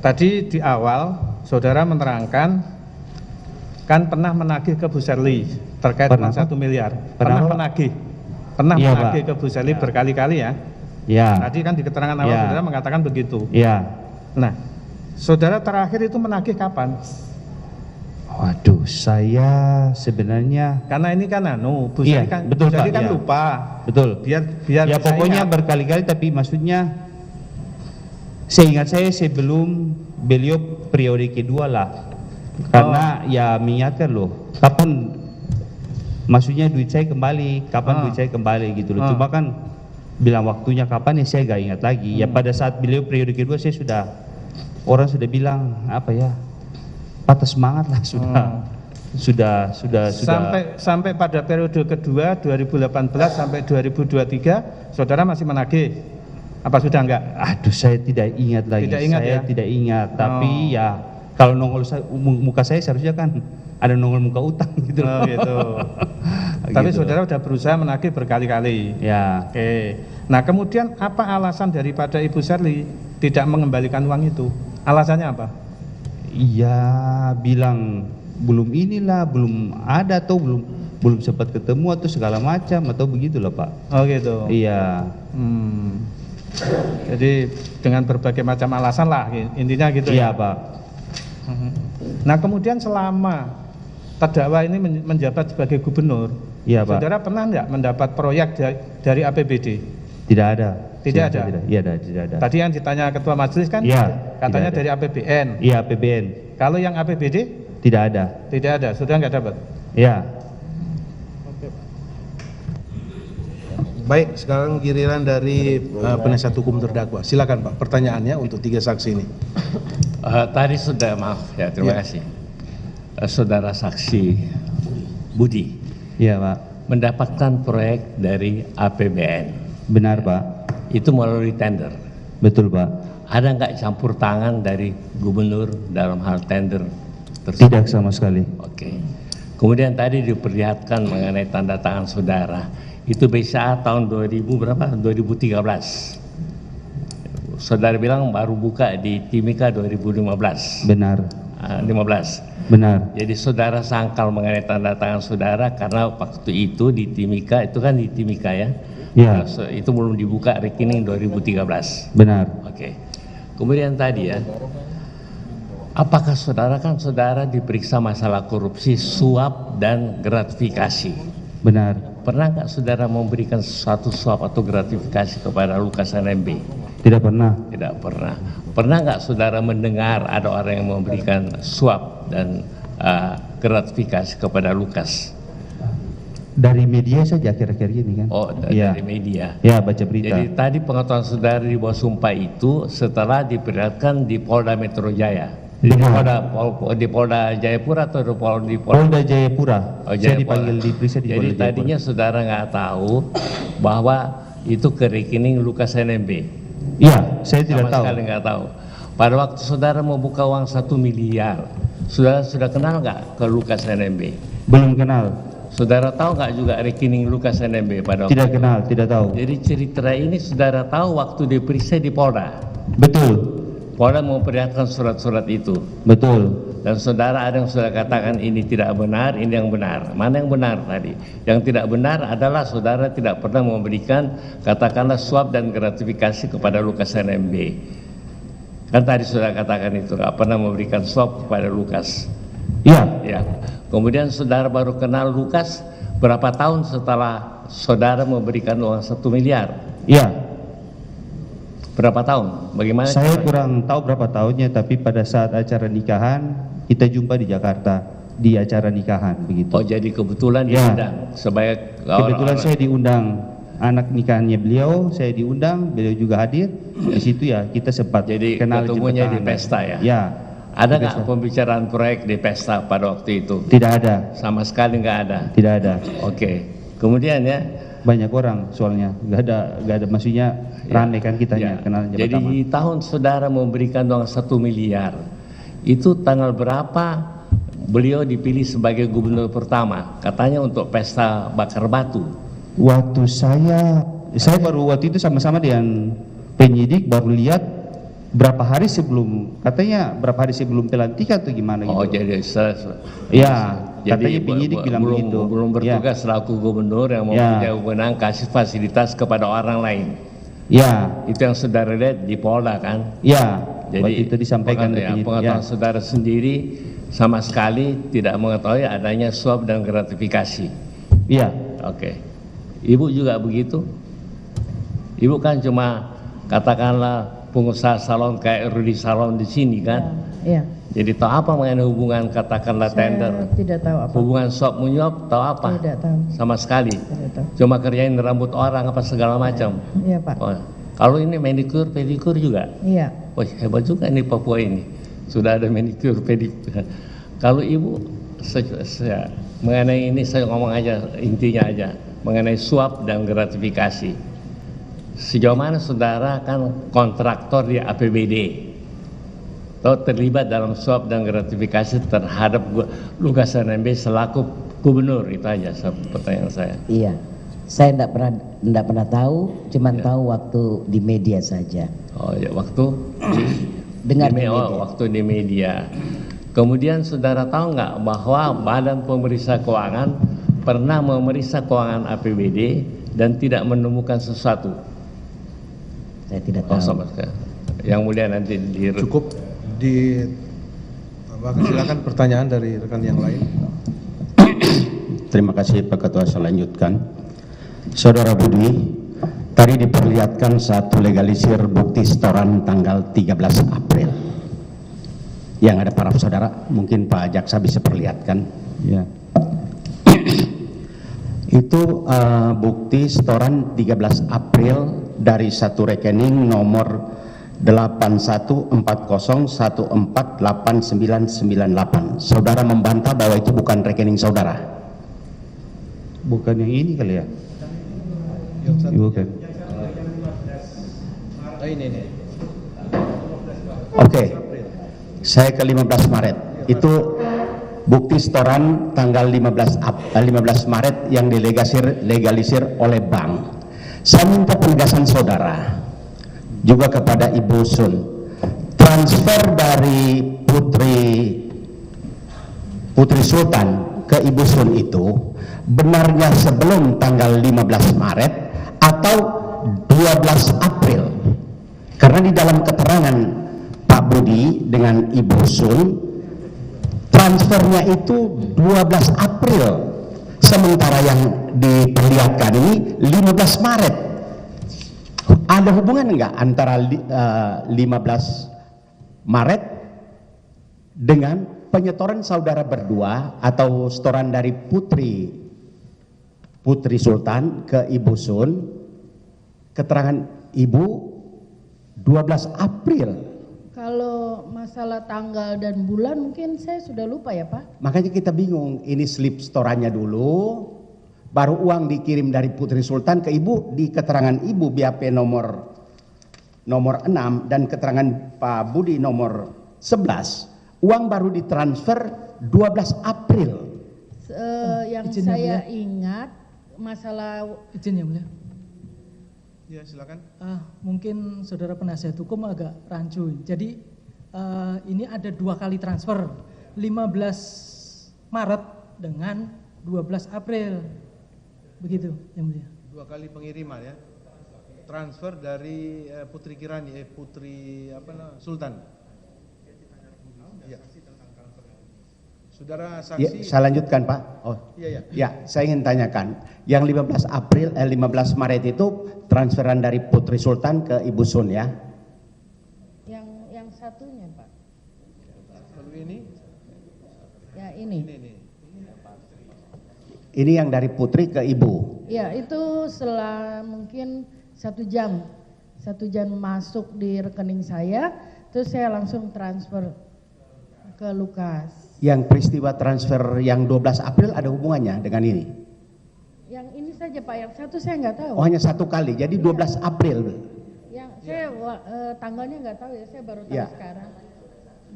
Speaker 11: tadi di awal saudara menerangkan kan pernah menagih ke Bu Sally terkait dengan 1 miliar. Pernah menagih? Pernah
Speaker 5: Iya,
Speaker 11: menagih
Speaker 5: Pak.
Speaker 11: ke Bu Sally berkali-kali ya?
Speaker 5: Ya.
Speaker 11: Tadi kan di keterangan awal
Speaker 5: Ya.
Speaker 11: saudara mengatakan begitu.
Speaker 5: Iya.
Speaker 11: Nah, Saudara terakhir itu menagih kapan?
Speaker 5: Waduh, saya sebenarnya
Speaker 11: Karena ini kan Bu
Speaker 5: Iya,
Speaker 11: Sari kan,
Speaker 5: betul,
Speaker 11: Bu Sari
Speaker 5: Pak,
Speaker 11: kan
Speaker 5: iya.
Speaker 11: lupa.
Speaker 5: betul.
Speaker 11: Biar
Speaker 5: Ya
Speaker 11: bisa
Speaker 5: pokoknya
Speaker 11: ingat.
Speaker 5: berkali-kali, tapi maksudnya seingat saya sebelum beliau periode kedua lah. Karena ya mengingatkan loh, kapan maksudnya duit saya kembali, kapan duit saya kembali gitu loh. Cuma kan bilang waktunya kapan ya saya gak ingat lagi. Ya pada saat beliau periode kedua saya sudah, orang sudah bilang apa ya, patah semangat lah sudah.
Speaker 11: Sampai pada periode kedua 2018 sampai 2023 saudara masih menagih. Apa sudah enggak?
Speaker 5: Aduh, saya tidak ingat lagi.
Speaker 11: Tidak ingat
Speaker 5: saya
Speaker 11: ya?
Speaker 5: tidak ingat, tapi ya kalau nongol muka saya seharusnya kan ada nongol muka utang gitu.
Speaker 11: Oh, gitu. Tapi
Speaker 5: Gitu.
Speaker 11: saudara sudah berusaha menagih berkali-kali.
Speaker 5: Ya.
Speaker 11: Oke. Nah, kemudian apa alasan daripada Ibu Sherly tidak mengembalikan uang itu? Alasannya apa?
Speaker 5: Iya, bilang belum inilah, belum ada atau belum sempat ketemu atau segala macam atau begitulah Pak.
Speaker 11: Oh gitu.
Speaker 5: Iya.
Speaker 11: Jadi dengan berbagai macam alasan lah intinya gitu
Speaker 5: Iya
Speaker 11: ya.
Speaker 5: Pak.
Speaker 11: Nah kemudian selama terdakwa ini menjabat sebagai gubernur,
Speaker 5: Iya Pak.
Speaker 11: saudara pernah enggak mendapat proyek dari APBD?
Speaker 5: Tidak ada.
Speaker 11: Tidak
Speaker 5: Saya
Speaker 11: ada?
Speaker 5: Iya tidak ada.
Speaker 11: Tadi yang ditanya ketua majelis kan
Speaker 5: Iya,
Speaker 11: katanya
Speaker 5: tidak ada.
Speaker 11: dari APBN.
Speaker 5: Iya APBN.
Speaker 11: Kalau yang APBD
Speaker 5: Tidak ada.
Speaker 11: tidak ada, saudara nggak dapat.
Speaker 5: Iya.
Speaker 1: Baik, sekarang giliran dari penasihat hukum terdakwa. Silakan Pak, pertanyaannya untuk 3 saksi ini.
Speaker 3: Tadi sudah, maaf ya, terima kasih. Saudara saksi Budi
Speaker 5: Iya Pak.
Speaker 3: mendapatkan proyek dari APBN.
Speaker 5: Benar Pak.
Speaker 3: Itu melalui tender.
Speaker 5: Betul Pak.
Speaker 3: Ada nggak campur tangan dari gubernur dalam hal tender tersebut?
Speaker 5: Tidak sama sekali.
Speaker 3: Oke. Kemudian tadi diperlihatkan mengenai tanda tangan saudara. Itu BCA tahun 2000 berapa? 2013. Saudara bilang baru buka di Timika 2015.
Speaker 5: Benar.
Speaker 3: 15.
Speaker 5: Benar.
Speaker 3: Jadi saudara sangkal mengenai tanda tangan saudara karena waktu itu di Timika, itu kan di Timika ya.
Speaker 5: Ya.
Speaker 3: Itu belum dibuka rekening 2013.
Speaker 5: Benar.
Speaker 3: Oke. Kemudian tadi ya, apakah saudara diperiksa masalah korupsi, suap dan gratifikasi?
Speaker 5: Benar.
Speaker 3: Pernah nggak saudara memberikan suatu suap atau gratifikasi kepada Lukas NMB?
Speaker 5: Tidak pernah.
Speaker 3: Tidak pernah. Pernah nggak saudara mendengar ada orang yang memberikan suap dan gratifikasi kepada Lukas?
Speaker 5: Dari media saja akhir-akhir ini kan.
Speaker 3: Oh,
Speaker 5: Iya.
Speaker 3: dari media.
Speaker 5: Ya, baca berita.
Speaker 3: Jadi tadi pengetahuan saudara di bawah sumpah itu setelah diperlihatkan di Polda Metro Jaya. Di Polda Jayapura atau di
Speaker 5: Polda Jayapura.
Speaker 3: Oh,
Speaker 5: Saya
Speaker 3: Jayapura.
Speaker 5: dipanggil diperiksa di
Speaker 3: Jadi
Speaker 5: Polda Jayapura.
Speaker 3: tadinya saudara nggak tahu bahwa itu ke rekening Lukas NMB.
Speaker 5: Iya, saya tidak
Speaker 3: Sama
Speaker 5: tahu.
Speaker 3: sekali nggak tahu. Pada waktu saudara mau buka uang 1 miliar, saudara sudah kenal nggak ke Lukas NMB?
Speaker 5: Belum kenal.
Speaker 3: Saudara tahu nggak juga rekening Lukas NMB pada waktu
Speaker 5: Tidak
Speaker 3: itu?
Speaker 5: kenal, tidak tahu.
Speaker 3: Jadi cerita ini saudara tahu waktu diperiksa di Polda.
Speaker 5: Betul.
Speaker 3: Polda memperlihatkan surat-surat itu.
Speaker 5: Betul.
Speaker 3: Dan saudara ada yang sudah katakan ini tidak benar, ini yang benar. Mana yang benar tadi? Yang tidak benar adalah saudara tidak pernah memberikan katakanlah suap dan gratifikasi kepada Lukas NMB. Kan tadi sudah katakan itu, nggak pernah memberikan suap kepada Lukas.
Speaker 5: Iya.
Speaker 3: Ya. Kemudian saudara baru kenal Lukas berapa tahun setelah saudara memberikan uang 1 miliar?
Speaker 5: Iya.
Speaker 3: Berapa tahun? Bagaimana?
Speaker 5: Saya kurang tahu berapa tahunnya, tapi pada saat acara nikahan kita jumpa di Jakarta di acara nikahan begitu.
Speaker 3: Oh, jadi kebetulan
Speaker 5: Ya.
Speaker 3: diundang sebagai
Speaker 5: Kebetulan saya diundang anak nikahannya beliau, saya diundang, beliau juga hadir. Di situ ya kita sempat
Speaker 3: Jadi
Speaker 5: kenal
Speaker 3: ketemunya di
Speaker 5: jemputan.
Speaker 3: pesta ya?
Speaker 5: Ya.
Speaker 3: Ada
Speaker 5: di
Speaker 3: nggak
Speaker 5: pesta.
Speaker 3: pembicaraan proyek di pesta pada waktu itu?
Speaker 5: Tidak ada.
Speaker 3: Sama sekali nggak ada.
Speaker 5: Tidak ada.
Speaker 3: Oke. Kemudian ya.
Speaker 5: Banyak orang soalnya, nggak ada maksudnya rame kan kitanya kenal
Speaker 3: Jadi
Speaker 5: pertama.
Speaker 3: di tahun saudara memberikan uang 1 miliar, itu tanggal berapa beliau dipilih sebagai gubernur pertama? Katanya untuk pesta bakar batu.
Speaker 5: Waktu saya baru waktu itu sama-sama dengan penyidik baru lihat berapa hari sebelum pelantikan atau gimana gitu.
Speaker 3: Oh, jadi
Speaker 5: Ya,
Speaker 3: jadi
Speaker 5: katanya penyidik bilang begitu.
Speaker 3: belum bertugas selaku gubernur yang mempunyai wewenang kasih fasilitas kepada orang lain.
Speaker 5: Ya.
Speaker 3: Itu yang saudara lihat di Polda kan?
Speaker 5: Ya. waktu itu disampaikan
Speaker 3: pengetahuan saudara sendiri sama sekali tidak mengetahui adanya suap dan gratifikasi.
Speaker 5: Iya.
Speaker 3: Oke. Ibu juga begitu? Ibu kan cuma katakanlah pengusaha salon kayak Rudy Salon di sini kan?
Speaker 6: Iya.
Speaker 3: Jadi tahu apa mengenai hubungan katakanlah tender?
Speaker 6: Tidak tahu apa.
Speaker 3: Hubungan suap menyuap tahu apa?
Speaker 6: Tidak tahu.
Speaker 3: Sama sekali.
Speaker 6: Tidak tahu.
Speaker 3: Cuma kerjain rambut orang apa segala macam.
Speaker 6: Iya Pak.
Speaker 3: Oh, kalau ini manicure pedicure juga?
Speaker 6: Iya.
Speaker 3: Wah, hebat juga ini Papua ini. Sudah ada manicure pedicure. Kalau Ibu mengenai ini saya ngomong aja intinya aja mengenai suap dan gratifikasi. Sejauh mana saudara kan kontraktor di APBD? Atau terlibat dalam suap dan gratifikasi terhadap Lukas NMB selaku gubernur? Itu aja pertanyaan saya.
Speaker 4: Iya, saya enggak pernah tahu, cuman tahu waktu di media saja.
Speaker 3: Oh ya, waktu
Speaker 4: dengar di media.
Speaker 3: Waktu di media. Kemudian saudara tahu nggak bahwa Badan Pemeriksa Keuangan pernah memeriksa keuangan APBD dan tidak menemukan sesuatu?
Speaker 4: Saya tidak tahu.
Speaker 3: Sama sekali. Yang mulia nanti
Speaker 1: cukup di silakan pertanyaan dari rekan yang lain.
Speaker 12: Terima kasih Pak Ketua, saya lanjutkan. Saudara Budi, tadi diperlihatkan satu legalisir bukti setoran tanggal 13 April. Yang ada para saudara, mungkin Pak Jaksa bisa perlihatkan.
Speaker 5: Ya.
Speaker 12: Itu bukti setoran 13 April dari satu rekening nomor 8140148998. Saudara membantah bahwa itu bukan rekening saudara.
Speaker 5: Bukan yang ini kali ya? Bukan.
Speaker 1: Ini.
Speaker 12: Oke. Saya ke 15 Maret. Itu bukti setoran tanggal 15 Maret yang dilegalisir oleh bank. Saya minta penegasan saudara juga kepada Ibu Sun. Transfer dari Putri Sultan ke Ibu Sun itu benarnya sebelum tanggal 15 Maret atau 12 April? Karena di dalam keterangan Pak Budi dengan Ibu Sun, transfernya itu 12 April, sementara yang diperlihatkan ini 15 Maret. Ada hubungan enggak antara 15 Maret dengan penyetoran saudara berdua atau setoran dari Putri Sultan ke Ibu Sun? Keterangan Ibu 12 April.
Speaker 6: Kalau masalah tanggal dan bulan mungkin saya sudah lupa ya Pak.
Speaker 12: Makanya kita bingung, ini slip setorannya dulu, baru uang dikirim dari Putri Sultan ke Ibu, di keterangan Ibu BAP nomor 6 dan keterangan Pak Budi nomor 11, uang baru ditransfer 12 April.
Speaker 6: Yang saya ingat masalah
Speaker 2: izin ya mulia.
Speaker 1: Ya silakan.
Speaker 2: Mungkin saudara penasihat hukum agak rancu. Jadi ini ada 2 kali transfer, 15 Maret dengan 12 April. Begitu yang mulia.
Speaker 1: 2 kali pengiriman ya. Transfer dari Putri Kirani, Putri Sultan. Ya. Saudara saksi.
Speaker 12: Ya, saya lanjutkan Pak. Oh.
Speaker 1: Iya.
Speaker 12: Ya, saya ingin tanyakan, yang 15 Maret itu transferan dari Putri Sultan ke Ibu Sun ya?
Speaker 6: Yang satunya Pak.
Speaker 1: Lalu ini?
Speaker 6: Ya ini.
Speaker 12: Ini yang dari Putri ke Ibu.
Speaker 6: Ya itu setelah mungkin 1 jam masuk di rekening saya, terus saya langsung transfer ke Lukas.
Speaker 12: Yang peristiwa transfer yang 12 April ada hubungannya dengan ini?
Speaker 6: Yang ini saja Pak, yang satu saya nggak tahu.
Speaker 12: Oh hanya 1 kali, jadi 12 April.
Speaker 6: Yang saya tanggalnya nggak tahu ya, saya baru tahu sekarang.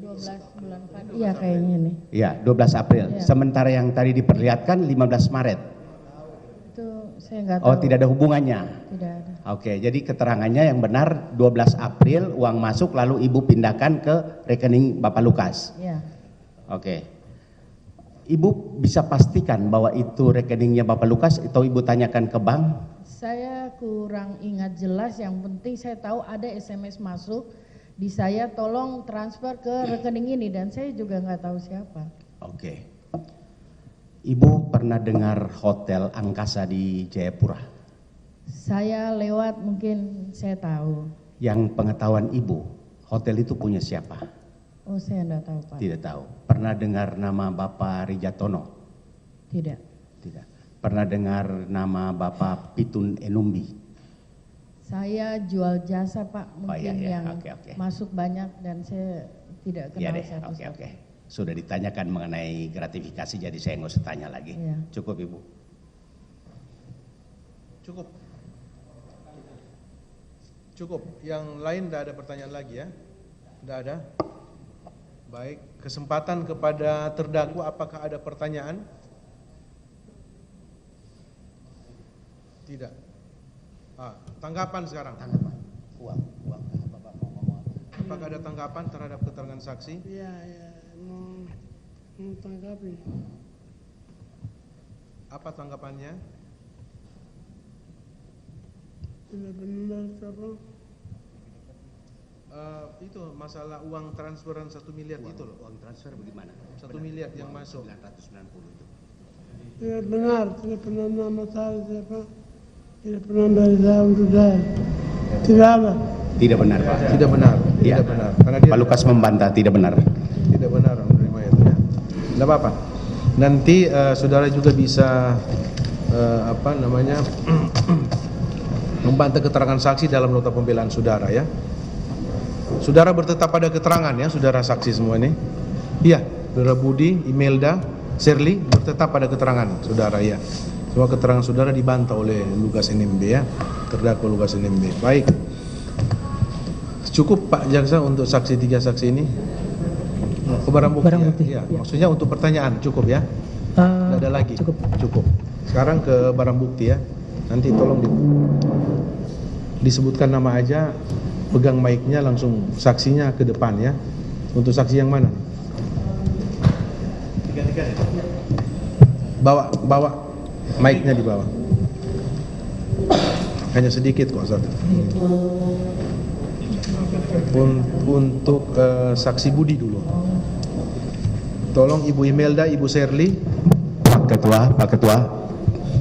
Speaker 6: 12 bulan kan. Iya kayaknya nih.
Speaker 12: Iya 12 April, sementara yang tadi diperlihatkan 15 Maret.
Speaker 6: Itu saya nggak tahu.
Speaker 12: Oh tidak ada hubungannya? Tidak ada. Oke, jadi keterangannya yang benar 12 April uang masuk lalu Ibu pindahkan ke rekening Bapak Lukas?
Speaker 6: Iya.
Speaker 12: Oke. Ibu bisa pastikan bahwa itu rekeningnya Bapak Lukas atau Ibu tanyakan ke bank?
Speaker 6: Saya kurang ingat jelas, yang penting saya tahu ada SMS masuk di saya tolong transfer ke rekening ini dan saya juga nggak tahu siapa.
Speaker 12: Oke. Ibu pernah dengar Hotel Angkasa di Jayapura?
Speaker 6: Saya lewat mungkin saya tahu.
Speaker 12: Yang pengetahuan Ibu, hotel itu punya siapa?
Speaker 6: Oh saya nggak tahu Pak.
Speaker 12: Tidak tahu. Pernah dengar nama Bapak Rijatono?
Speaker 6: Tidak.
Speaker 12: Tidak. Pernah dengar nama Bapak Pitun Enumbi?
Speaker 6: Saya jual jasa Pak, mungkin yang
Speaker 12: Oke.
Speaker 6: masuk banyak dan saya tidak kenal satu-satu.
Speaker 12: Oke. Sudah ditanyakan mengenai gratifikasi, jadi saya nggak usah tanya lagi.
Speaker 6: Iya.
Speaker 12: Cukup Ibu.
Speaker 1: Cukup. Cukup. Yang lain tidak ada pertanyaan lagi ya? Tidak ada. Baik, kesempatan kepada terdakwa, apakah ada pertanyaan? Tidak. Tanggapan sekarang.
Speaker 12: Tanggapan. Uang.
Speaker 1: Apakah ada tanggapan terhadap keterangan saksi?
Speaker 13: Iya, mau tanggapi.
Speaker 1: Apa tanggapannya?
Speaker 13: Tidak benar apa?
Speaker 1: Itu masalah uang transferan 1 miliar itu loh.
Speaker 12: Uang transfer bagaimana?
Speaker 1: 1 miliar yang masuk.
Speaker 12: 990 itu.
Speaker 13: Tidak benar, tidak pernah nama saya siapa. Tidak pernah dari saya untuk saya. Tidak ada.
Speaker 12: Tidak benar Pak.
Speaker 1: Tidak benar.
Speaker 12: Iya.
Speaker 1: Tidak benar. Karena dia
Speaker 12: Pak Lukas membantah tidak benar.
Speaker 1: tidak benar menerima itu ya. Tidak apa-apa. Nanti saudara juga bisa membantah keterangan saksi dalam nota pembelaan saudara ya. Saudara bertetap pada keterangan ya, saudara saksi semua ini. Iya, saudara Budi, Imelda, Shirley bertetap pada keterangan saudara ya. Semua keterangan saudara dibantah oleh Lukas NMB ya, terdakwa Lukas NMB. Baik. Cukup Pak Jaksa untuk saksi 3 saksi ini. Ke barang bukti. Ya. Maksudnya untuk pertanyaan cukup ya. Tidak ada lagi. Cukup. Sekarang ke barang bukti ya. Nanti tolong disebutkan nama aja, pegang mic-nya langsung saksinya ke depan ya. Untuk saksi yang mana? Bawa mic-nya di bawah. Hanya sedikit kok satu. Untuk saksi Budi dulu. Tolong Ibu Imelda, Ibu Shirley.
Speaker 12: Pak Ketua,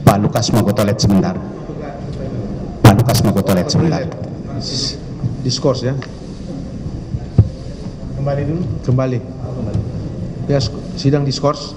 Speaker 12: Pak Lukas mau ke toilet sebentar. Pak Lukas mau ke toilet sebentar.
Speaker 1: Diskors ya.
Speaker 10: Kembali dulu.
Speaker 1: Kembali. Ya, sidang diskors.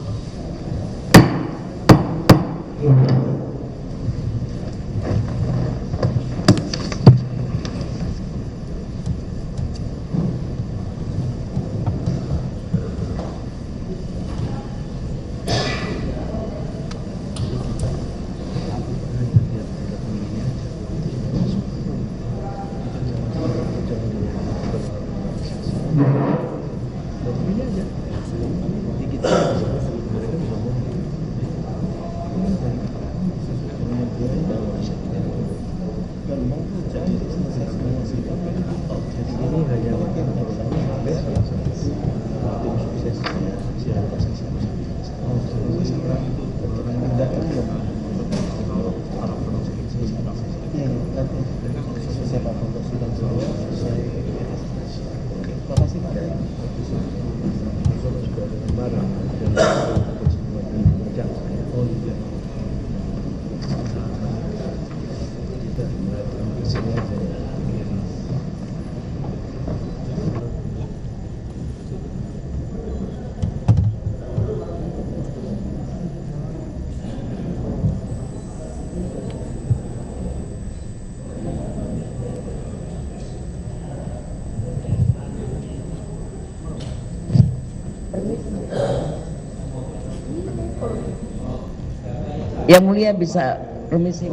Speaker 4: Yang mulia bisa permisi.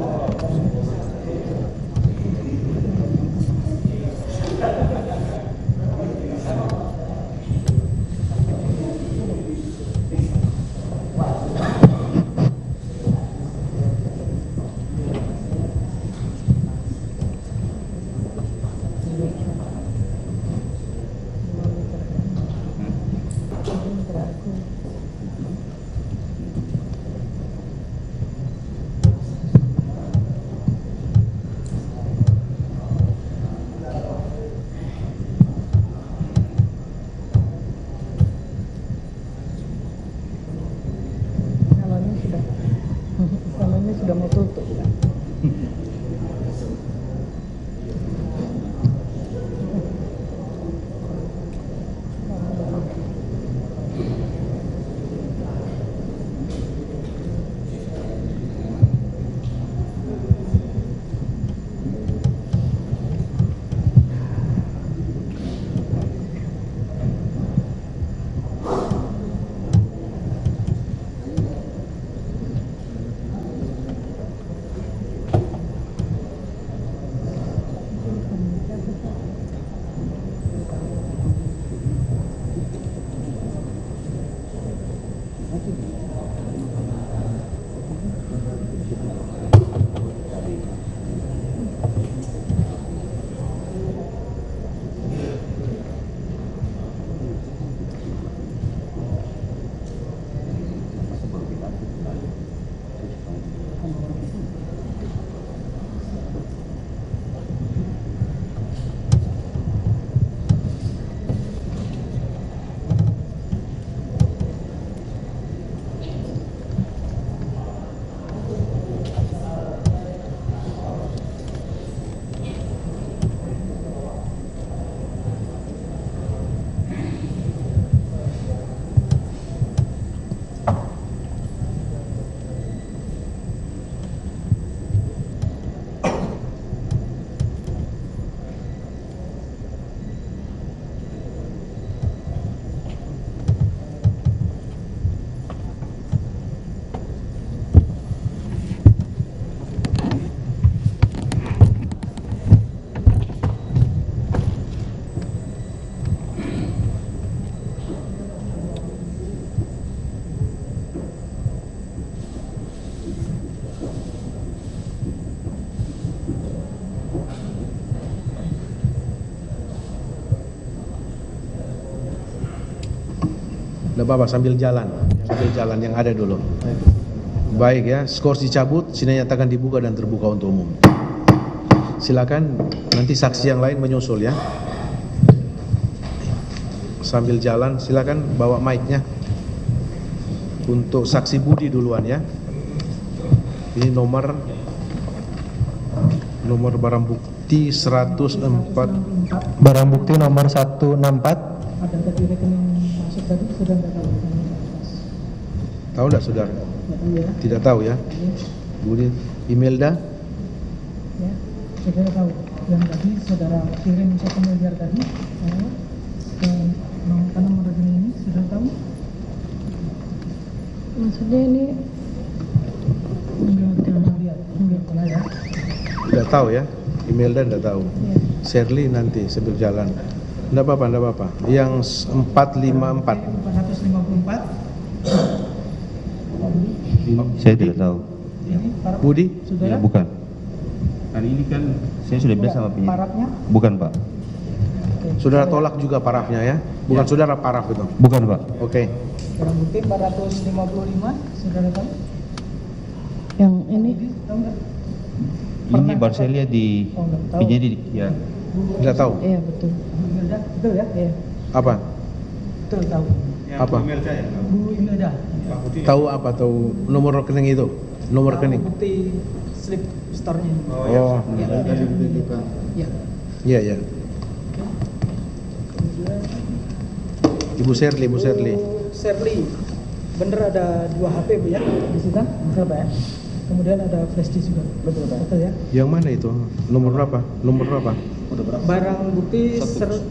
Speaker 2: sudah mau tutup.
Speaker 1: Tidak apa-apa, sambil jalan yang ada dulu. Baik ya, skor dicabut, sini nyatakan dibuka dan terbuka untuk umum. Silakan, nanti saksi yang lain menyusul ya. Sambil jalan, silakan bawa mic-nya. Untuk saksi Budi duluan ya. Ini nomor barang bukti 104.
Speaker 9: Barang bukti nomor 164.
Speaker 2: Ada tadi rekening masuk tadi sudah nggak tahu.
Speaker 1: Tahu nggak saudara?
Speaker 2: Nggak tahu ya.
Speaker 1: Tidak tahu ya. Budi, Imelda?
Speaker 2: Ya, saudara tahu. Yang tadi saudara kirim 1 miliar tadi, ke nomor rekening ini sudah tahu?
Speaker 6: Maksudnya ini
Speaker 2: enggak ya.
Speaker 1: Tidak tahu ya. Imelda tidak tahu.
Speaker 2: Ya.
Speaker 1: Shirley nanti sambil jalan. Tidak apa-apa. Yang 454.
Speaker 2: 454.
Speaker 5: Saya tidak tahu.
Speaker 2: Ini paraf.
Speaker 1: Budi?
Speaker 2: Saudara?
Speaker 5: Ya, bukan. Hari ini kan saya sudah biasa sama penyidik.
Speaker 2: Parafnya?
Speaker 5: Bukan, Pak.
Speaker 1: Saudara tolak juga parafnya ya? Bukan
Speaker 5: Ya.
Speaker 1: saudara paraf itu?
Speaker 5: Bukan, Pak.
Speaker 1: Oke.
Speaker 2: Barang bukti 455, saudara tahu?
Speaker 6: yang ini
Speaker 2: Tahu nggak?
Speaker 5: Ini baru saya lihat di
Speaker 2: Oh, nggak tahu.
Speaker 5: penyidik ya.
Speaker 1: Tidak tahu.
Speaker 6: iya betul.
Speaker 2: Imelda, betul ya? Iya.
Speaker 1: Apa?
Speaker 2: Betul tahu.
Speaker 1: Apa?
Speaker 2: Bu Imelda.
Speaker 1: Tahu apa? Tahu nomor rekening itu? Nomor rekening?
Speaker 2: Bukti slip store-nya.
Speaker 1: Oh.
Speaker 2: Ya.
Speaker 1: Iya. Ibu Shirley.
Speaker 2: Bu Shirley. Bener ada 2 HP Bu ya di situ? Betul Pak ya? Kemudian ada flash disk juga. Betul Pak. Betul ya?
Speaker 1: Yang mana itu? Nomor berapa?
Speaker 2: Barang bukti
Speaker 1: 10.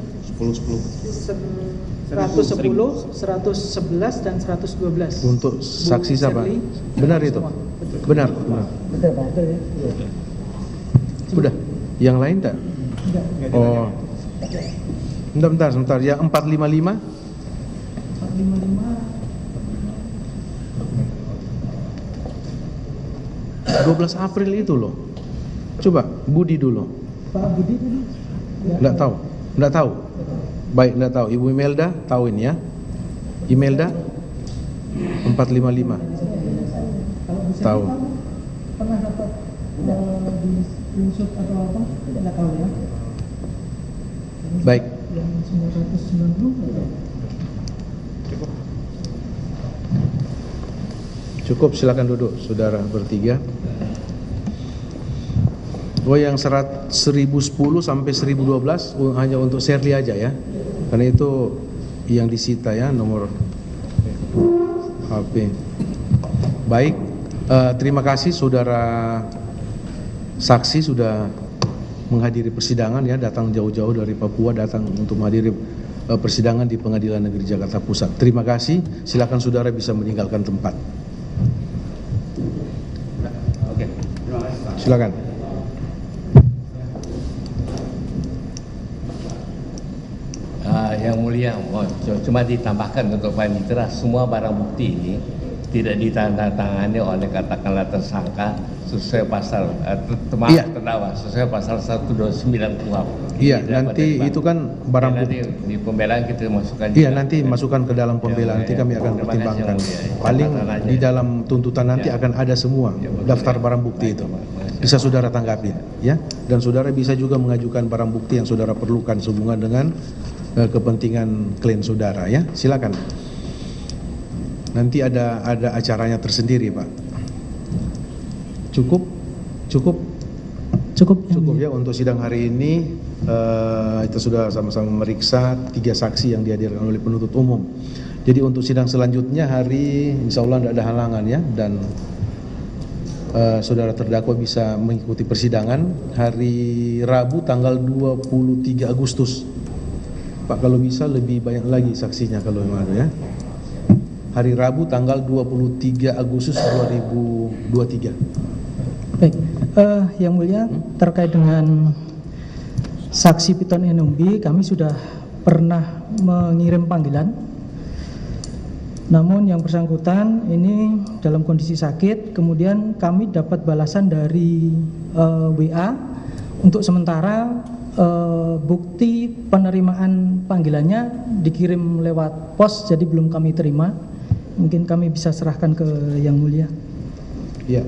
Speaker 2: 110, 111 dan 112.
Speaker 1: Untuk saksi
Speaker 2: Bu
Speaker 1: siapa?
Speaker 2: Shirley.
Speaker 1: Benar itu?
Speaker 2: Betul.
Speaker 1: Benar.
Speaker 2: Betul Pak. Betul ya?
Speaker 1: Udah. Yang lain tak?
Speaker 2: Enggak.
Speaker 1: Oh. Bentar. Yang 455?
Speaker 2: 455
Speaker 1: 12 April itu loh. Coba Budi dulu.
Speaker 2: Pak Budi tadi?
Speaker 1: Enggak tahu. Baik, enggak tahu. Ibu Imelda tahu ini ya. Imelda 455. Tahu.
Speaker 2: Pernah dapat di screenshot atau apa? Tidak tahu ya.
Speaker 1: Baik.
Speaker 2: Yang 990
Speaker 1: Cukup, silakan duduk saudara bertiga. Oh, yang 1010 sampai 1012 hanya untuk Shirley aja ya, karena itu yang disita ya, nomor HP. Baik, terima kasih saudara saksi sudah menghadiri persidangan ya, datang jauh-jauh dari Papua datang untuk menghadiri persidangan di Pengadilan Negeri Jakarta Pusat. Terima kasih, silakan saudara bisa meninggalkan tempat.
Speaker 3: Oke.
Speaker 1: Silakan.
Speaker 3: Yang mulia, cuma ditambahkan untuk panitera, semua barang bukti ini tidak ditandatangani oleh katakanlah tersangka sesuai pasal terdakwa sesuai pasal 129 KUHP.
Speaker 1: Iya, nanti itu kan barang bukti.
Speaker 3: Nanti di pembelaan kita masukkan.
Speaker 1: Iya, nanti masukkan ke dalam pembelaan, nanti kami akan pertimbangkan. Paling di dalam tuntutan nanti akan ada semua daftar barang bukti itu. Bisa saudara tanggapi ya, dan saudara bisa juga mengajukan barang bukti yang saudara perlukan sehubungan dengan kepentingan klien saudara ya. Silakan. Nanti ada acaranya tersendiri, Pak. Cukup ya untuk sidang hari ini. Kita sudah sama-sama memeriksa 3 saksi yang dihadirkan oleh penuntut umum. Jadi untuk sidang selanjutnya hari insya Allah tidak ada halangan ya, dan saudara terdakwa bisa mengikuti persidangan hari Rabu tanggal 23 Agustus. Pak, kalau bisa lebih banyak lagi saksinya kalau memang ada ya. Hari Rabu tanggal 23 Agustus 2023.
Speaker 2: Baik, Yang Mulia, terkait dengan saksi Piton Enumbi, kami sudah pernah mengirim panggilan. Namun yang bersangkutan ini dalam kondisi sakit, kemudian kami dapat balasan dari WA untuk sementara bukti penerimaan panggilannya dikirim lewat pos, jadi belum kami terima. Mungkin kami bisa serahkan ke Yang Mulia.
Speaker 1: Iya.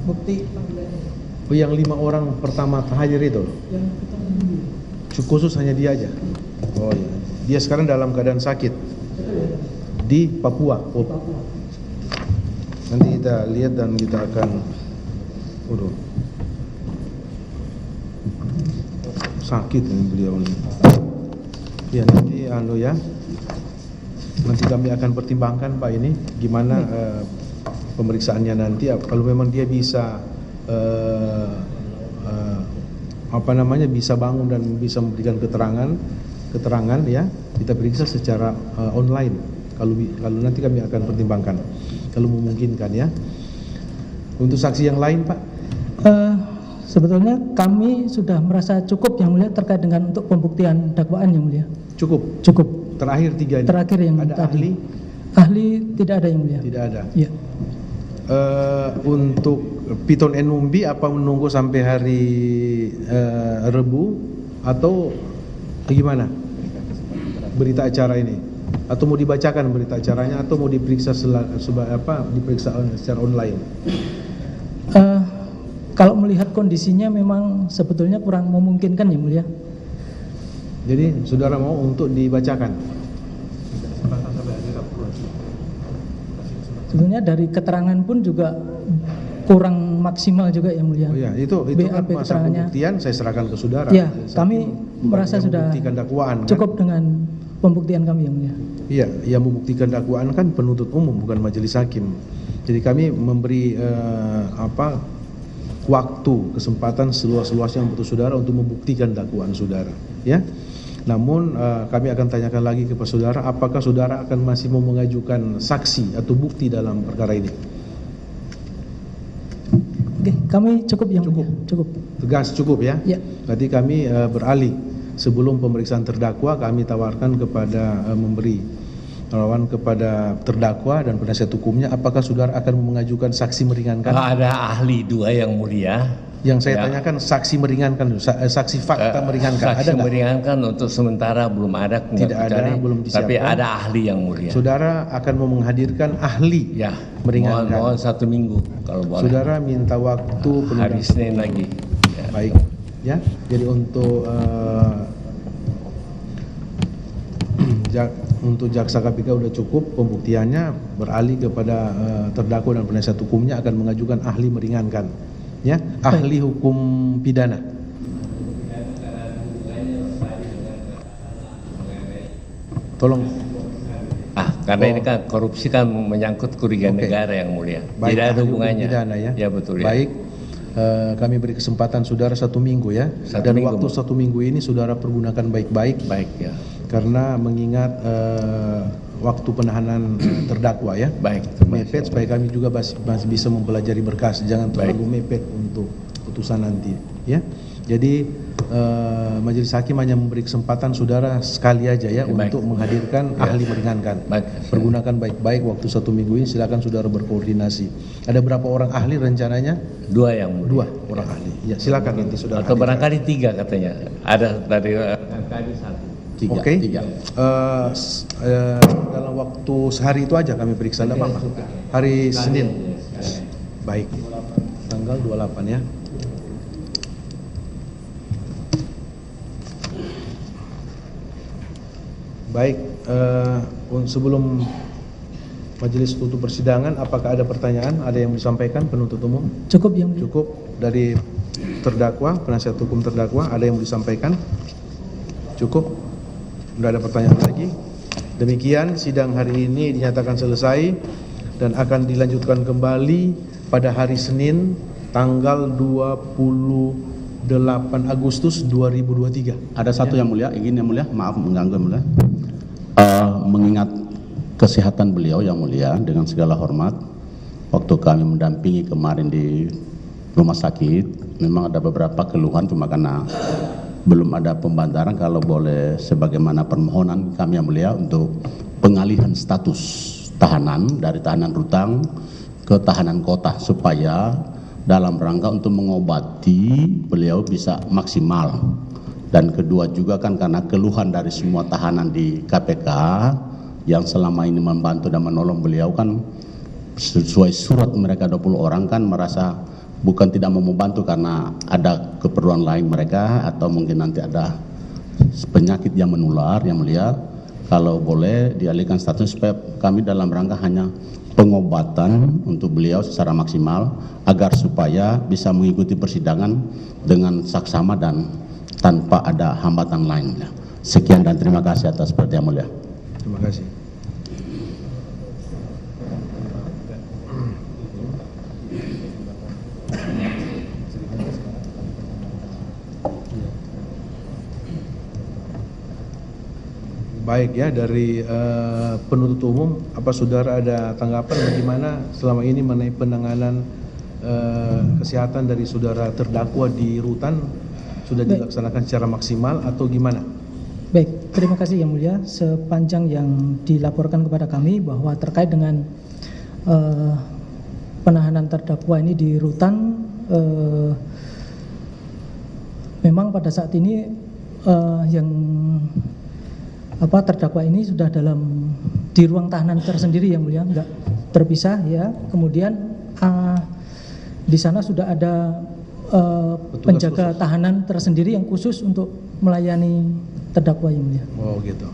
Speaker 2: Bukti panggilannya.
Speaker 1: Oh, yang 5 orang pertama hadir itu?
Speaker 2: Yang kita menunggu.
Speaker 1: Khusus hanya dia aja? Oh iya. Dia sekarang dalam keadaan sakit? Di Papua? Oh. Nanti kita lihat dan kita akan sakit ini beliau ini. Ya nanti ya. Nanti kami akan pertimbangkan Pak ini gimana pemeriksaannya nanti. Kalau memang dia bisa bisa bangun dan bisa memberikan keterangan ya, kita periksa secara online. Kalau nanti kami akan pertimbangkan kalau memungkinkan ya. Untuk saksi yang lain Pak?
Speaker 2: Sebetulnya kami sudah merasa cukup Yang Mulia terkait dengan untuk pembuktian dakwaan Yang Mulia. Cukup.
Speaker 1: Terakhir 3 ini.
Speaker 2: Terakhir yang
Speaker 1: ada
Speaker 2: tadi.
Speaker 1: ahli?
Speaker 2: Ahli tidak ada Yang Mulia.
Speaker 1: Tidak ada.
Speaker 2: Iya.
Speaker 1: Untuk Piton Enumbi apa menunggu sampai hari Rebu atau gimana berita acara ini? Atau mau dibacakan berita acaranya atau mau diperiksa diperiksa secara online?
Speaker 2: Kalau melihat kondisinya memang sebetulnya kurang memungkinkan Yang Mulia.
Speaker 1: Jadi saudara mau untuk dibacakan?
Speaker 2: Sebenarnya dari keterangan pun juga kurang maksimal juga Yang Mulia.
Speaker 1: Oh ya, itu kan masa pembuktian saya serahkan ke saudara.
Speaker 2: Ya, kami merasa sudah
Speaker 1: dakwaan,
Speaker 2: cukup dengan pembuktian kami Yang Mulia.
Speaker 1: Iya, yang membuktikan dakwaan kan penuntut umum bukan majelis hakim. Jadi kami memberi waktu, kesempatan seluas-luasnya untuk saudara untuk membuktikan dakwaan saudara, ya. Namun kami akan tanyakan lagi kepada saudara, apakah saudara akan masih mau mengajukan saksi atau bukti dalam perkara ini?
Speaker 2: Oke, kami cukup Yang Mulia. Cukup.
Speaker 1: Tegas cukup ya?
Speaker 2: Ya.
Speaker 1: Berarti kami beralih, sebelum pemeriksaan terdakwa kami tawarkan kepada kepada terdakwa dan penasihat hukumnya, apakah saudara akan mengajukan saksi meringankan?
Speaker 3: Ada ahli 2 Yang Mulia.
Speaker 1: Yang saya tanyakan saksi meringankan, saksi fakta meringankan.
Speaker 3: Saksi
Speaker 1: ada
Speaker 3: meringankan untuk sementara belum ada.
Speaker 1: Tidak ada, belum disiapkan.
Speaker 3: Tapi ada ahli Yang Mulia.
Speaker 1: Saudara akan mau menghadirkan ahli
Speaker 3: ya,
Speaker 1: meringankan.
Speaker 3: Mohon 1 minggu kalau boleh.
Speaker 1: Saudara minta waktu
Speaker 3: hari Senin lagi.
Speaker 1: Ya. Baik, ya. Jadi untuk jaksa KPK udah cukup pembuktiannya, beralih kepada terdakwa dan penasihat hukumnya akan mengajukan ahli meringankan, ya, ahli hukum pidana. Tolong.
Speaker 3: Karena ini kan korupsi kan menyangkut kerugian negara yang mulia.
Speaker 1: Baik,
Speaker 3: Tidak ada
Speaker 1: ahli hukum
Speaker 3: hubungannya.
Speaker 1: pidana, ya.
Speaker 3: Ya betul ya.
Speaker 1: Baik, kami beri kesempatan saudara 1 minggu ya. Dan
Speaker 3: minggu,
Speaker 1: waktu 1 minggu ini saudara pergunakan baik-baik.
Speaker 3: Baik ya.
Speaker 1: Karena mengingat waktu penahanan terdakwa ya.
Speaker 3: Baik.
Speaker 1: Mepet supaya kami juga masih bisa mempelajari berkas. Jangan terlalu mepet untuk putusan nanti ya. Jadi majelis hakim hanya memberi kesempatan saudara sekali aja ya untuk menghadirkan ahli meringankan. Pergunakan baik-baik waktu 1 minggu ini, silakan saudara berkoordinasi. Ada berapa orang ahli rencananya?
Speaker 3: 2 yang mulia.
Speaker 1: 2 orang ahli. Ya silakan nanti saudara.
Speaker 3: Atau barangkali 3 katanya. Ada dari barangkali 1.
Speaker 1: Oke. Dalam waktu sehari itu aja kami periksa, enggak apa-apa. Hari Senin. Baik. Tanggal 28 ya. Baik, sebelum majelis tutup persidangan, apakah ada pertanyaan? Ada yang disampaikan penuntut umum?
Speaker 2: Cukup yang mulia.
Speaker 1: Cukup. Dari terdakwa, penasihat hukum terdakwa, ada yang mau disampaikan? Cukup. Tidak ada pertanyaan lagi. Demikian sidang hari ini dinyatakan selesai dan akan dilanjutkan kembali pada hari Senin tanggal 28 Agustus 2023.
Speaker 14: Ada satu yang mulia, ingin yang mulia, maaf mengganggu yang mulia. Mengingat kesehatan beliau yang mulia, dengan segala hormat, waktu kami mendampingi kemarin di rumah sakit, memang ada beberapa keluhan, cuma karena belum ada pembantaran, kalau boleh sebagaimana permohonan kami yang mulia untuk pengalihan status tahanan dari tahanan rutan ke tahanan kota, supaya dalam rangka untuk mengobati beliau bisa maksimal. Dan kedua juga kan karena keluhan dari semua tahanan di KPK yang selama ini membantu dan menolong beliau kan sesuai surat mereka 20 orang kan merasa bukan tidak mau membantu karena ada keperluan lain mereka atau mungkin nanti ada penyakit yang menular yang mulia. Kalau boleh dialihkan status supaya kami dalam rangka hanya pengobatan untuk beliau secara maksimal agar supaya bisa mengikuti persidangan dengan saksama dan tanpa ada hambatan lainnya. Sekian dan terima kasih atas perhatian mulia.
Speaker 1: Terima kasih. Baik ya, dari penuntut umum, apa saudara ada tanggapan bagaimana selama ini mengenai penanganan kesehatan dari saudara terdakwa di rutan, sudah dilaksanakan secara maksimal atau gimana?
Speaker 2: Baik, terima kasih yang mulia. Sepanjang yang dilaporkan kepada kami bahwa terkait dengan penahanan terdakwa ini di rutan, memang pada saat ini terdakwa ini sudah di ruang tahanan tersendiri yang mulia, enggak terpisah ya. Kemudian di sana sudah ada penjaga tahanan tersendiri yang khusus untuk melayani terdakwa yang mulia.
Speaker 1: Oh gitu.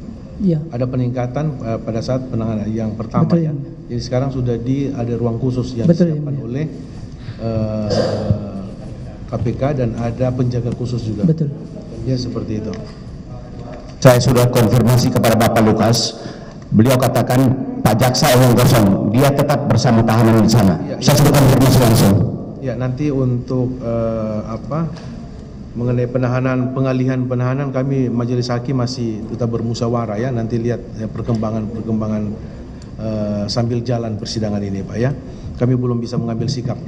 Speaker 2: Iya.
Speaker 1: Ada peningkatan pada saat penanganan yang pertama. Betul, ya. Jadi sekarang sudah ada ruang khusus yang disiapkan oleh KPK dan ada penjaga khusus juga.
Speaker 2: Betul.
Speaker 1: Ya seperti itu.
Speaker 14: Saya sudah konfirmasi kepada Bapak Lukas, beliau katakan Pak Jaksa yang kosong, dia tetap bersama tahanan di sana. Ya, saya sudah konfirmasi langsung.
Speaker 1: Ya nanti untuk mengenai pengalihan penahanan kami majelis hakim masih tetap bermusyawarah ya. Nanti lihat perkembangan sambil jalan persidangan ini Pak ya. Kami belum bisa mengambil sikap.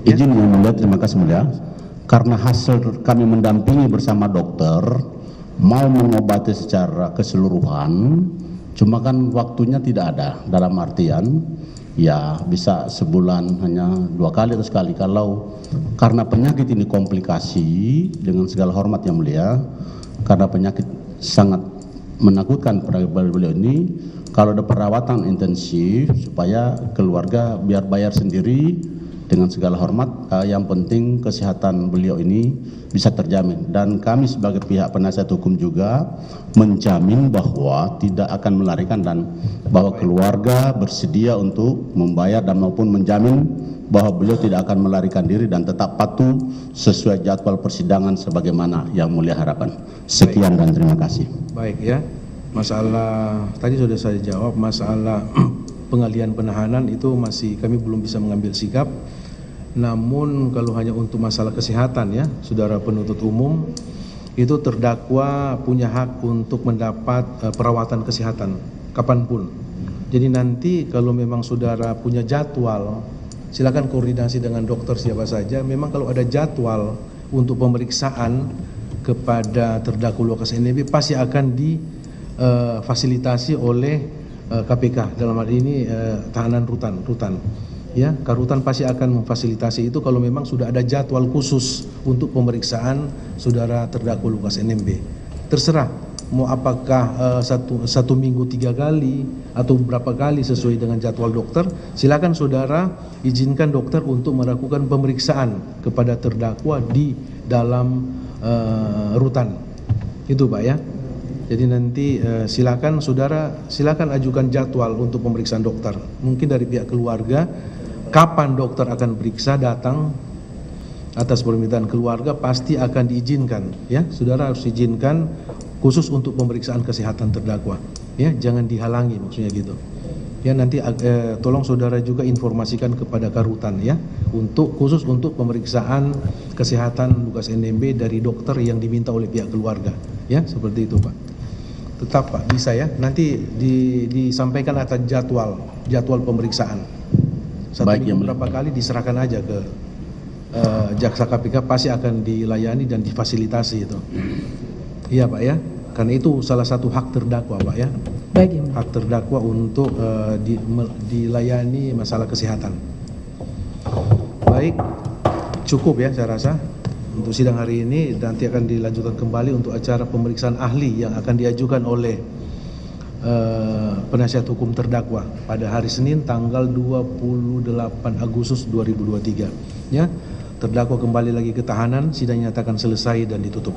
Speaker 14: Izin yang mulia, terima kasih mulia. Karena hasil kami mendampingi bersama dokter mau mengobati secara keseluruhan, cuma kan waktunya tidak ada, dalam artian ya bisa sebulan hanya 2 kali atau sekali. Kalau karena penyakit ini komplikasi, dengan segala hormat yang mulia, karena penyakit sangat menakutkan pada beliau ini, kalau ada perawatan intensif supaya keluarga biar bayar sendiri dengan segala hormat, yang penting kesehatan beliau ini bisa terjamin, dan kami sebagai pihak penasihat hukum juga menjamin bahwa tidak akan melarikan dan bahwa keluarga bersedia untuk membayar dan maupun menjamin bahwa beliau tidak akan melarikan diri dan tetap patuh sesuai jadwal persidangan sebagaimana yang mulia harapan. Sekian dan terima kasih.
Speaker 1: Baik ya, masalah tadi sudah saya jawab, masalah pengalihan penahanan itu masih kami belum bisa mengambil sikap. Namun kalau hanya untuk masalah kesehatan ya, saudara penuntut umum itu terdakwa punya hak untuk mendapat perawatan kesehatan kapanpun. Jadi nanti kalau memang saudara punya jadwal, silakan koordinasi dengan dokter siapa saja. Memang kalau ada jadwal untuk pemeriksaan kepada terdakwa Lukas NMB pasti akan difasilitasi oleh KPK, dalam hal ini tahanan rutan. Ya, Karutan pasti akan memfasilitasi itu kalau memang sudah ada jadwal khusus untuk pemeriksaan saudara terdakwa Lukas NMB. Terserah mau apakah satu minggu 3 kali atau berapa kali sesuai dengan jadwal dokter. Silakan saudara izinkan dokter untuk melakukan pemeriksaan kepada terdakwa di dalam rutan. Itu Pak ya. Jadi nanti silakan ajukan jadwal untuk pemeriksaan dokter. Mungkin dari pihak keluarga, kapan dokter akan periksa, datang atas permintaan keluarga pasti akan diizinkan. Ya, saudara harus izinkan khusus untuk pemeriksaan kesehatan terdakwa. Ya, jangan dihalangi maksudnya gitu. Ya, nanti tolong saudara juga informasikan kepada Karutan ya, khusus untuk pemeriksaan kesehatan Lukas NMB dari dokter yang diminta oleh pihak keluarga. Ya, seperti itu Pak. Tetap Pak, bisa ya. Nanti disampaikan atas jadwal pemeriksaan. Satu minggu berapa kali diserahkan aja ke jaksa KPK, pasti akan dilayani dan difasilitasi itu. Iya Pak ya, karena itu salah satu hak terdakwa Pak ya.
Speaker 2: Baik ya.
Speaker 1: Hak terdakwa untuk dilayani masalah kesehatan. Baik, cukup ya saya rasa untuk sidang hari ini. Nanti akan dilanjutkan kembali untuk acara pemeriksaan ahli yang akan diajukan oleh penasihat hukum terdakwa pada hari Senin tanggal 28 Agustus 2023 ya. Terdakwa kembali lagi ke tahanan, sidang nyatakan selesai dan ditutup.